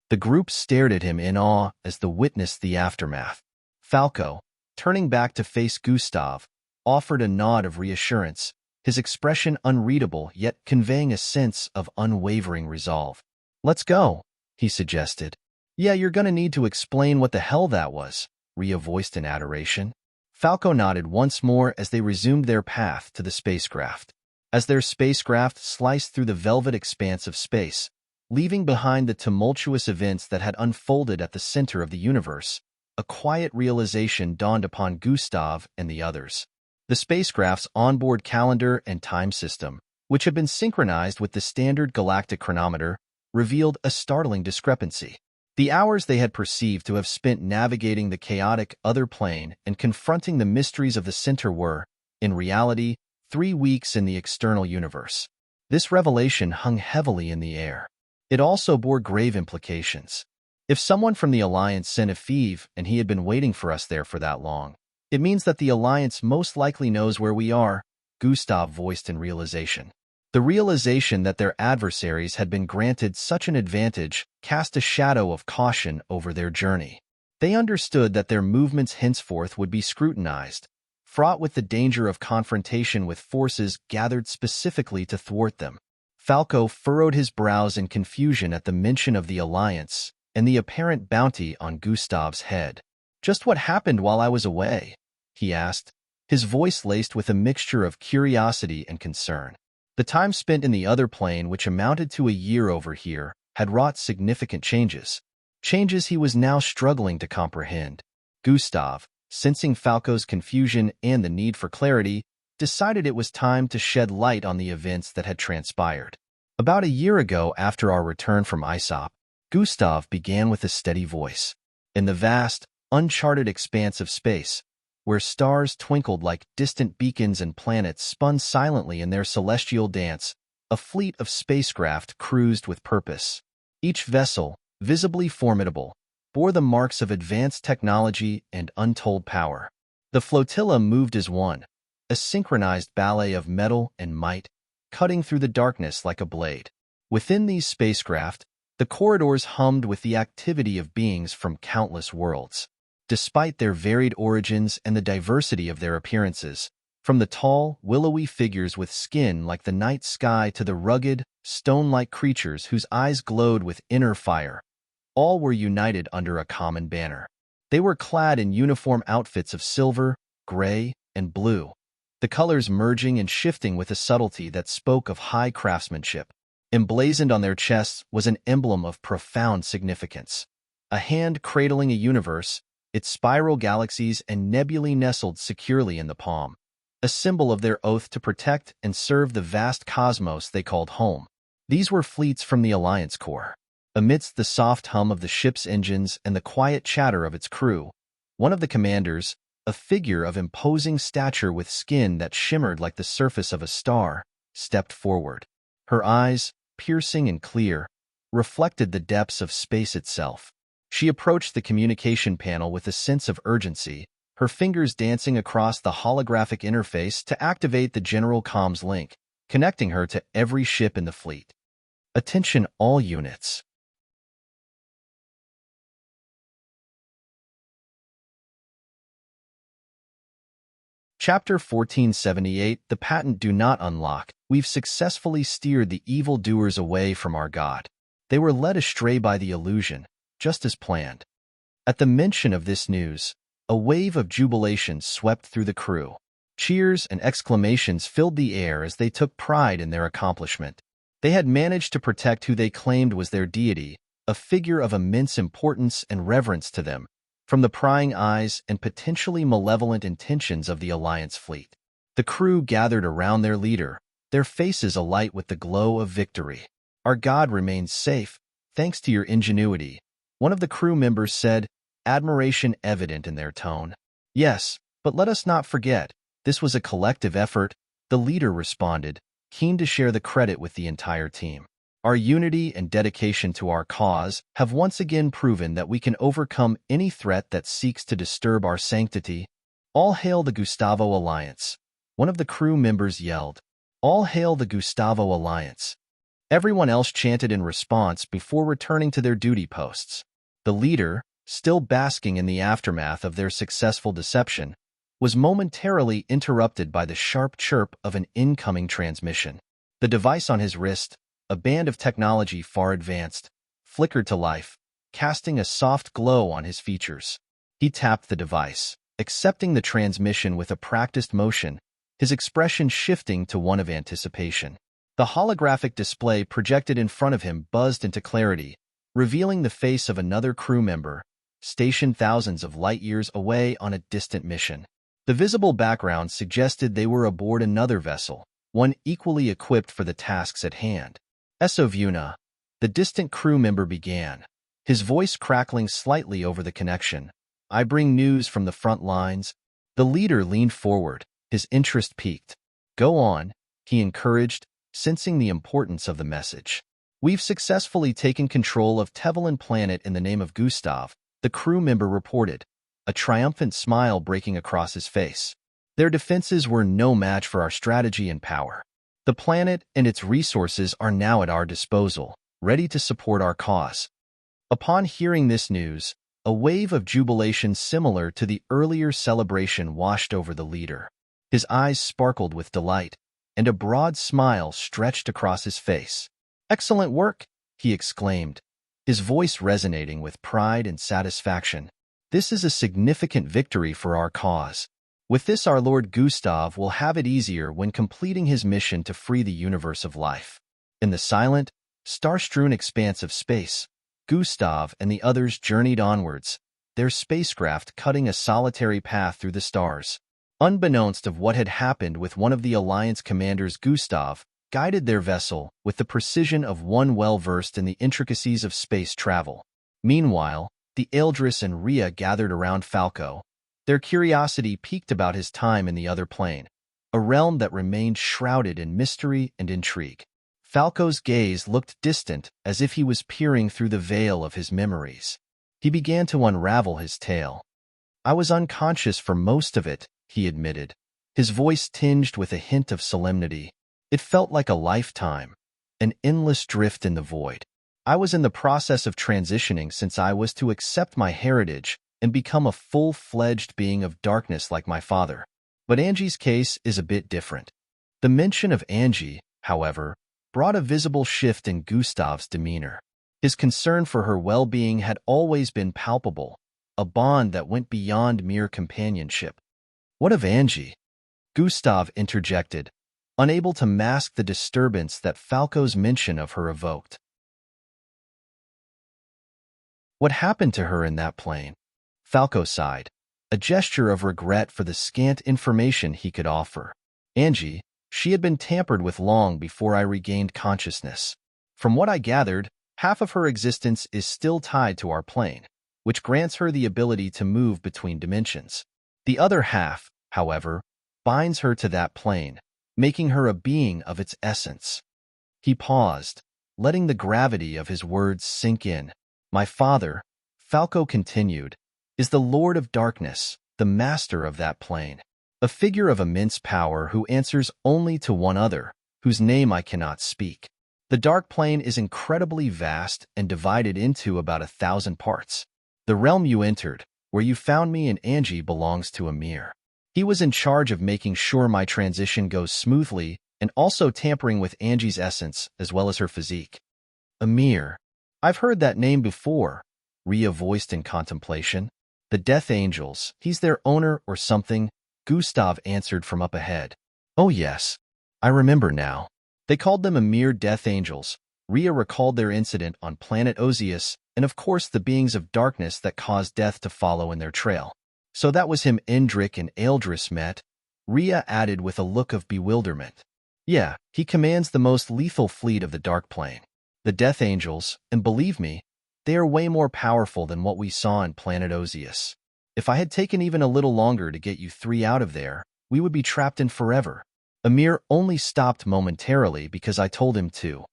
The group stared at him in awe as they witnessed the aftermath. Falco, turning back to face Gustav, offered a nod of reassurance, his expression unreadable yet conveying a sense of unwavering resolve. "Let's go," he suggested. "Yeah, you're gonna need to explain what the hell that was," Rhea voiced in adoration. Falco nodded once more as they resumed their path to the spacecraft. As their spacecraft sliced through the velvet expanse of space, leaving behind the tumultuous events that had unfolded at the center of the universe, a quiet realization dawned upon Gustav and the others. The spacecraft's onboard calendar and time system, which had been synchronized with the standard galactic chronometer, revealed a startling discrepancy. The hours they had perceived to have spent navigating the chaotic other plane and confronting the mysteries of the center were, in reality, 3 weeks in the external universe. This revelation hung heavily in the air. It also bore grave implications. If someone from the Alliance sent a thief and he had been waiting for us there for that long, it means that the Alliance most likely knows where we are, Gustav voiced in realization. The realization that their adversaries had been granted such an advantage cast a shadow of caution over their journey. They understood that their movements henceforth would be scrutinized, fraught with the danger of confrontation with forces gathered specifically to thwart them. Falco furrowed his brows in confusion at the mention of the Alliance and the apparent bounty on Gustav's head. "Just what happened while I was away?" he asked, his voice laced with a mixture of curiosity and concern. The time spent in the other plane, which amounted to a year over here, had wrought significant changes. Changes he was now struggling to comprehend. Gustav, sensing Falco's confusion and the need for clarity, decided it was time to shed light on the events that had transpired. About a year ago, after our return from Aesop, Gustav began with a steady voice. In the vast, uncharted expanse of space, where stars twinkled like distant beacons and planets spun silently in their celestial dance, a fleet of spacecraft cruised with purpose. Each vessel, visibly formidable, bore the marks of advanced technology and untold power. The flotilla moved as one, a synchronized ballet of metal and might, cutting through the darkness like a blade. Within these spacecraft, the corridors hummed with the activity of beings from countless worlds. Despite their varied origins and the diversity of their appearances, from the tall, willowy figures with skin like the night sky to the rugged, stone-like creatures whose eyes glowed with inner fire, all were united under a common banner. They were clad in uniform outfits of silver, gray, and blue, the colors merging and shifting with a subtlety that spoke of high craftsmanship. Emblazoned on their chests was an emblem of profound significance. A hand cradling a universe, its spiral galaxies and nebulae nestled securely in the palm, a symbol of their oath to protect and serve the vast cosmos they called home. These were fleets from the Alliance Corps. Amidst the soft hum of the ship's engines and the quiet chatter of its crew, one of the commanders, a figure of imposing stature with skin that shimmered like the surface of a star, stepped forward. Her eyes, piercing and clear, reflected the depths of space itself. She approached the communication panel with a sense of urgency, her fingers dancing across the holographic interface to activate the general comms link, connecting her to every ship in the fleet. "Attention all units. Chapter 1478, The Patent Do Not Unlock. We've successfully steered the evildoers away from our God. They were led astray by the illusion, just as planned." At the mention of this news, a wave of jubilation swept through the crew. Cheers and exclamations filled the air as they took pride in their accomplishment. They had managed to protect who they claimed was their deity, a figure of immense importance and reverence to them, from the prying eyes and potentially malevolent intentions of the Alliance fleet. The crew gathered around their leader, their faces alight with the glow of victory. "Our god remains safe, thanks to your ingenuity," one of the crew members said, admiration evident in their tone. "Yes, but let us not forget, this was a collective effort," the leader responded, keen to share the credit with the entire team. "Our unity and dedication to our cause have once again proven that we can overcome any threat that seeks to disturb our sanctity. All hail the Gustavo Alliance," one of the crew members yelled. "All hail the Gustavo Alliance." Everyone else chanted in response before returning to their duty posts. The leader, still basking in the aftermath of their successful deception, was momentarily interrupted by the sharp chirp of an incoming transmission. The device on his wrist, a band of technology far advanced, flickered to life, casting a soft glow on his features. He tapped the device, accepting the transmission with a practiced motion, his expression shifting to one of anticipation. The holographic display projected in front of him buzzed into clarity, revealing the face of another crew member, stationed thousands of light-years away on a distant mission. The visible background suggested they were aboard another vessel, one equally equipped for the tasks at hand. "Esovuna," the distant crew member began, his voice crackling slightly over the connection. "I bring news from the front lines." The leader leaned forward, his interest piqued. "Go on," he encouraged, sensing the importance of the message. "We've successfully taken control of Tevelin Planet in the name of Gustav," the crew member reported, a triumphant smile breaking across his face. "Their defenses were no match for our strategy and power. The planet and its resources are now at our disposal, ready to support our cause." Upon hearing this news, a wave of jubilation similar to the earlier celebration washed over the leader. His eyes sparkled with delight, and a broad smile stretched across his face. "Excellent work," he exclaimed, his voice resonating with pride and satisfaction. "This is a significant victory for our cause. With this, our Lord Gustav will have it easier when completing his mission to free the universe of life." In the silent, star-strewn expanse of space, Gustav and the others journeyed onwards, their spacecraft cutting a solitary path through the stars. Unbeknownst of what had happened with one of the Alliance commanders, Gustav guided their vessel with the precision of one well-versed in the intricacies of space travel. Meanwhile, the Eldris and Rhea gathered around Falco, their curiosity piqued about his time in the other plane, a realm that remained shrouded in mystery and intrigue. Falco's gaze looked distant, as if he was peering through the veil of his memories. He began to unravel his tale. "I was unconscious for most of it," he admitted, his voice tinged with a hint of solemnity. "It felt like a lifetime, an endless drift in the void. I was in the process of transitioning since I was to accept my heritage and become a full-fledged being of darkness like my father. But Angie's case is a bit different." The mention of Angie, however, brought a visible shift in Gustav's demeanor. His concern for her well-being had always been palpable, a bond that went beyond mere companionship. "What of Angie?" Gustav interjected, unable to mask the disturbance that Falco's mention of her evoked. "What happened to her in that plane?" Falco sighed, a gesture of regret for the scant information he could offer. "Angie, she had been tampered with long before I regained consciousness. From what I gathered, half of her existence is still tied to our plane, which grants her the ability to move between dimensions. The other half, however, binds her to that plane, making her a being of its essence." He paused, letting the gravity of his words sink in. "My father," Falco continued, "is the Lord of Darkness, the master of that plane, a figure of immense power who answers only to one other, whose name I cannot speak. The Dark Plane is incredibly vast and divided into about 1,000 parts. The realm you entered, where you found me and Angie, belongs to Amir. He was in charge of making sure my transition goes smoothly and also tampering with Angie's essence as well as her physique." "Amir. I've heard that name before," Rhea voiced in contemplation. "The Death Angels. He's their owner or something," Gustav answered from up ahead. "Oh yes, I remember now. They called them Amir Death Angels, Rhea recalled their incident on planet Ozius, and of course the beings of darkness that caused death to follow in their trail. So that was him Indrik and Eldris met, Rhea added with a look of bewilderment. Yeah, he commands the most lethal fleet of the Dark Plane. The Death Angels, and believe me, they are way more powerful than what we saw in planet Ozius. If I had taken even a little longer to get you three out of there, we would be trapped in forever. Amir only stopped momentarily because I told him to.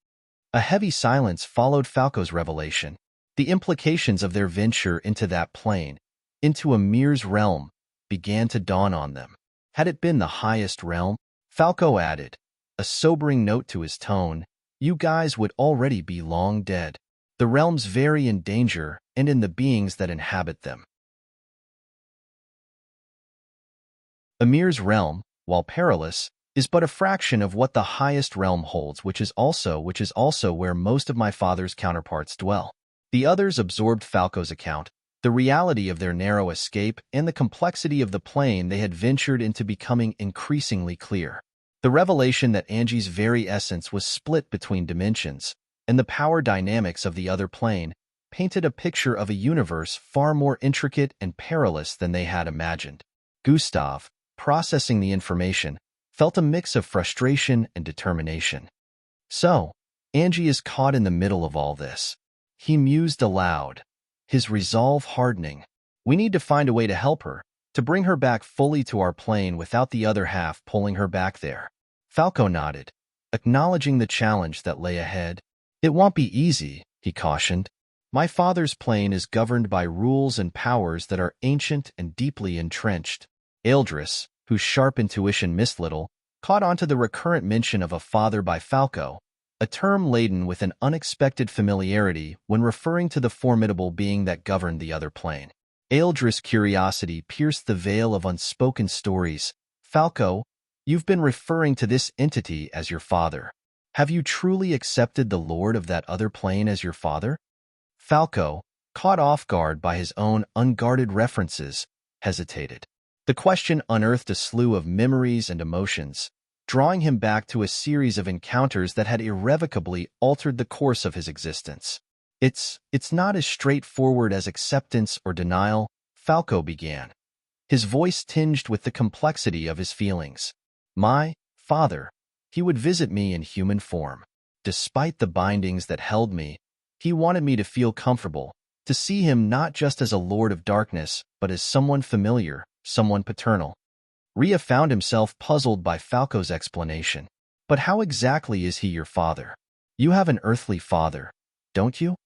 A heavy silence followed Falco's revelation. The implications of their venture into that plane, into Amir's realm, began to dawn on them. Had it been the highest realm, Falco added, a sobering note to his tone, you guys would already be long dead. The realms vary in danger and in the beings that inhabit them. Amir's realm, while perilous, is but a fraction of what the highest realm holds, which is also where most of my father's counterparts dwell. The others absorbed Falco's account, the reality of their narrow escape and the complexity of the plane they had ventured into becoming increasingly clear. The revelation that Angie's very essence was split between dimensions, and the power dynamics of the other plane, painted a picture of a universe far more intricate and perilous than they had imagined. Gustav, processing the information, felt a mix of frustration and determination. So, Angie is caught in the middle of all this. He mused aloud, his resolve hardening. We need to find a way to help her, to bring her back fully to our plane without the other half pulling her back there. Falco nodded, acknowledging the challenge that lay ahead. It won't be easy, he cautioned. My father's plane is governed by rules and powers that are ancient and deeply entrenched. Eldris, whose sharp intuition missed little, caught onto the recurrent mention of a father by Falco, a term laden with an unexpected familiarity when referring to the formidable being that governed the other plane. Eldris' curiosity pierced the veil of unspoken stories. Falco, you've been referring to this entity as your father. Have you truly accepted the Lord of that other plane as your father? Falco, caught off guard by his own unguarded references, hesitated. The question unearthed a slew of memories and emotions, drawing him back to a series of encounters that had irrevocably altered the course of his existence. It's not as straightforward as acceptance or denial, Falco began, his voice tinged with the complexity of his feelings. My father, he would visit me in human form. Despite the bindings that held me, he wanted me to feel comfortable, to see him not just as a lord of darkness, but as someone familiar, someone paternal. Rhea found himself puzzled by Falco's explanation. But how exactly is he your father? You have an earthly father, don't you?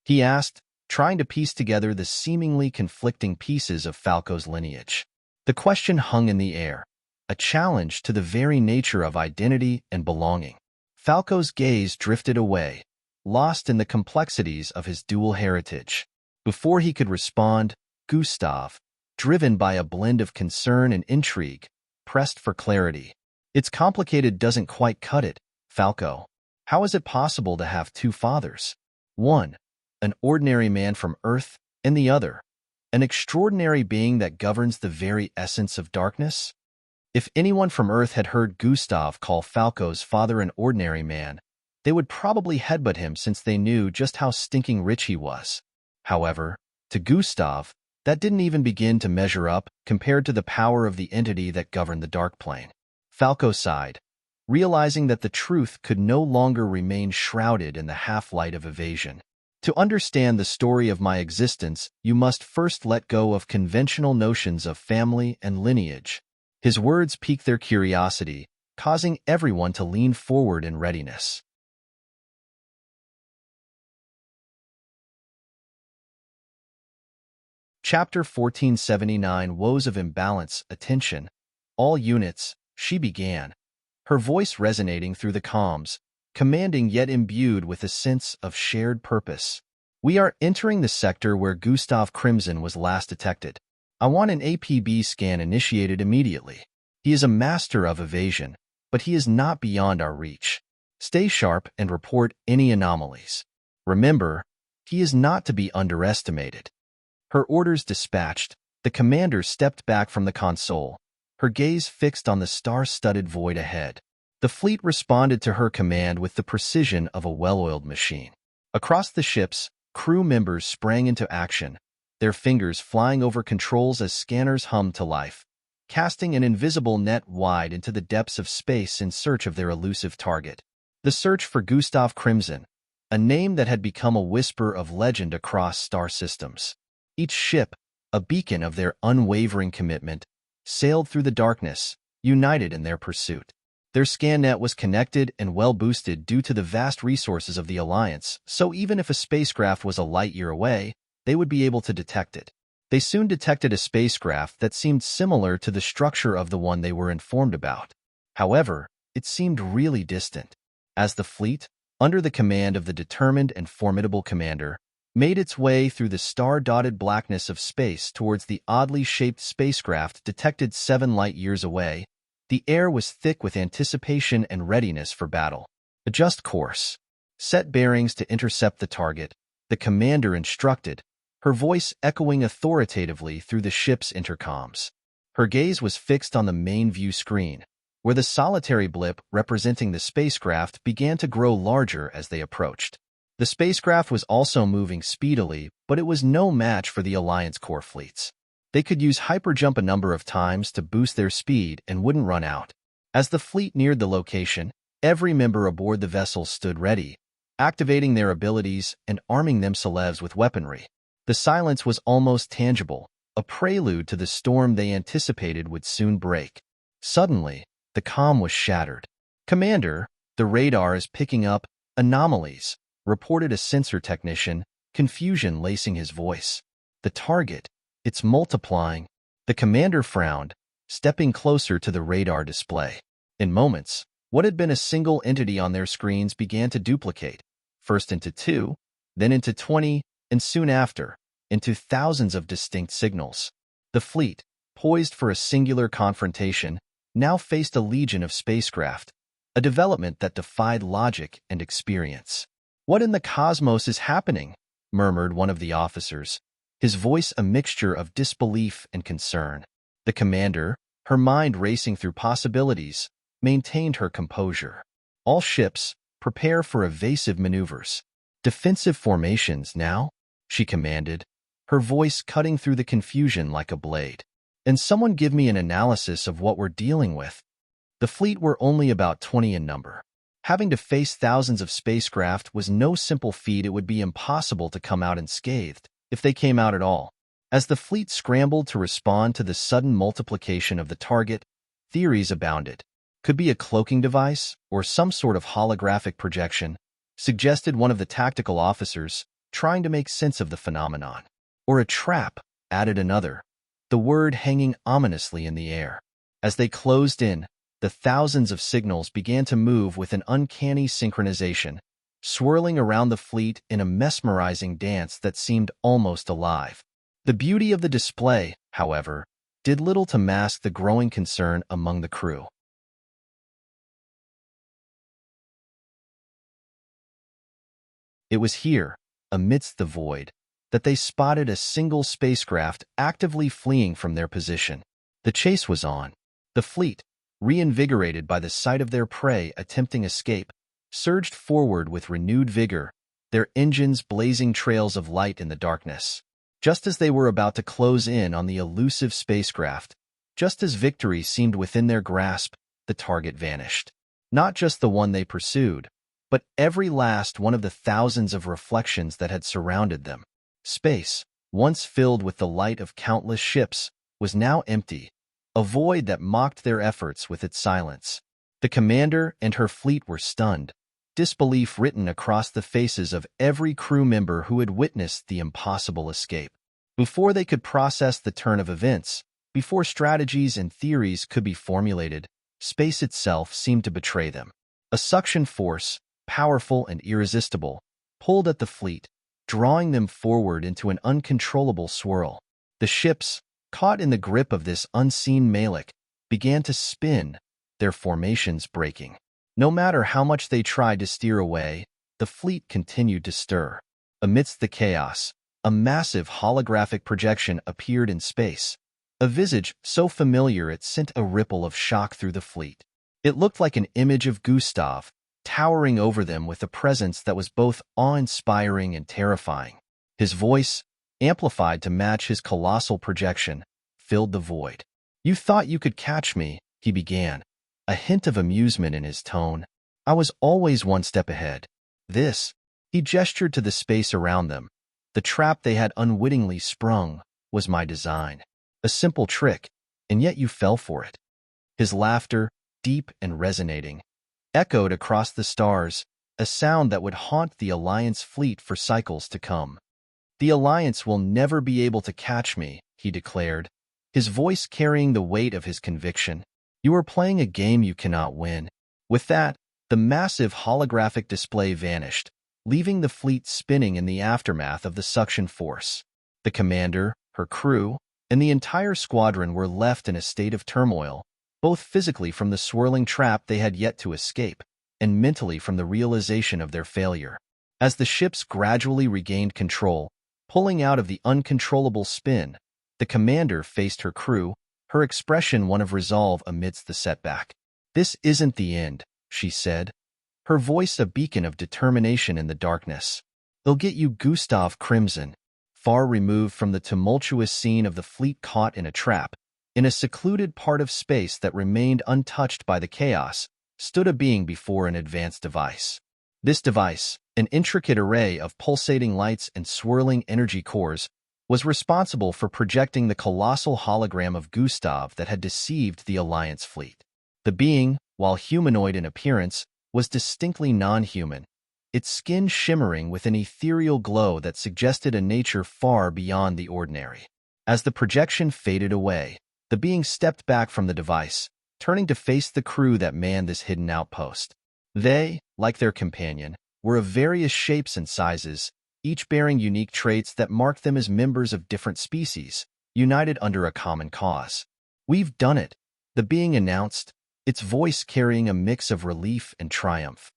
He asked, trying to piece together the seemingly conflicting pieces of Falco's lineage. The question hung in the air, a challenge to the very nature of identity and belonging. Falco's gaze drifted away, lost in the complexities of his dual heritage. Before he could respond, Gustav, driven by a blend of concern and intrigue, pressed for clarity. It's complicated doesn't quite cut it, Falco. How is it possible to have two fathers? One, an ordinary man from Earth, and the other, an extraordinary being that governs the very essence of darkness? If anyone from Earth had heard Gustav call Falco's father an ordinary man, they would probably headbutt him since they knew just how stinking rich he was. However, to Gustav, that didn't even begin to measure up compared to the power of the entity that governed the Dark Plane. Falco sighed, realizing that the truth could no longer remain shrouded in the half-light of evasion. To understand the story of my existence, you must first let go of conventional notions of family and lineage. His words piqued their curiosity, causing everyone to lean forward in readiness. Chapter 1479 Woes of Imbalance, Attention, All Units, she began, her voice resonating through the comms, commanding yet imbued with a sense of shared purpose. We are entering the sector where Gustav Crimson was last detected. I want an APB scan initiated immediately. He is a master of evasion, but he is not beyond our reach. Stay sharp and report any anomalies. Remember, he is not to be underestimated. Her orders dispatched, the commander stepped back from the console, her gaze fixed on the star-studded void ahead. The fleet responded to her command with the precision of a well-oiled machine. Across the ships, crew members sprang into action, their fingers flying over controls as scanners hummed to life, casting an invisible net wide into the depths of space in search of their elusive target. The search for Gustav Crimson, a name that had become a whisper of legend across star systems. Each ship, a beacon of their unwavering commitment, sailed through the darkness, united in their pursuit. Their scan net was connected and well-boosted due to the vast resources of the Alliance, so even if a spacecraft was a light year away, they would be able to detect it. They soon detected a spacecraft that seemed similar to the structure of the one they were informed about. However, it seemed really distant. As the fleet, under the command of the determined and formidable commander, made its way through the star-dotted blackness of space towards the oddly shaped spacecraft detected 7 light-years away, the air was thick with anticipation and readiness for battle. Adjust course. Set bearings to intercept the target, the commander instructed, her voice echoing authoritatively through the ship's intercoms. Her gaze was fixed on the main view screen, where the solitary blip representing the spacecraft began to grow larger as they approached. The spacecraft was also moving speedily, but it was no match for the Alliance core fleets. They could use hyperjump a number of times to boost their speed and wouldn't run out. As the fleet neared the location, every member aboard the vessel stood ready, activating their abilities and arming themselves with weaponry. The silence was almost tangible, a prelude to the storm they anticipated would soon break. Suddenly, the calm was shattered. "Commander, the radar is picking up anomalies," reported a sensor technician, confusion lacing his voice. "The target, it's multiplying." The commander frowned, stepping closer to the radar display. In moments, what had been a single entity on their screens began to duplicate, first into 2, then into 20, and soon after, into thousands of distinct signals. The fleet, poised for a singular confrontation, now faced a legion of spacecraft, a development that defied logic and experience. "What in the cosmos is happening?" murmured one of the officers, his voice a mixture of disbelief and concern. The commander, her mind racing through possibilities, maintained her composure. "All ships, prepare for evasive maneuvers. Defensive formations now," she commanded, her voice cutting through the confusion like a blade. "And someone give me an analysis of what we're dealing with." The fleet were only about 20 in number. Having to face thousands of spacecraft was no simple feat. It would be impossible to come out unscathed, if they came out at all. As the fleet scrambled to respond to the sudden multiplication of the target, theories abounded. "Could be a cloaking device, or some sort of holographic projection," suggested one of the tactical officers, trying to make sense of the phenomenon. "Or a trap," added another, the word hanging ominously in the air. As they closed in, the thousands of signals began to move with an uncanny synchronization, swirling around the fleet in a mesmerizing dance that seemed almost alive. The beauty of the display, however, did little to mask the growing concern among the crew. It was here, amidst the void, that they spotted a single spacecraft actively fleeing from their position. The chase was on. The fleet, reinvigorated by the sight of their prey attempting escape, surged forward with renewed vigor, their engines blazing trails of light in the darkness. Just as they were about to close in on the elusive spacecraft, just as victory seemed within their grasp, the target vanished. Not just the one they pursued, but every last one of the thousands of reflections that had surrounded them. Space, once filled with the light of countless ships, was now empty, a void that mocked their efforts with its silence. The commander and her fleet were stunned, disbelief written across the faces of every crew member who had witnessed the impossible escape. Before they could process the turn of events, before strategies and theories could be formulated, space itself seemed to betray them. A suction force, powerful and irresistible, pulled at the fleet, drawing them forward into an uncontrollable swirl. The ships, caught in the grip of this unseen Malik, began to spin, their formations breaking. No matter how much they tried to steer away, the fleet continued to stir. Amidst the chaos, a massive holographic projection appeared in space, a visage so familiar it sent a ripple of shock through the fleet. It looked like an image of Gustav, towering over them with a presence that was both awe-inspiring and terrifying. His voice, amplified to match his colossal projection, filled the void. "You thought you could catch me," he began, a hint of amusement in his tone. "I was always one step ahead. This," he gestured to the space around them, "the trap they had unwittingly sprung, was my design. A simple trick, and yet you fell for it." His laughter, deep and resonating, echoed across the stars, a sound that would haunt the Alliance fleet for cycles to come. "The Alliance will never be able to catch me," he declared, his voice carrying the weight of his conviction. "You are playing a game you cannot win." With that, the massive holographic display vanished, leaving the fleet spinning in the aftermath of the suction force. The commander, her crew, and the entire squadron were left in a state of turmoil, both physically from the swirling trap they had yet to escape, and mentally from the realization of their failure. As the ships gradually regained control, pulling out of the uncontrollable spin, the commander faced her crew, her expression one of resolve amidst the setback. "This isn't the end," she said, her voice a beacon of determination in the darkness. "They'll get you, Gustav Crimson." Far removed from the tumultuous scene of the fleet caught in a trap, in a secluded part of space that remained untouched by the chaos, stood a being before an advanced device. This device, an intricate array of pulsating lights and swirling energy cores, was responsible for projecting the colossal hologram of Gustav that had deceived the Alliance fleet. The being, while humanoid in appearance, was distinctly non-human, its skin shimmering with an ethereal glow that suggested a nature far beyond the ordinary. As the projection faded away, the being stepped back from the device, turning to face the crew that manned this hidden outpost. They, like their companion, were of various shapes and sizes, each bearing unique traits that marked them as members of different species, united under a common cause. "We've done it," the being announced, its voice carrying a mix of relief and triumph.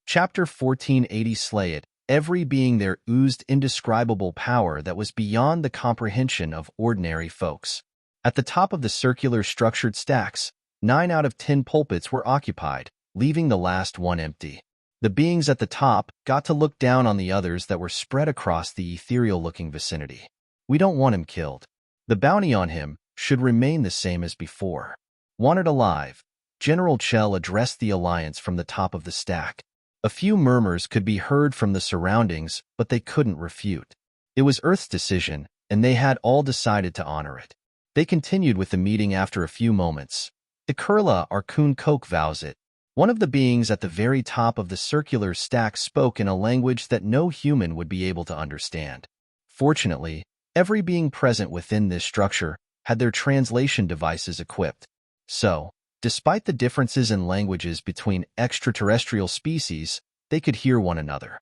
Chapter 1480 Slay It. Every being there oozed indescribable power that was beyond the comprehension of ordinary folks. At the top of the circular structured stacks, 9 out of 10 pulpits were occupied, leaving the last one empty. The beings at the top got to look down on the others that were spread across the ethereal-looking vicinity. "We don't want him killed. The bounty on him should remain the same as before." "Wanted alive," General Chell addressed the Alliance from the top of the stack. A few murmurs could be heard from the surroundings, but they couldn't refute. It was Earth's decision, and they had all decided to honor it. They continued with the meeting after a few moments. "Ikurla Arkun Kok vows it." One of the beings at the very top of the circular stack spoke in a language that no human would be able to understand. Fortunately, every being present within this structure had their translation devices equipped. So, despite the differences in languages between extraterrestrial species, they could hear one another.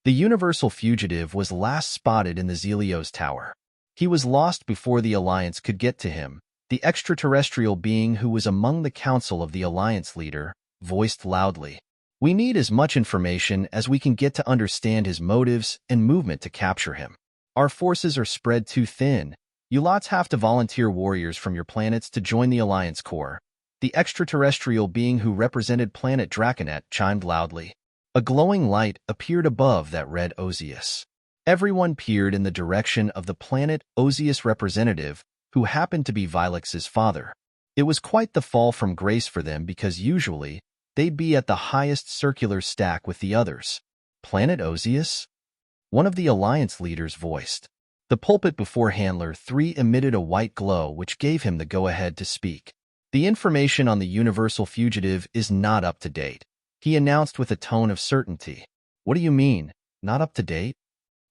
The universal fugitive was last spotted in the Zelios Tower. He was lost before the Alliance could get to him. The extraterrestrial being who was among the council of the Alliance leader voiced loudly. "We need as much information as we can get to understand his motives and movement to capture him. Our forces are spread too thin. You lots have to volunteer warriors from your planets to join the Alliance Corps." The extraterrestrial being who represented planet Draconet chimed loudly. A glowing light appeared above that read Osius. Everyone peered in the direction of the planet Osius representative, who happened to be Vilex's father. It was quite the fall from grace for them because usually they'd be at the highest circular stack with the others. "Planet Osius?" one of the Alliance leaders voiced. The pulpit before Handler 3 emitted a white glow which gave him the go-ahead to speak. "The information on the universal fugitive is not up to date," he announced with a tone of certainty. "What do you mean, not up to date?"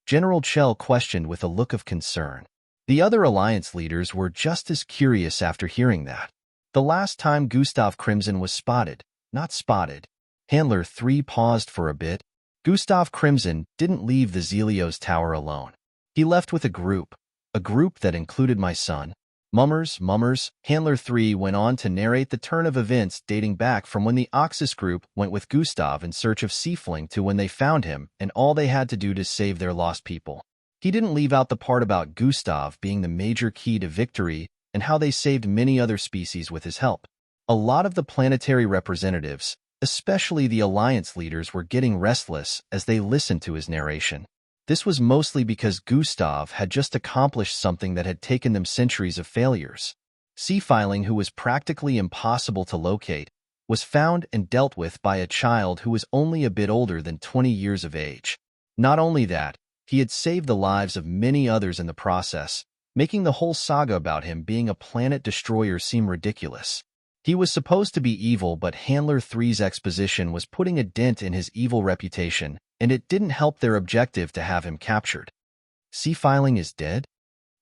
General Chell questioned with a look of concern. The other Alliance leaders were just as curious after hearing that. "The last time Gustav Crimson was spotted, not spotted." Handler 3 paused for a bit. "Gustav Crimson didn't leave the Zelios Tower alone. He left with a group that included my son." Mummers, Handler 3 went on to narrate the turn of events dating back from when the Oxus group went with Gustav in search of Seafling to when they found him and all they had to do to save their lost people. He didn't leave out the part about Gustav being the major key to victory and how they saved many other species with his help. A lot of the planetary representatives, especially the Alliance leaders, were getting restless as they listened to his narration. This was mostly because Gustav had just accomplished something that had taken them centuries of failures. Sea-Filing, who was practically impossible to locate, was found and dealt with by a child who was only a bit older than 20 years of age. Not only that, he had saved the lives of many others in the process, making the whole saga about him being a planet destroyer seem ridiculous. He was supposed to be evil, but Handler 3's exposition was putting a dent in his evil reputation, and it didn't help their objective to have him captured. Sea-Filing is dead?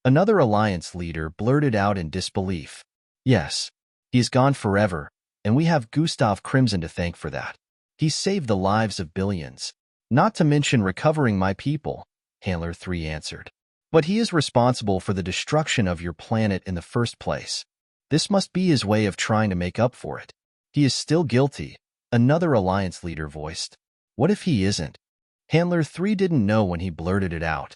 Another Alliance leader blurted out in disbelief. Yes, he's gone forever, and we have Gustav Crimson to thank for that. He saved the lives of billions. Not to mention recovering my people, Handler 3 answered. But he is responsible for the destruction of your planet in the first place. This must be his way of trying to make up for it. He is still guilty, another Alliance leader voiced. What if he isn't? Handler 3 didn't know when he blurted it out.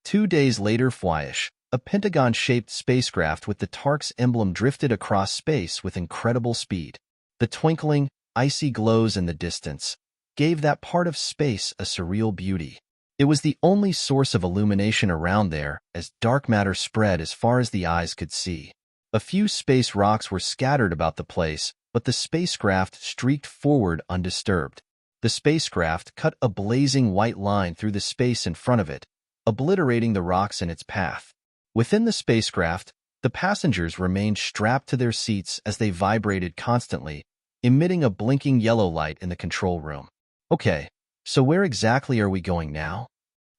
2 days later, Fwyish, a pentagon-shaped spacecraft with the Tark's emblem, drifted across space with incredible speed. The twinkling, icy glows in the distance gave that part of space a surreal beauty. It was the only source of illumination around there as dark matter spread as far as the eyes could see. A few space rocks were scattered about the place, but the spacecraft streaked forward undisturbed. The spacecraft cut a blazing white line through the space in front of it, obliterating the rocks in its path. Within the spacecraft, the passengers remained strapped to their seats as they vibrated constantly, emitting a blinking yellow light in the control room. Okay, so where exactly are we going now?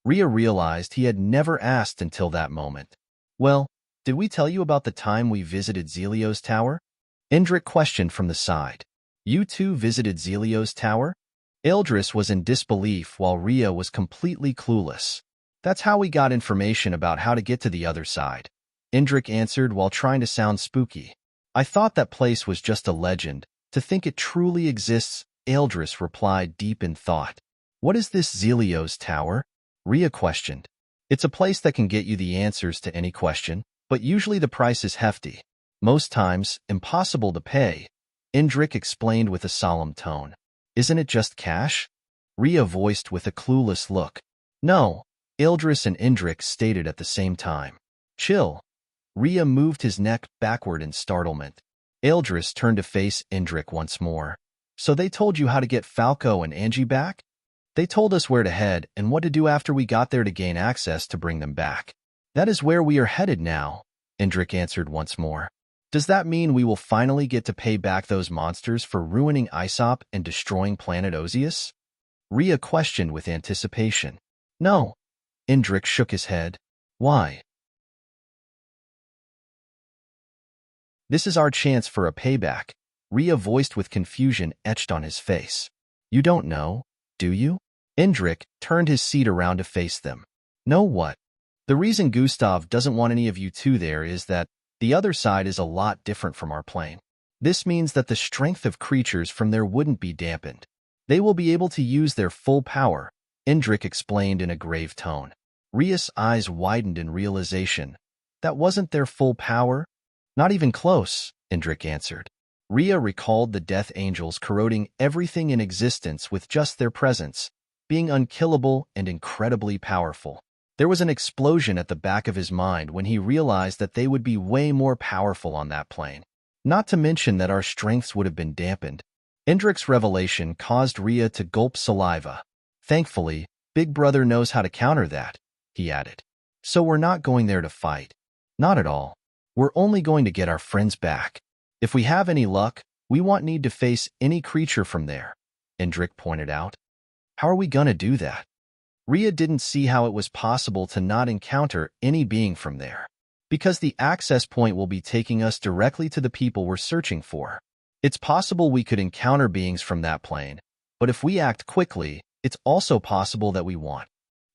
Rhea realized he had never asked until that moment. Well, did we tell you about the time we visited Zelio's tower? Indrik questioned from the side. You two visited Zelio's tower? Eldris was in disbelief while Rhea was completely clueless. That's how we got information about how to get to the other side, Indrik answered while trying to sound spooky. I thought that place was just a legend. To think it truly exists, Eldris replied deep in thought. What is this Zelio's tower? Rhea questioned. It's a place that can get you the answers to any question, but usually the price is hefty. Most times, impossible to pay, Indrik explained with a solemn tone. Isn't it just cash? Rhea voiced with a clueless look. No, Eldris and Indrik stated at the same time. Chill. Rhea moved his neck backward in startlement. Eldris turned to face Indrik once more. So they told you how to get Falco and Angie back? They told us where to head and what to do after we got there to gain access to bring them back. That is where we are headed now, Indrik answered once more. Does that mean we will finally get to pay back those monsters for ruining Aesop and destroying planet Ozius? Rhea questioned with anticipation. No. Indrik shook his head. Why? This is our chance for a payback, Rhea voiced with confusion etched on his face. You don't know, do you? Indrik turned his seat around to face them. Know what? The reason Gustav doesn't want any of you two there is that the other side is a lot different from our plane. This means that the strength of creatures from there wouldn't be dampened. They will be able to use their full power, Indrik explained in a grave tone. Rhea's eyes widened in realization. That wasn't their full power? Not even close, Indrik answered. Rhea recalled the Death Angels corroding everything in existence with just their presence, being unkillable and incredibly powerful. There was an explosion at the back of his mind when he realized that they would be way more powerful on that plane. Not to mention that our strengths would have been dampened. Indrik's revelation caused Rhea to gulp saliva. Thankfully, Big Brother knows how to counter that, he added. So we're not going there to fight. Not at all. We're only going to get our friends back. If we have any luck, we won't need to face any creature from there, Indrik pointed out. How are we gonna do that? Rhea didn't see how it was possible to not encounter any being from there, because the access point will be taking us directly to the people we're searching for. It's possible we could encounter beings from that plane, but if we act quickly, it's also possible that we won't.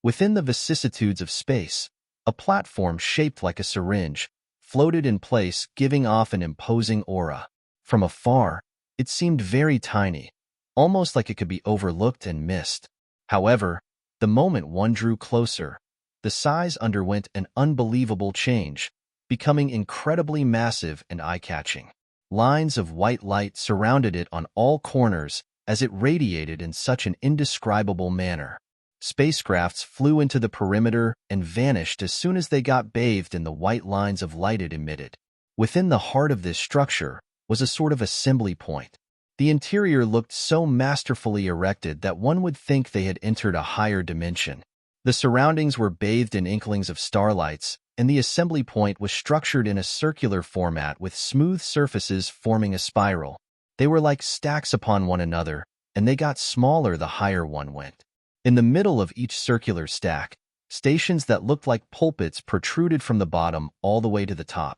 Within the vicissitudes of space, a platform shaped like a syringe floated in place, giving off an imposing aura. From afar, it seemed very tiny, almost like it could be overlooked and missed. However, The moment one drew closer, the size underwent an unbelievable change, becoming incredibly massive and eye-catching. Lines of white light surrounded it on all corners as it radiated in such an indescribable manner. Spacecrafts flew into the perimeter and vanished as soon as they got bathed in the white lines of light it emitted. Within the heart of this structure was a sort of assembly point. The interior looked so masterfully erected that one would think they had entered a higher dimension. The surroundings were bathed in inklings of starlights, and the assembly point was structured in a circular format with smooth surfaces forming a spiral. They were like stacks upon one another, and they got smaller the higher one went. In the middle of each circular stack, stations that looked like pulpits protruded from the bottom all the way to the top.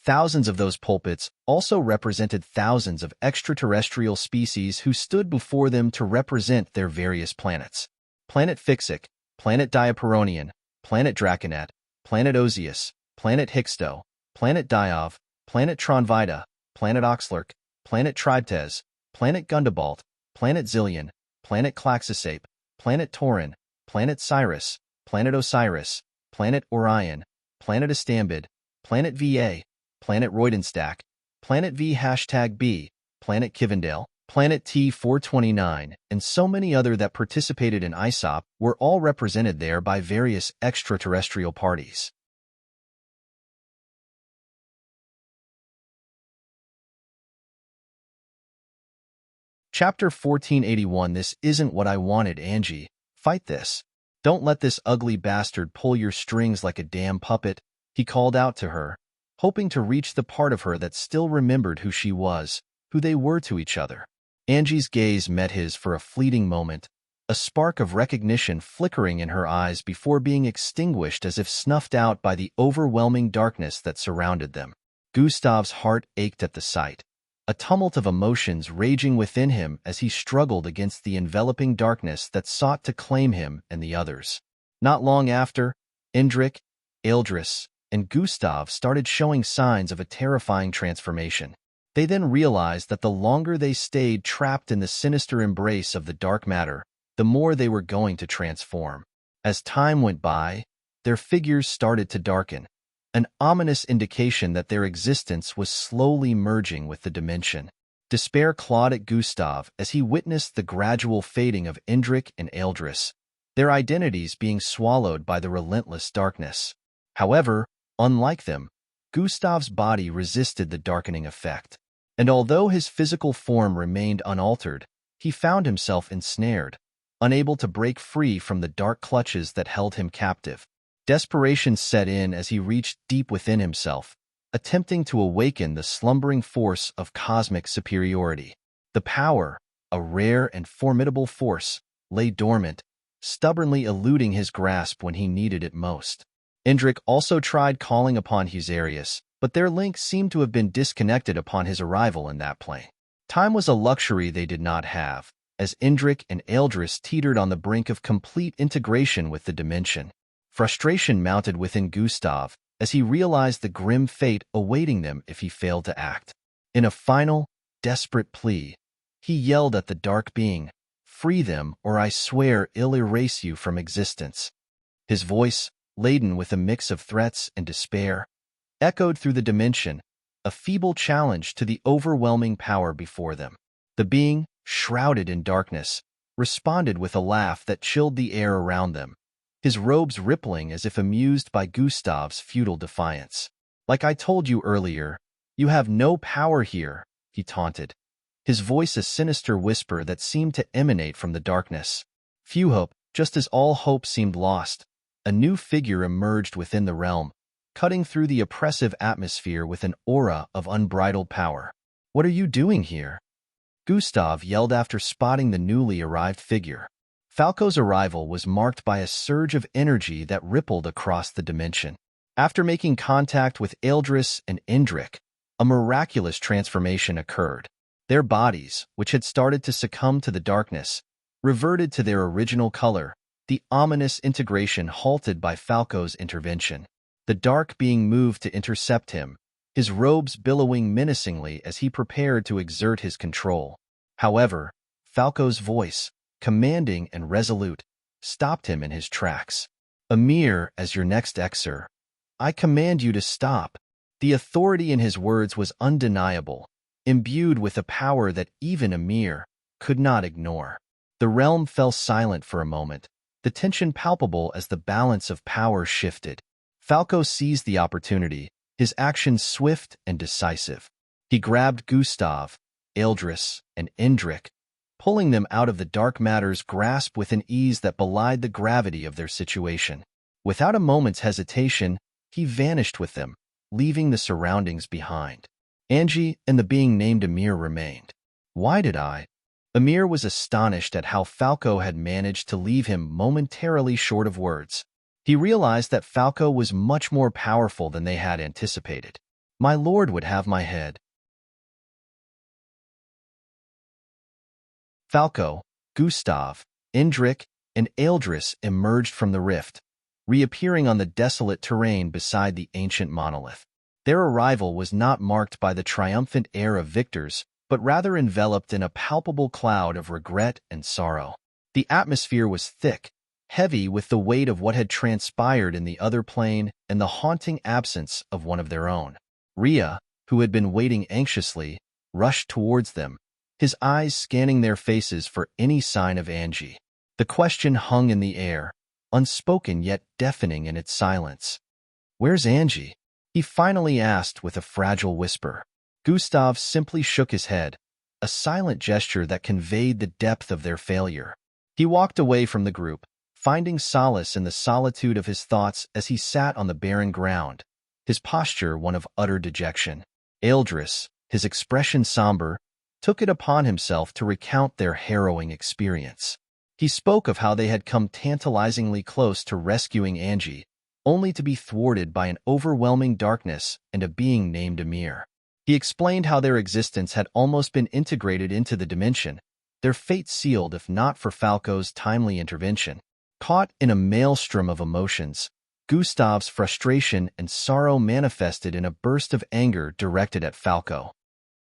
Thousands of those pulpits also represented thousands of extraterrestrial species who stood before them to represent their various planets. Planet Fixic, Planet Diaperonian, Planet Draconet, Planet Osius, Planet Hixto, Planet Diov, Planet Tronvita, Planet Oxlurk, Planet Tribtes, Planet Gundabalt, Planet Zillion, Planet Claxosape, Planet Taurin, Planet Cyrus, Planet Osiris, Planet Orion, Planet Astambid, Planet VA, Planet Roidenstack, Planet V#B, Planet Kivendale, Planet T429, and so many other that participated in ISOP were all represented there by various extraterrestrial parties. Chapter 1481. This isn't what I wanted, Angie. Fight this. Don't let this ugly bastard pull your strings like a damn puppet, he called out to her, hoping to reach the part of her that still remembered who she was, who they were to each other. Angie's gaze met his for a fleeting moment, a spark of recognition flickering in her eyes before being extinguished as if snuffed out by the overwhelming darkness that surrounded them. Gustav's heart ached at the sight, a tumult of emotions raging within him as he struggled against the enveloping darkness that sought to claim him and the others. Not long after, Indrik, Eldris, and Gustav started showing signs of a terrifying transformation. They then realized that the longer they stayed trapped in the sinister embrace of the dark matter, the more they were going to transform. As time went by, their figures started to darken, an ominous indication that their existence was slowly merging with the dimension. Despair clawed at Gustav as he witnessed the gradual fading of Indrik and Eldris, their identities being swallowed by the relentless darkness. However, unlike them, Gustav's body resisted the darkening effect, and although his physical form remained unaltered, he found himself ensnared, unable to break free from the dark clutches that held him captive. Desperation set in as he reached deep within himself, attempting to awaken the slumbering force of cosmic superiority. The power, a rare and formidable force, lay dormant, stubbornly eluding his grasp when he needed it most. Indrik also tried calling upon Husarius, but their link seemed to have been disconnected upon his arrival in that plane. Time was a luxury they did not have, as Indrik and Eldris teetered on the brink of complete integration with the dimension. Frustration mounted within Gustav as he realized the grim fate awaiting them if he failed to act. In a final, desperate plea, he yelled at the dark being, "Free them, or I swear I'll erase you from existence." His voice, laden with a mix of threats and despair, echoed through the dimension, a feeble challenge to the overwhelming power before them. The being, shrouded in darkness, responded with a laugh that chilled the air around them, his robes rippling as if amused by Gustav's futile defiance. "Like I told you earlier, you have no power here," he taunted, his voice a sinister whisper that seemed to emanate from the darkness. Few hope, just as all hope seemed lost, a new figure emerged within the realm, cutting through the oppressive atmosphere with an aura of unbridled power. "What are you doing here?" Gustav yelled after spotting the newly arrived figure. Falco's arrival was marked by a surge of energy that rippled across the dimension. After making contact with Eldris and Indrik, a miraculous transformation occurred. Their bodies, which had started to succumb to the darkness, reverted to their original color, the ominous integration halted by Falco's intervention. The dark being moved to intercept him, his robes billowing menacingly as he prepared to exert his control. However, Falco's voice, commanding and resolute, stopped him in his tracks. "Emir, as your next exer, I command you to stop." The authority in his words was undeniable, imbued with a power that even Emir could not ignore. The realm fell silent for a moment, the tension palpable as the balance of power shifted. Falco seized the opportunity, his actions swift and decisive. He grabbed Gustav, Eldris, and Indrik, pulling them out of the dark matter's grasp with an ease that belied the gravity of their situation. Without a moment's hesitation, he vanished with them, leaving the surroundings behind. Angie and the being named Emir remained. Why did I? Emir was astonished at how Falco had managed to leave him momentarily short of words. He realized that Falco was much more powerful than they had anticipated. My lord would have my head. Falco, Gustav, Indrik, and Eldris emerged from the rift, reappearing on the desolate terrain beside the ancient monolith. Their arrival was not marked by the triumphant air of victors, but rather enveloped in a palpable cloud of regret and sorrow. The atmosphere was thick, heavy with the weight of what had transpired in the other plane and the haunting absence of one of their own. Rhea, who had been waiting anxiously, rushed towards them, his eyes scanning their faces for any sign of Angie. The question hung in the air, unspoken yet deafening in its silence. "Where's Angie?" he finally asked with a fragile whisper. Gustav simply shook his head, a silent gesture that conveyed the depth of their failure. He walked away from the group, finding solace in the solitude of his thoughts as he sat on the barren ground, his posture one of utter dejection. Eldris, his expression somber, took it upon himself to recount their harrowing experience. He spoke of how they had come tantalizingly close to rescuing Angie, only to be thwarted by an overwhelming darkness and a being named Emir. He explained how their existence had almost been integrated into the dimension, their fate sealed if not for Falco's timely intervention. Caught in a maelstrom of emotions, Gustav's frustration and sorrow manifested in a burst of anger directed at Falco.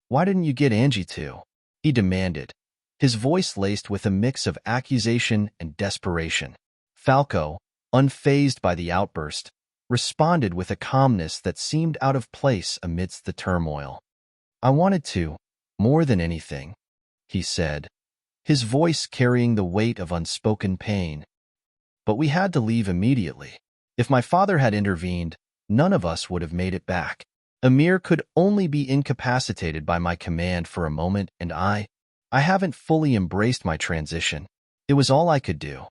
"Why didn't you get Angie to?" he demanded, his voice laced with a mix of accusation and desperation. Falco, unfazed by the outburst, responded with a calmness that seemed out of place amidst the turmoil. "I wanted to, more than anything," he said, his voice carrying the weight of unspoken pain. "But we had to leave immediately. If my father had intervened, none of us would have made it back. Emir could only be incapacitated by my command for a moment, and I haven't fully embraced my transition. It was all I could do."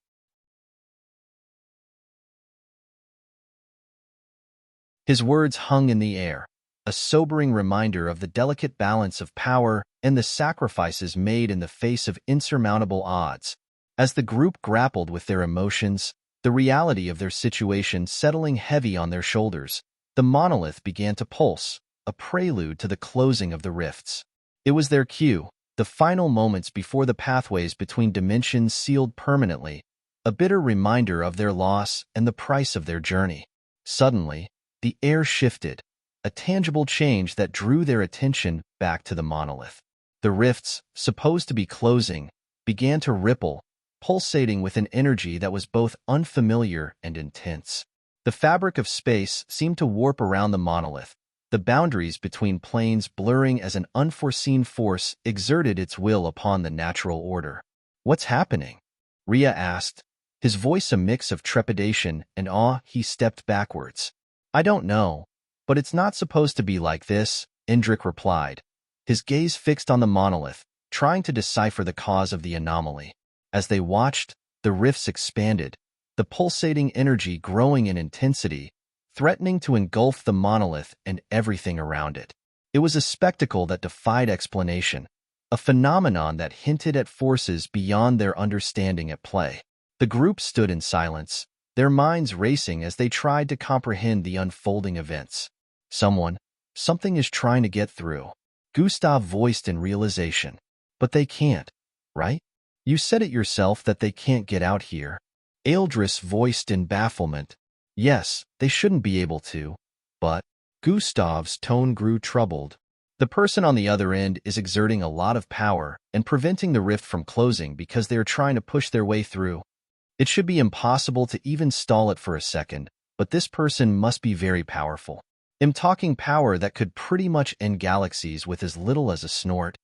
His words hung in the air, a sobering reminder of the delicate balance of power and the sacrifices made in the face of insurmountable odds. As the group grappled with their emotions, the reality of their situation settling heavy on their shoulders, the monolith began to pulse, a prelude to the closing of the rifts. It was their cue, the final moments before the pathways between dimensions sealed permanently, a bitter reminder of their loss and the price of their journey. Suddenly, the air shifted, a tangible change that drew their attention back to the monolith. The rifts, supposed to be closing, began to ripple, pulsating with an energy that was both unfamiliar and intense. The fabric of space seemed to warp around the monolith, the boundaries between planes blurring as an unforeseen force exerted its will upon the natural order. "What's happening?" Rhea asked, his voice a mix of trepidation and awe. He stepped backwards. "I don't know, but it's not supposed to be like this," Indrik replied, his gaze fixed on the monolith, trying to decipher the cause of the anomaly. As they watched, the rifts expanded, the pulsating energy growing in intensity, threatening to engulf the monolith and everything around it. It was a spectacle that defied explanation, a phenomenon that hinted at forces beyond their understanding at play. The group stood in silence, their minds racing as they tried to comprehend the unfolding events. Something is trying to get through," Gustav voiced in realization. "But they can't, right? You said it yourself that they can't get out here." Eldris voiced in bafflement. "Yes, they shouldn't be able to, but..." Gustav's tone grew troubled. "The person on the other end is exerting a lot of power and preventing the rift from closing because they are trying to push their way through. It should be impossible to even stall it for a second, but this person must be very powerful. I'm talking power that could pretty much end galaxies with as little as a snort.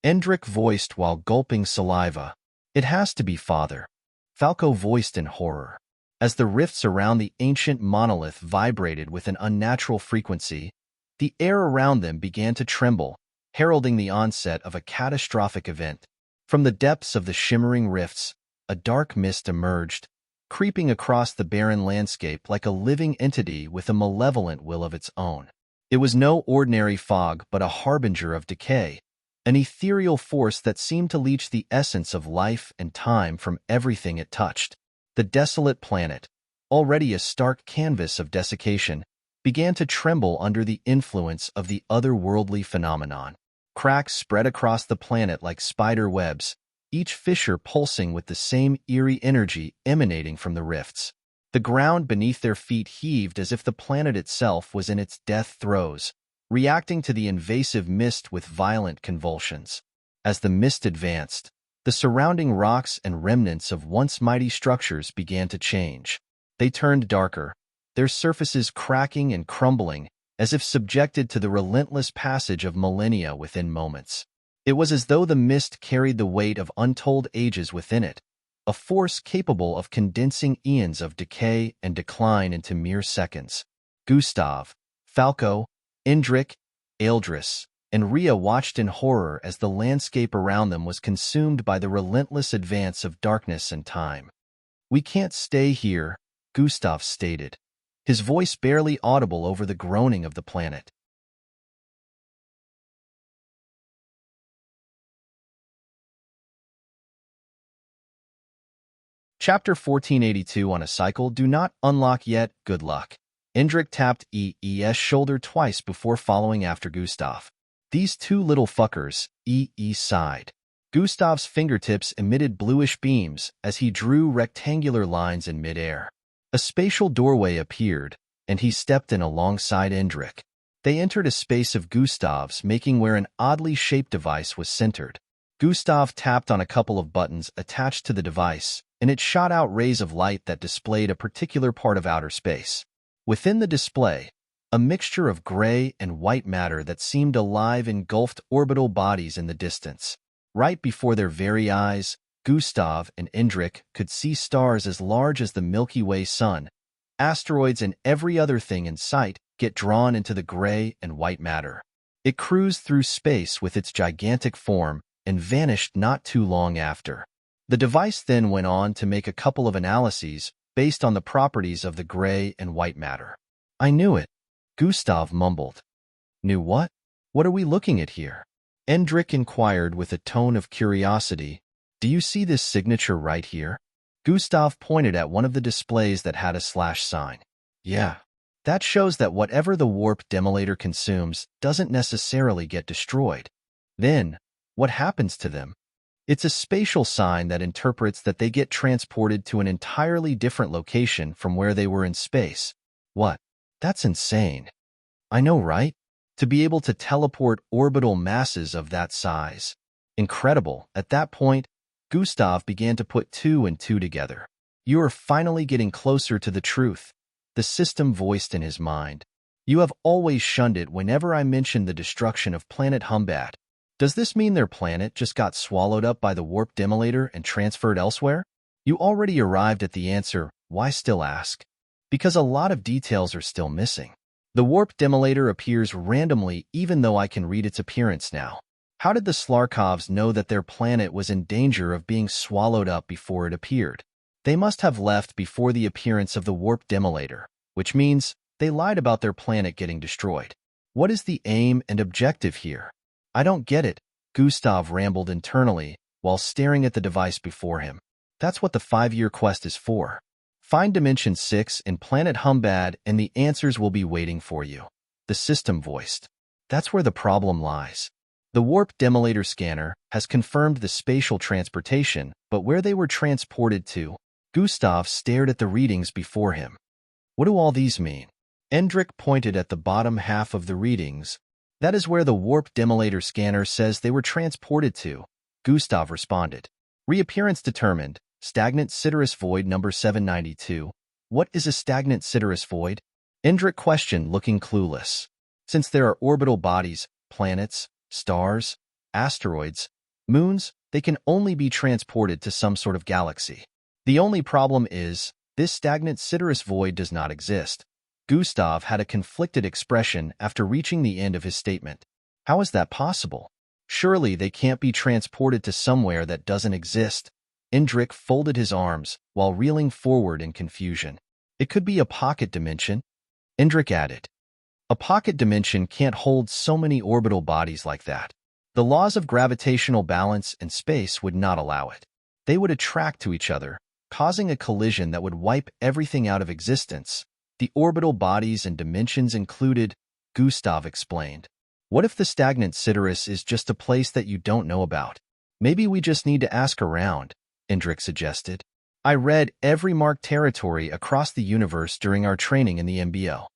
Endrick voiced while gulping saliva. It has to be Father. Falco voiced in horror. As the rifts around the ancient monolith vibrated with an unnatural frequency, the air around them began to tremble, heralding the onset of a catastrophic event. From the depths of the shimmering rifts, a dark mist emerged, creeping across the barren landscape like a living entity with a malevolent will of its own. It was no ordinary fog but a harbinger of decay, an ethereal force that seemed to leach the essence of life and time from everything it touched. The desolate planet, already a stark canvas of desiccation, began to tremble under the influence of the otherworldly phenomenon. Cracks spread across the planet like spider webs, each fissure pulsing with the same eerie energy emanating from the rifts. The ground beneath their feet heaved as if the planet itself was in its death throes, reacting to the invasive mist with violent convulsions. As the mist advanced, the surrounding rocks and remnants of once mighty structures began to change. They turned darker, their surfaces cracking and crumbling, as if subjected to the relentless passage of millennia within moments. It was as though the mist carried the weight of untold ages within it, a force capable of condensing eons of decay and decline into mere seconds. Gustav, Falco, Endrick, Eldris, and Rhea watched in horror as the landscape around them was consumed by the relentless advance of darkness and time. "We can't stay here," Gustav stated, his voice barely audible over the groaning of the planet. Chapter 1482 on a cycle. Do not unlock yet, good luck. Endrick tapped EE's shoulder twice before following after Gustav. "These two little fuckers," EE sighed. Gustav's fingertips emitted bluish beams as he drew rectangular lines in midair. A spatial doorway appeared, and he stepped in alongside Endrick. They entered a space of Gustav's making where an oddly shaped device was centered. Gustav tapped on a couple of buttons attached to the device, and it shot out rays of light that displayed a particular part of outer space. Within the display, a mixture of gray and white matter that seemed alive engulfed orbital bodies in the distance. Right before their very eyes, Gustav and Endrick could see stars as large as the Milky Way sun. Asteroids and every other thing in sight get drawn into the gray and white matter. It cruised through space with its gigantic form and vanished not too long after. The device then went on to make a couple of analyses based on the properties of the gray and white matter. "I knew it," Gustav mumbled. "Knew what? What are we looking at here?" Endrick inquired with a tone of curiosity. "Do you see this signature right here?" Gustav pointed at one of the displays that had a slash sign. "Yeah. That shows that whatever the warp demolator consumes doesn't necessarily get destroyed. Then, what happens to them? It's a spatial sign that interprets that they get transported to an entirely different location from where they were in space." "What? That's insane." "I know, right? To be able to teleport orbital masses of that size. Incredible." At that point, Gustav began to put two and two together. "You are finally getting closer to the truth," the system voiced in his mind. "You have always shunned it whenever I mentioned the destruction of planet Humbat. Does this mean their planet just got swallowed up by the warp demolator and transferred elsewhere?" You already arrived at the answer. Why still ask? Because a lot of details are still missing. The warp demolator appears randomly even though I can read its appearance now. How did the Slarkovs know that their planet was in danger of being swallowed up before it appeared? They must have left before the appearance of the warp demolator, which means they lied about their planet getting destroyed. What is the aim and objective here? "I don't get it," Gustav rambled internally while staring at the device before him. "That's what the 5-year quest is for. Find Dimension 6 in Planet Humbad and the answers will be waiting for you," the system voiced. "That's where the problem lies. The warp demolator scanner has confirmed the spatial transportation, but where they were transported to?" Gustav stared at the readings before him. "What do all these mean?" Endrick pointed at the bottom half of the readings. "That is where the warp demolator scanner says they were transported to," Gustav responded. "Reappearance determined, Stagnant Sidereus Void number 792. What is a stagnant Sidereus Void? Indrik questioned, looking clueless. Since there are orbital bodies, planets, stars, asteroids, moons, they can only be transported to some sort of galaxy. The only problem is, this stagnant Sidereus Void does not exist. Gustav had a conflicted expression after reaching the end of his statement. How is that possible? Surely they can't be transported to somewhere that doesn't exist. Indrik folded his arms while reeling forward in confusion. It could be a pocket dimension, Indrik added. A pocket dimension can't hold so many orbital bodies like that. The laws of gravitational balance and space would not allow it. They would attract to each other, causing a collision that would wipe everything out of existence. The orbital bodies and dimensions included, Gustav explained. What if the stagnant Sidereus is just a place that you don't know about? Maybe we just need to ask around, Indrik suggested. I read every marked territory across the universe during our training in the MBO.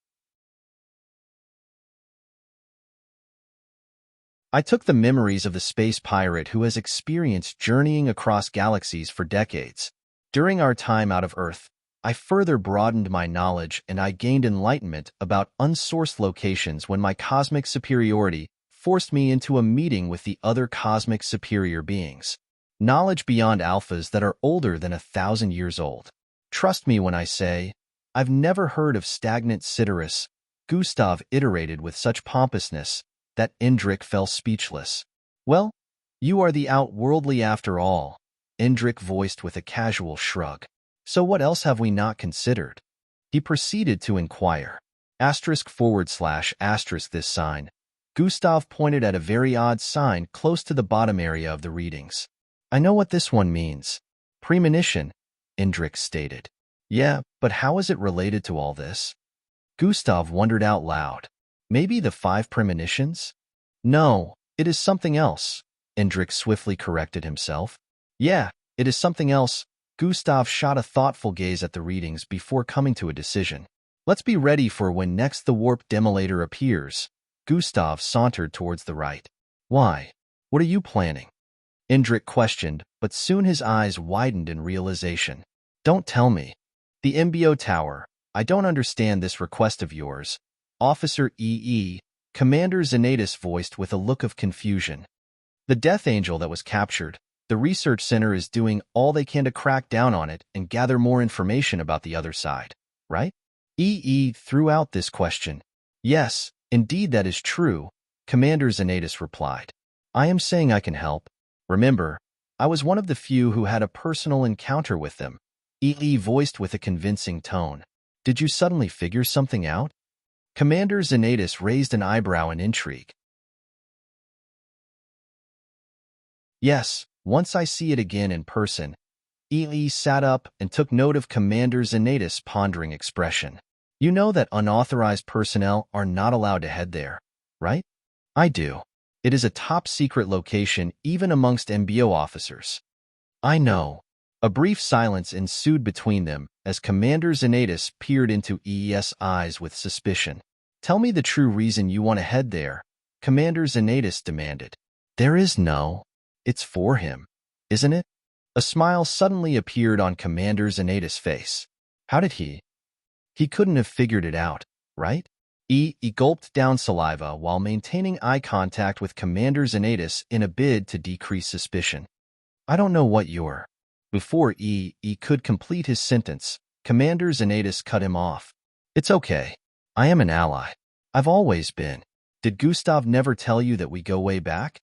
I took the memories of the space pirate who has experienced journeying across galaxies for decades. During our time out of Earth, I further broadened my knowledge and I gained enlightenment about unsourced locations when my cosmic superiority forced me into a meeting with the other cosmic superior beings. Knowledge beyond alphas that are older than 1,000 years old. Trust me when I say, I've never heard of stagnant Sidereus, Gustav iterated with such pompousness that Indrik fell speechless. Well, you are the outworldly after all, Indrik voiced with a casual shrug. So what else have we not considered? He proceeded to inquire. */ this sign. Gustav pointed at a very odd sign close to the bottom area of the readings. I know what this one means. Premonition, Indrik stated. Yeah, but how is it related to all this? Gustav wondered out loud. Maybe the 5 premonitions? No, it is something else, Indrik swiftly corrected himself. Yeah, it is something else. Gustav shot a thoughtful gaze at the readings before coming to a decision. Let's be ready for when next the warp demolator appears. Gustav sauntered towards the right. Why? What are you planning? Indrik questioned, but soon his eyes widened in realization. Don't tell me. The MBO tower. I don't understand this request of yours. Officer EE, Commander Xanatus voiced with a look of confusion. The Death Angel that was captured, the research center is doing all they can to crack down on it and gather more information about the other side, right? EE threw out this question. Yes, indeed that is true, Commander Xanatus replied. I am saying I can help. Remember, I was one of the few who had a personal encounter with them, EE voiced with a convincing tone. Did you suddenly figure something out? Commander Xanatus raised an eyebrow in intrigue. Yes, once I see it again in person. EE sat up and took note of Commander Xanatus' pondering expression. You know that unauthorized personnel are not allowed to head there, right? I do. It is a top-secret location even amongst MBO officers. I know. A brief silence ensued between them as Commander Xanatus peered into EE's eyes with suspicion. Tell me the true reason you want to head there, Commander Xanatus demanded. There is no. It's for him, isn't it? A smile suddenly appeared on Commander Xanatus' face. How did he? He couldn't have figured it out, right? He gulped down saliva while maintaining eye contact with Commander Xanatus in a bid to decrease suspicion. I don't know what you're. Before he could complete his sentence, Commander Xanatus cut him off. It's okay. I am an ally. I've always been. Did Gustav never tell you that we go way back?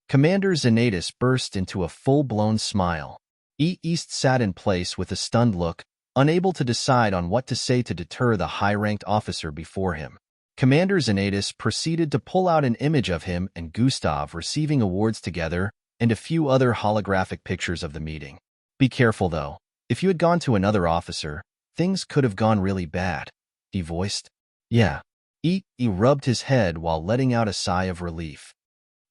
Commander Xanatus burst into a full-blown smile. East sat in place with a stunned look, unable to decide on what to say to deter the high-ranked officer before him. Commander Xanatus proceeded to pull out an image of him and Gustav receiving awards together and a few other holographic pictures of the meeting. Be careful, though. If you had gone to another officer, things could have gone really bad, he voiced. Yeah. He rubbed his head while letting out a sigh of relief.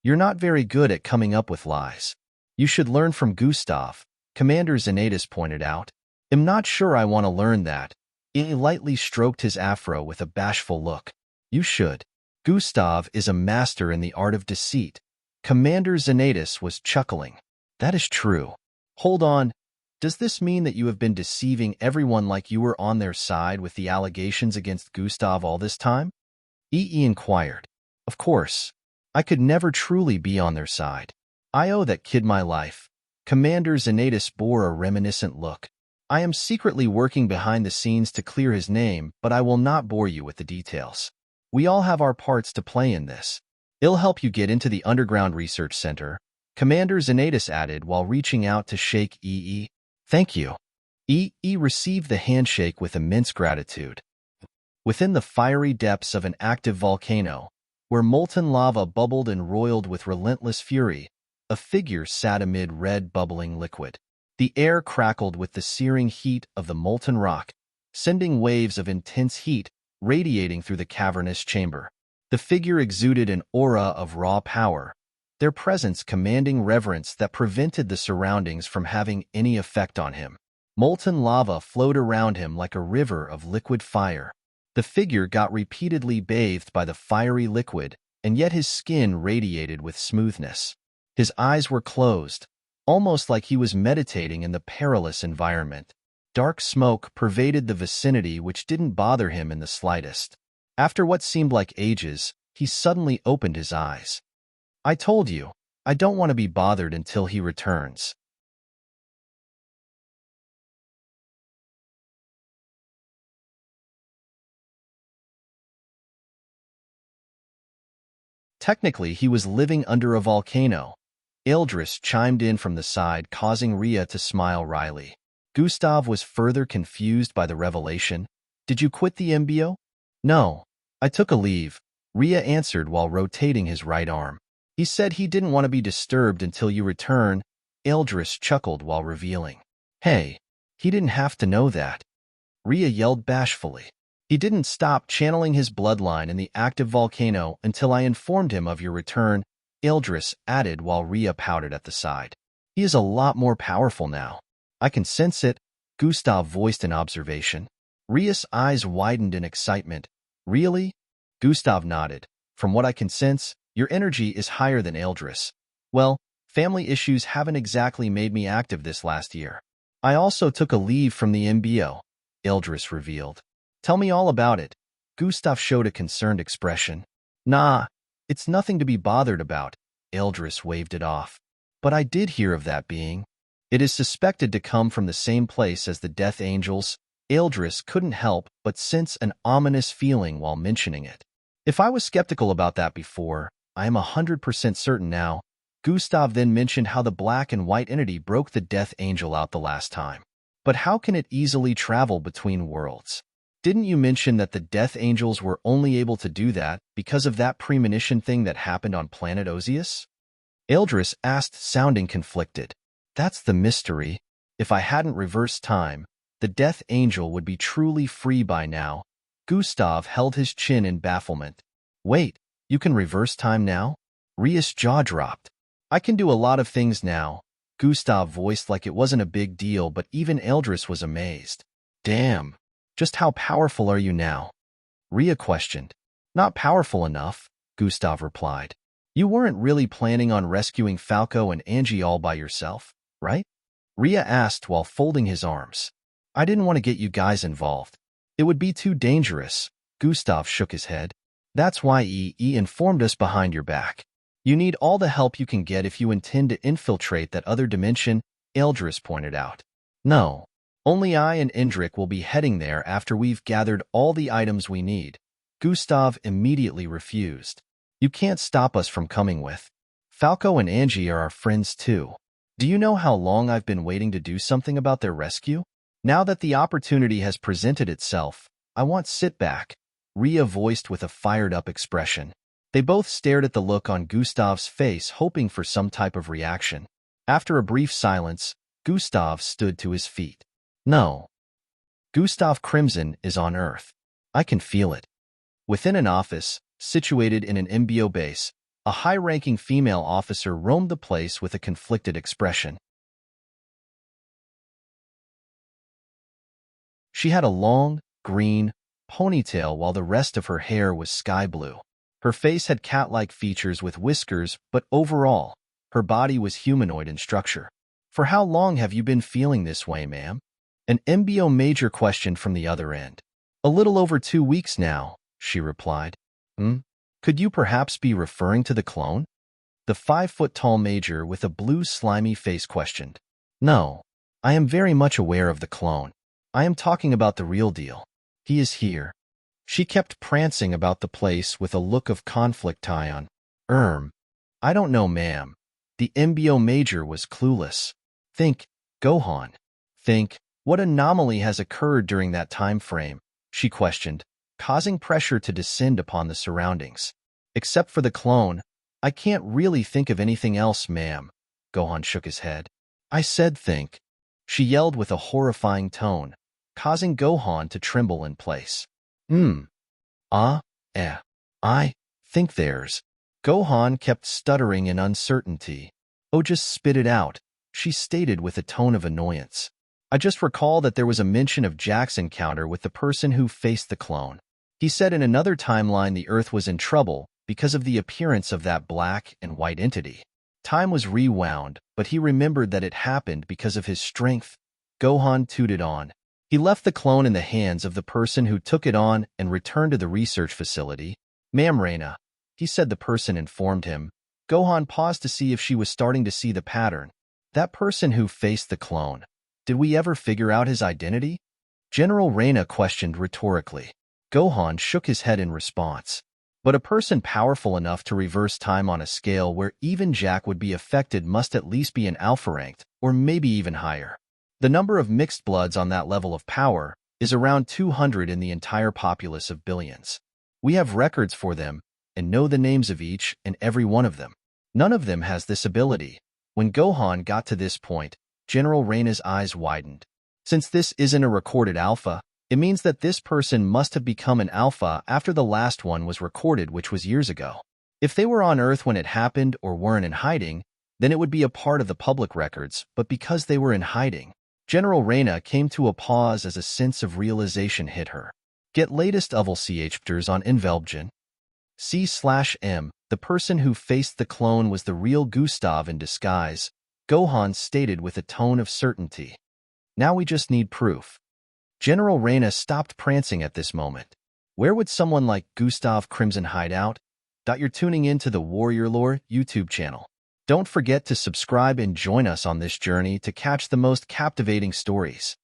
You're not very good at coming up with lies. You should learn from Gustav, Commander Xanatus pointed out. I'm not sure I want to learn that. He lightly stroked his afro with a bashful look. You should. Gustav is a master in the art of deceit. Commander Xanatus was chuckling. That is true. Hold on. Does this mean that you have been deceiving everyone like you were on their side with the allegations against Gustav all this time? E inquired. Of course. I could never truly be on their side. I owe that kid my life. Commander Zenatus bore a reminiscent look. I am secretly working behind the scenes to clear his name, but I will not bore you with the details. We all have our parts to play in this. It'll help you get into the underground research center, Commander Zenatus added while reaching out to shake E. Thank you. E received the handshake with immense gratitude. Within the fiery depths of an active volcano, where molten lava bubbled and roiled with relentless fury, a figure sat amid red bubbling liquid. The air crackled with the searing heat of the molten rock, sending waves of intense heat radiating through the cavernous chamber. The figure exuded an aura of raw power, their presence commanding reverence that prevented the surroundings from having any effect on him. Molten lava flowed around him like a river of liquid fire. The figure got repeatedly bathed by the fiery liquid, and yet his skin radiated with smoothness. His eyes were closed, almost like he was meditating in the perilous environment. Dark smoke pervaded the vicinity, which didn't bother him in the slightest. After what seemed like ages, he suddenly opened his eyes. I told you, I don't want to be bothered until he returns. Technically, he was living under a volcano. Eldris chimed in from the side, causing Rhea to smile wryly. Gustav was further confused by the revelation. Did you quit the MBO? No, I took a leave, Rhea answered while rotating his right arm. He said he didn't want to be disturbed until you return. Eldris chuckled while revealing. Hey, he didn't have to know that. Rhea yelled bashfully. He didn't stop channeling his bloodline in the active volcano until I informed him of your return, Eldris added while Rhea pouted at the side. He is a lot more powerful now. I can sense it, Gustav voiced in observation. Rhea's eyes widened in excitement. Really? Gustav nodded. From what I can sense, your energy is higher than Eldris. Well, family issues haven't exactly made me active this last year. I also took a leave from the MBO, Eldris revealed. Tell me all about it. Gustav showed a concerned expression. Nah, it's nothing to be bothered about, Eldris waved it off. But I did hear of that being. It is suspected to come from the same place as the Death Angels. Eldris couldn't help but sense an ominous feeling while mentioning it. If I was skeptical about that before, I am 100% certain now. Gustav then mentioned how the black and white entity broke the Death Angel out the last time. But how can it easily travel between worlds? Didn't you mention that the Death Angels were only able to do that because of that premonition thing that happened on planet Osius? Eldris asked, sounding conflicted. That's the mystery. If I hadn't reversed time, the Death Angel would be truly free by now. Gustav held his chin in bafflement. Wait, you can reverse time now? Rhea's jaw dropped. I can do a lot of things now, Gustav voiced like it wasn't a big deal, but even Eldris was amazed. Damn. Just how powerful are you now? Rhea questioned. Not powerful enough, Gustav replied. You weren't really planning on rescuing Falco and Angie all by yourself, right? Rhea asked while folding his arms. I didn't want to get you guys involved. It would be too dangerous, Gustav shook his head. That's why E informed us behind your back. You need all the help you can get if you intend to infiltrate that other dimension, Eldris pointed out. No. Only I and Indrik will be heading there after we've gathered all the items we need. Gustav immediately refused. You can't stop us from coming with. Falco and Angie are our friends too. Do you know how long I've been waiting to do something about their rescue? Now that the opportunity has presented itself, I want sit back, Rhea voiced with a fired-up expression. They both stared at the look on Gustav's face, hoping for some type of reaction. After a brief silence, Gustav stood to his feet. No. Gustav Crimson is on Earth. I can feel it. Within an office, situated in an MBO base, a high-ranking female officer roamed the place with a conflicted expression. She had a long, green ponytail while the rest of her hair was sky blue. Her face had cat-like features with whiskers, but overall, her body was humanoid in structure. For how long have you been feeling this way, ma'am? An MBO major questioned from the other end. A little over 2 weeks now, she replied. Could you perhaps be referring to the clone? The 5-foot-tall major with a blue slimy face questioned. No, I am very much aware of the clone. I am talking about the real deal. He is here. She kept prancing about the place with a look of conflict on. I don't know, ma'am. The MBO major was clueless. Think, Gohan. Think, what anomaly has occurred during that time frame? She questioned, causing pressure to descend upon the surroundings. Except for the clone, I can't really think of anything else, ma'am. Gohan shook his head. I said think. She yelled with a horrifying tone, causing Gohan to tremble in place. I think there's. Gohan kept stuttering in uncertainty. Oh, just spit it out, she stated with a tone of annoyance. I just recall that there was a mention of Jack's encounter with the person who faced the clone. He said in another timeline the Earth was in trouble because of the appearance of that black and white entity. Time was rewound, but he remembered that it happened because of his strength. Gohan tooted on. He left the clone in the hands of the person who took it on and returned to the research facility. Ma'am Reina, he said. The person informed him. Gohan paused to see if she was starting to see the pattern. That person who faced the clone. Did we ever figure out his identity? General Reina questioned rhetorically. Gohan shook his head in response. But a person powerful enough to reverse time on a scale where even Jack would be affected must at least be an alpha-ranked, or maybe even higher. The number of mixed bloods on that level of power is around 200 in the entire populace of billions. We have records for them and know the names of each and every one of them. None of them has this ability. When Gohan got to this point, General Reina's eyes widened. Since this isn't a recorded alpha, it means that this person must have become an alpha after the last one was recorded, which was years ago. If they were on Earth when it happened or weren't in hiding, then it would be a part of the public records, but because they were in hiding, General Reina came to a pause as a sense of realization hit her. Get latest chapters on Invelbgen. C/M, the person who faced the clone was the real Gustav in disguise, Gohan stated with a tone of certainty. Now we just need proof. General Reina stopped prancing at this moment. Where would someone like Gustav Crimson hide out? You're tuning in to the Warrior Lore YouTube channel. Don't forget to subscribe and join us on this journey to catch the most captivating stories.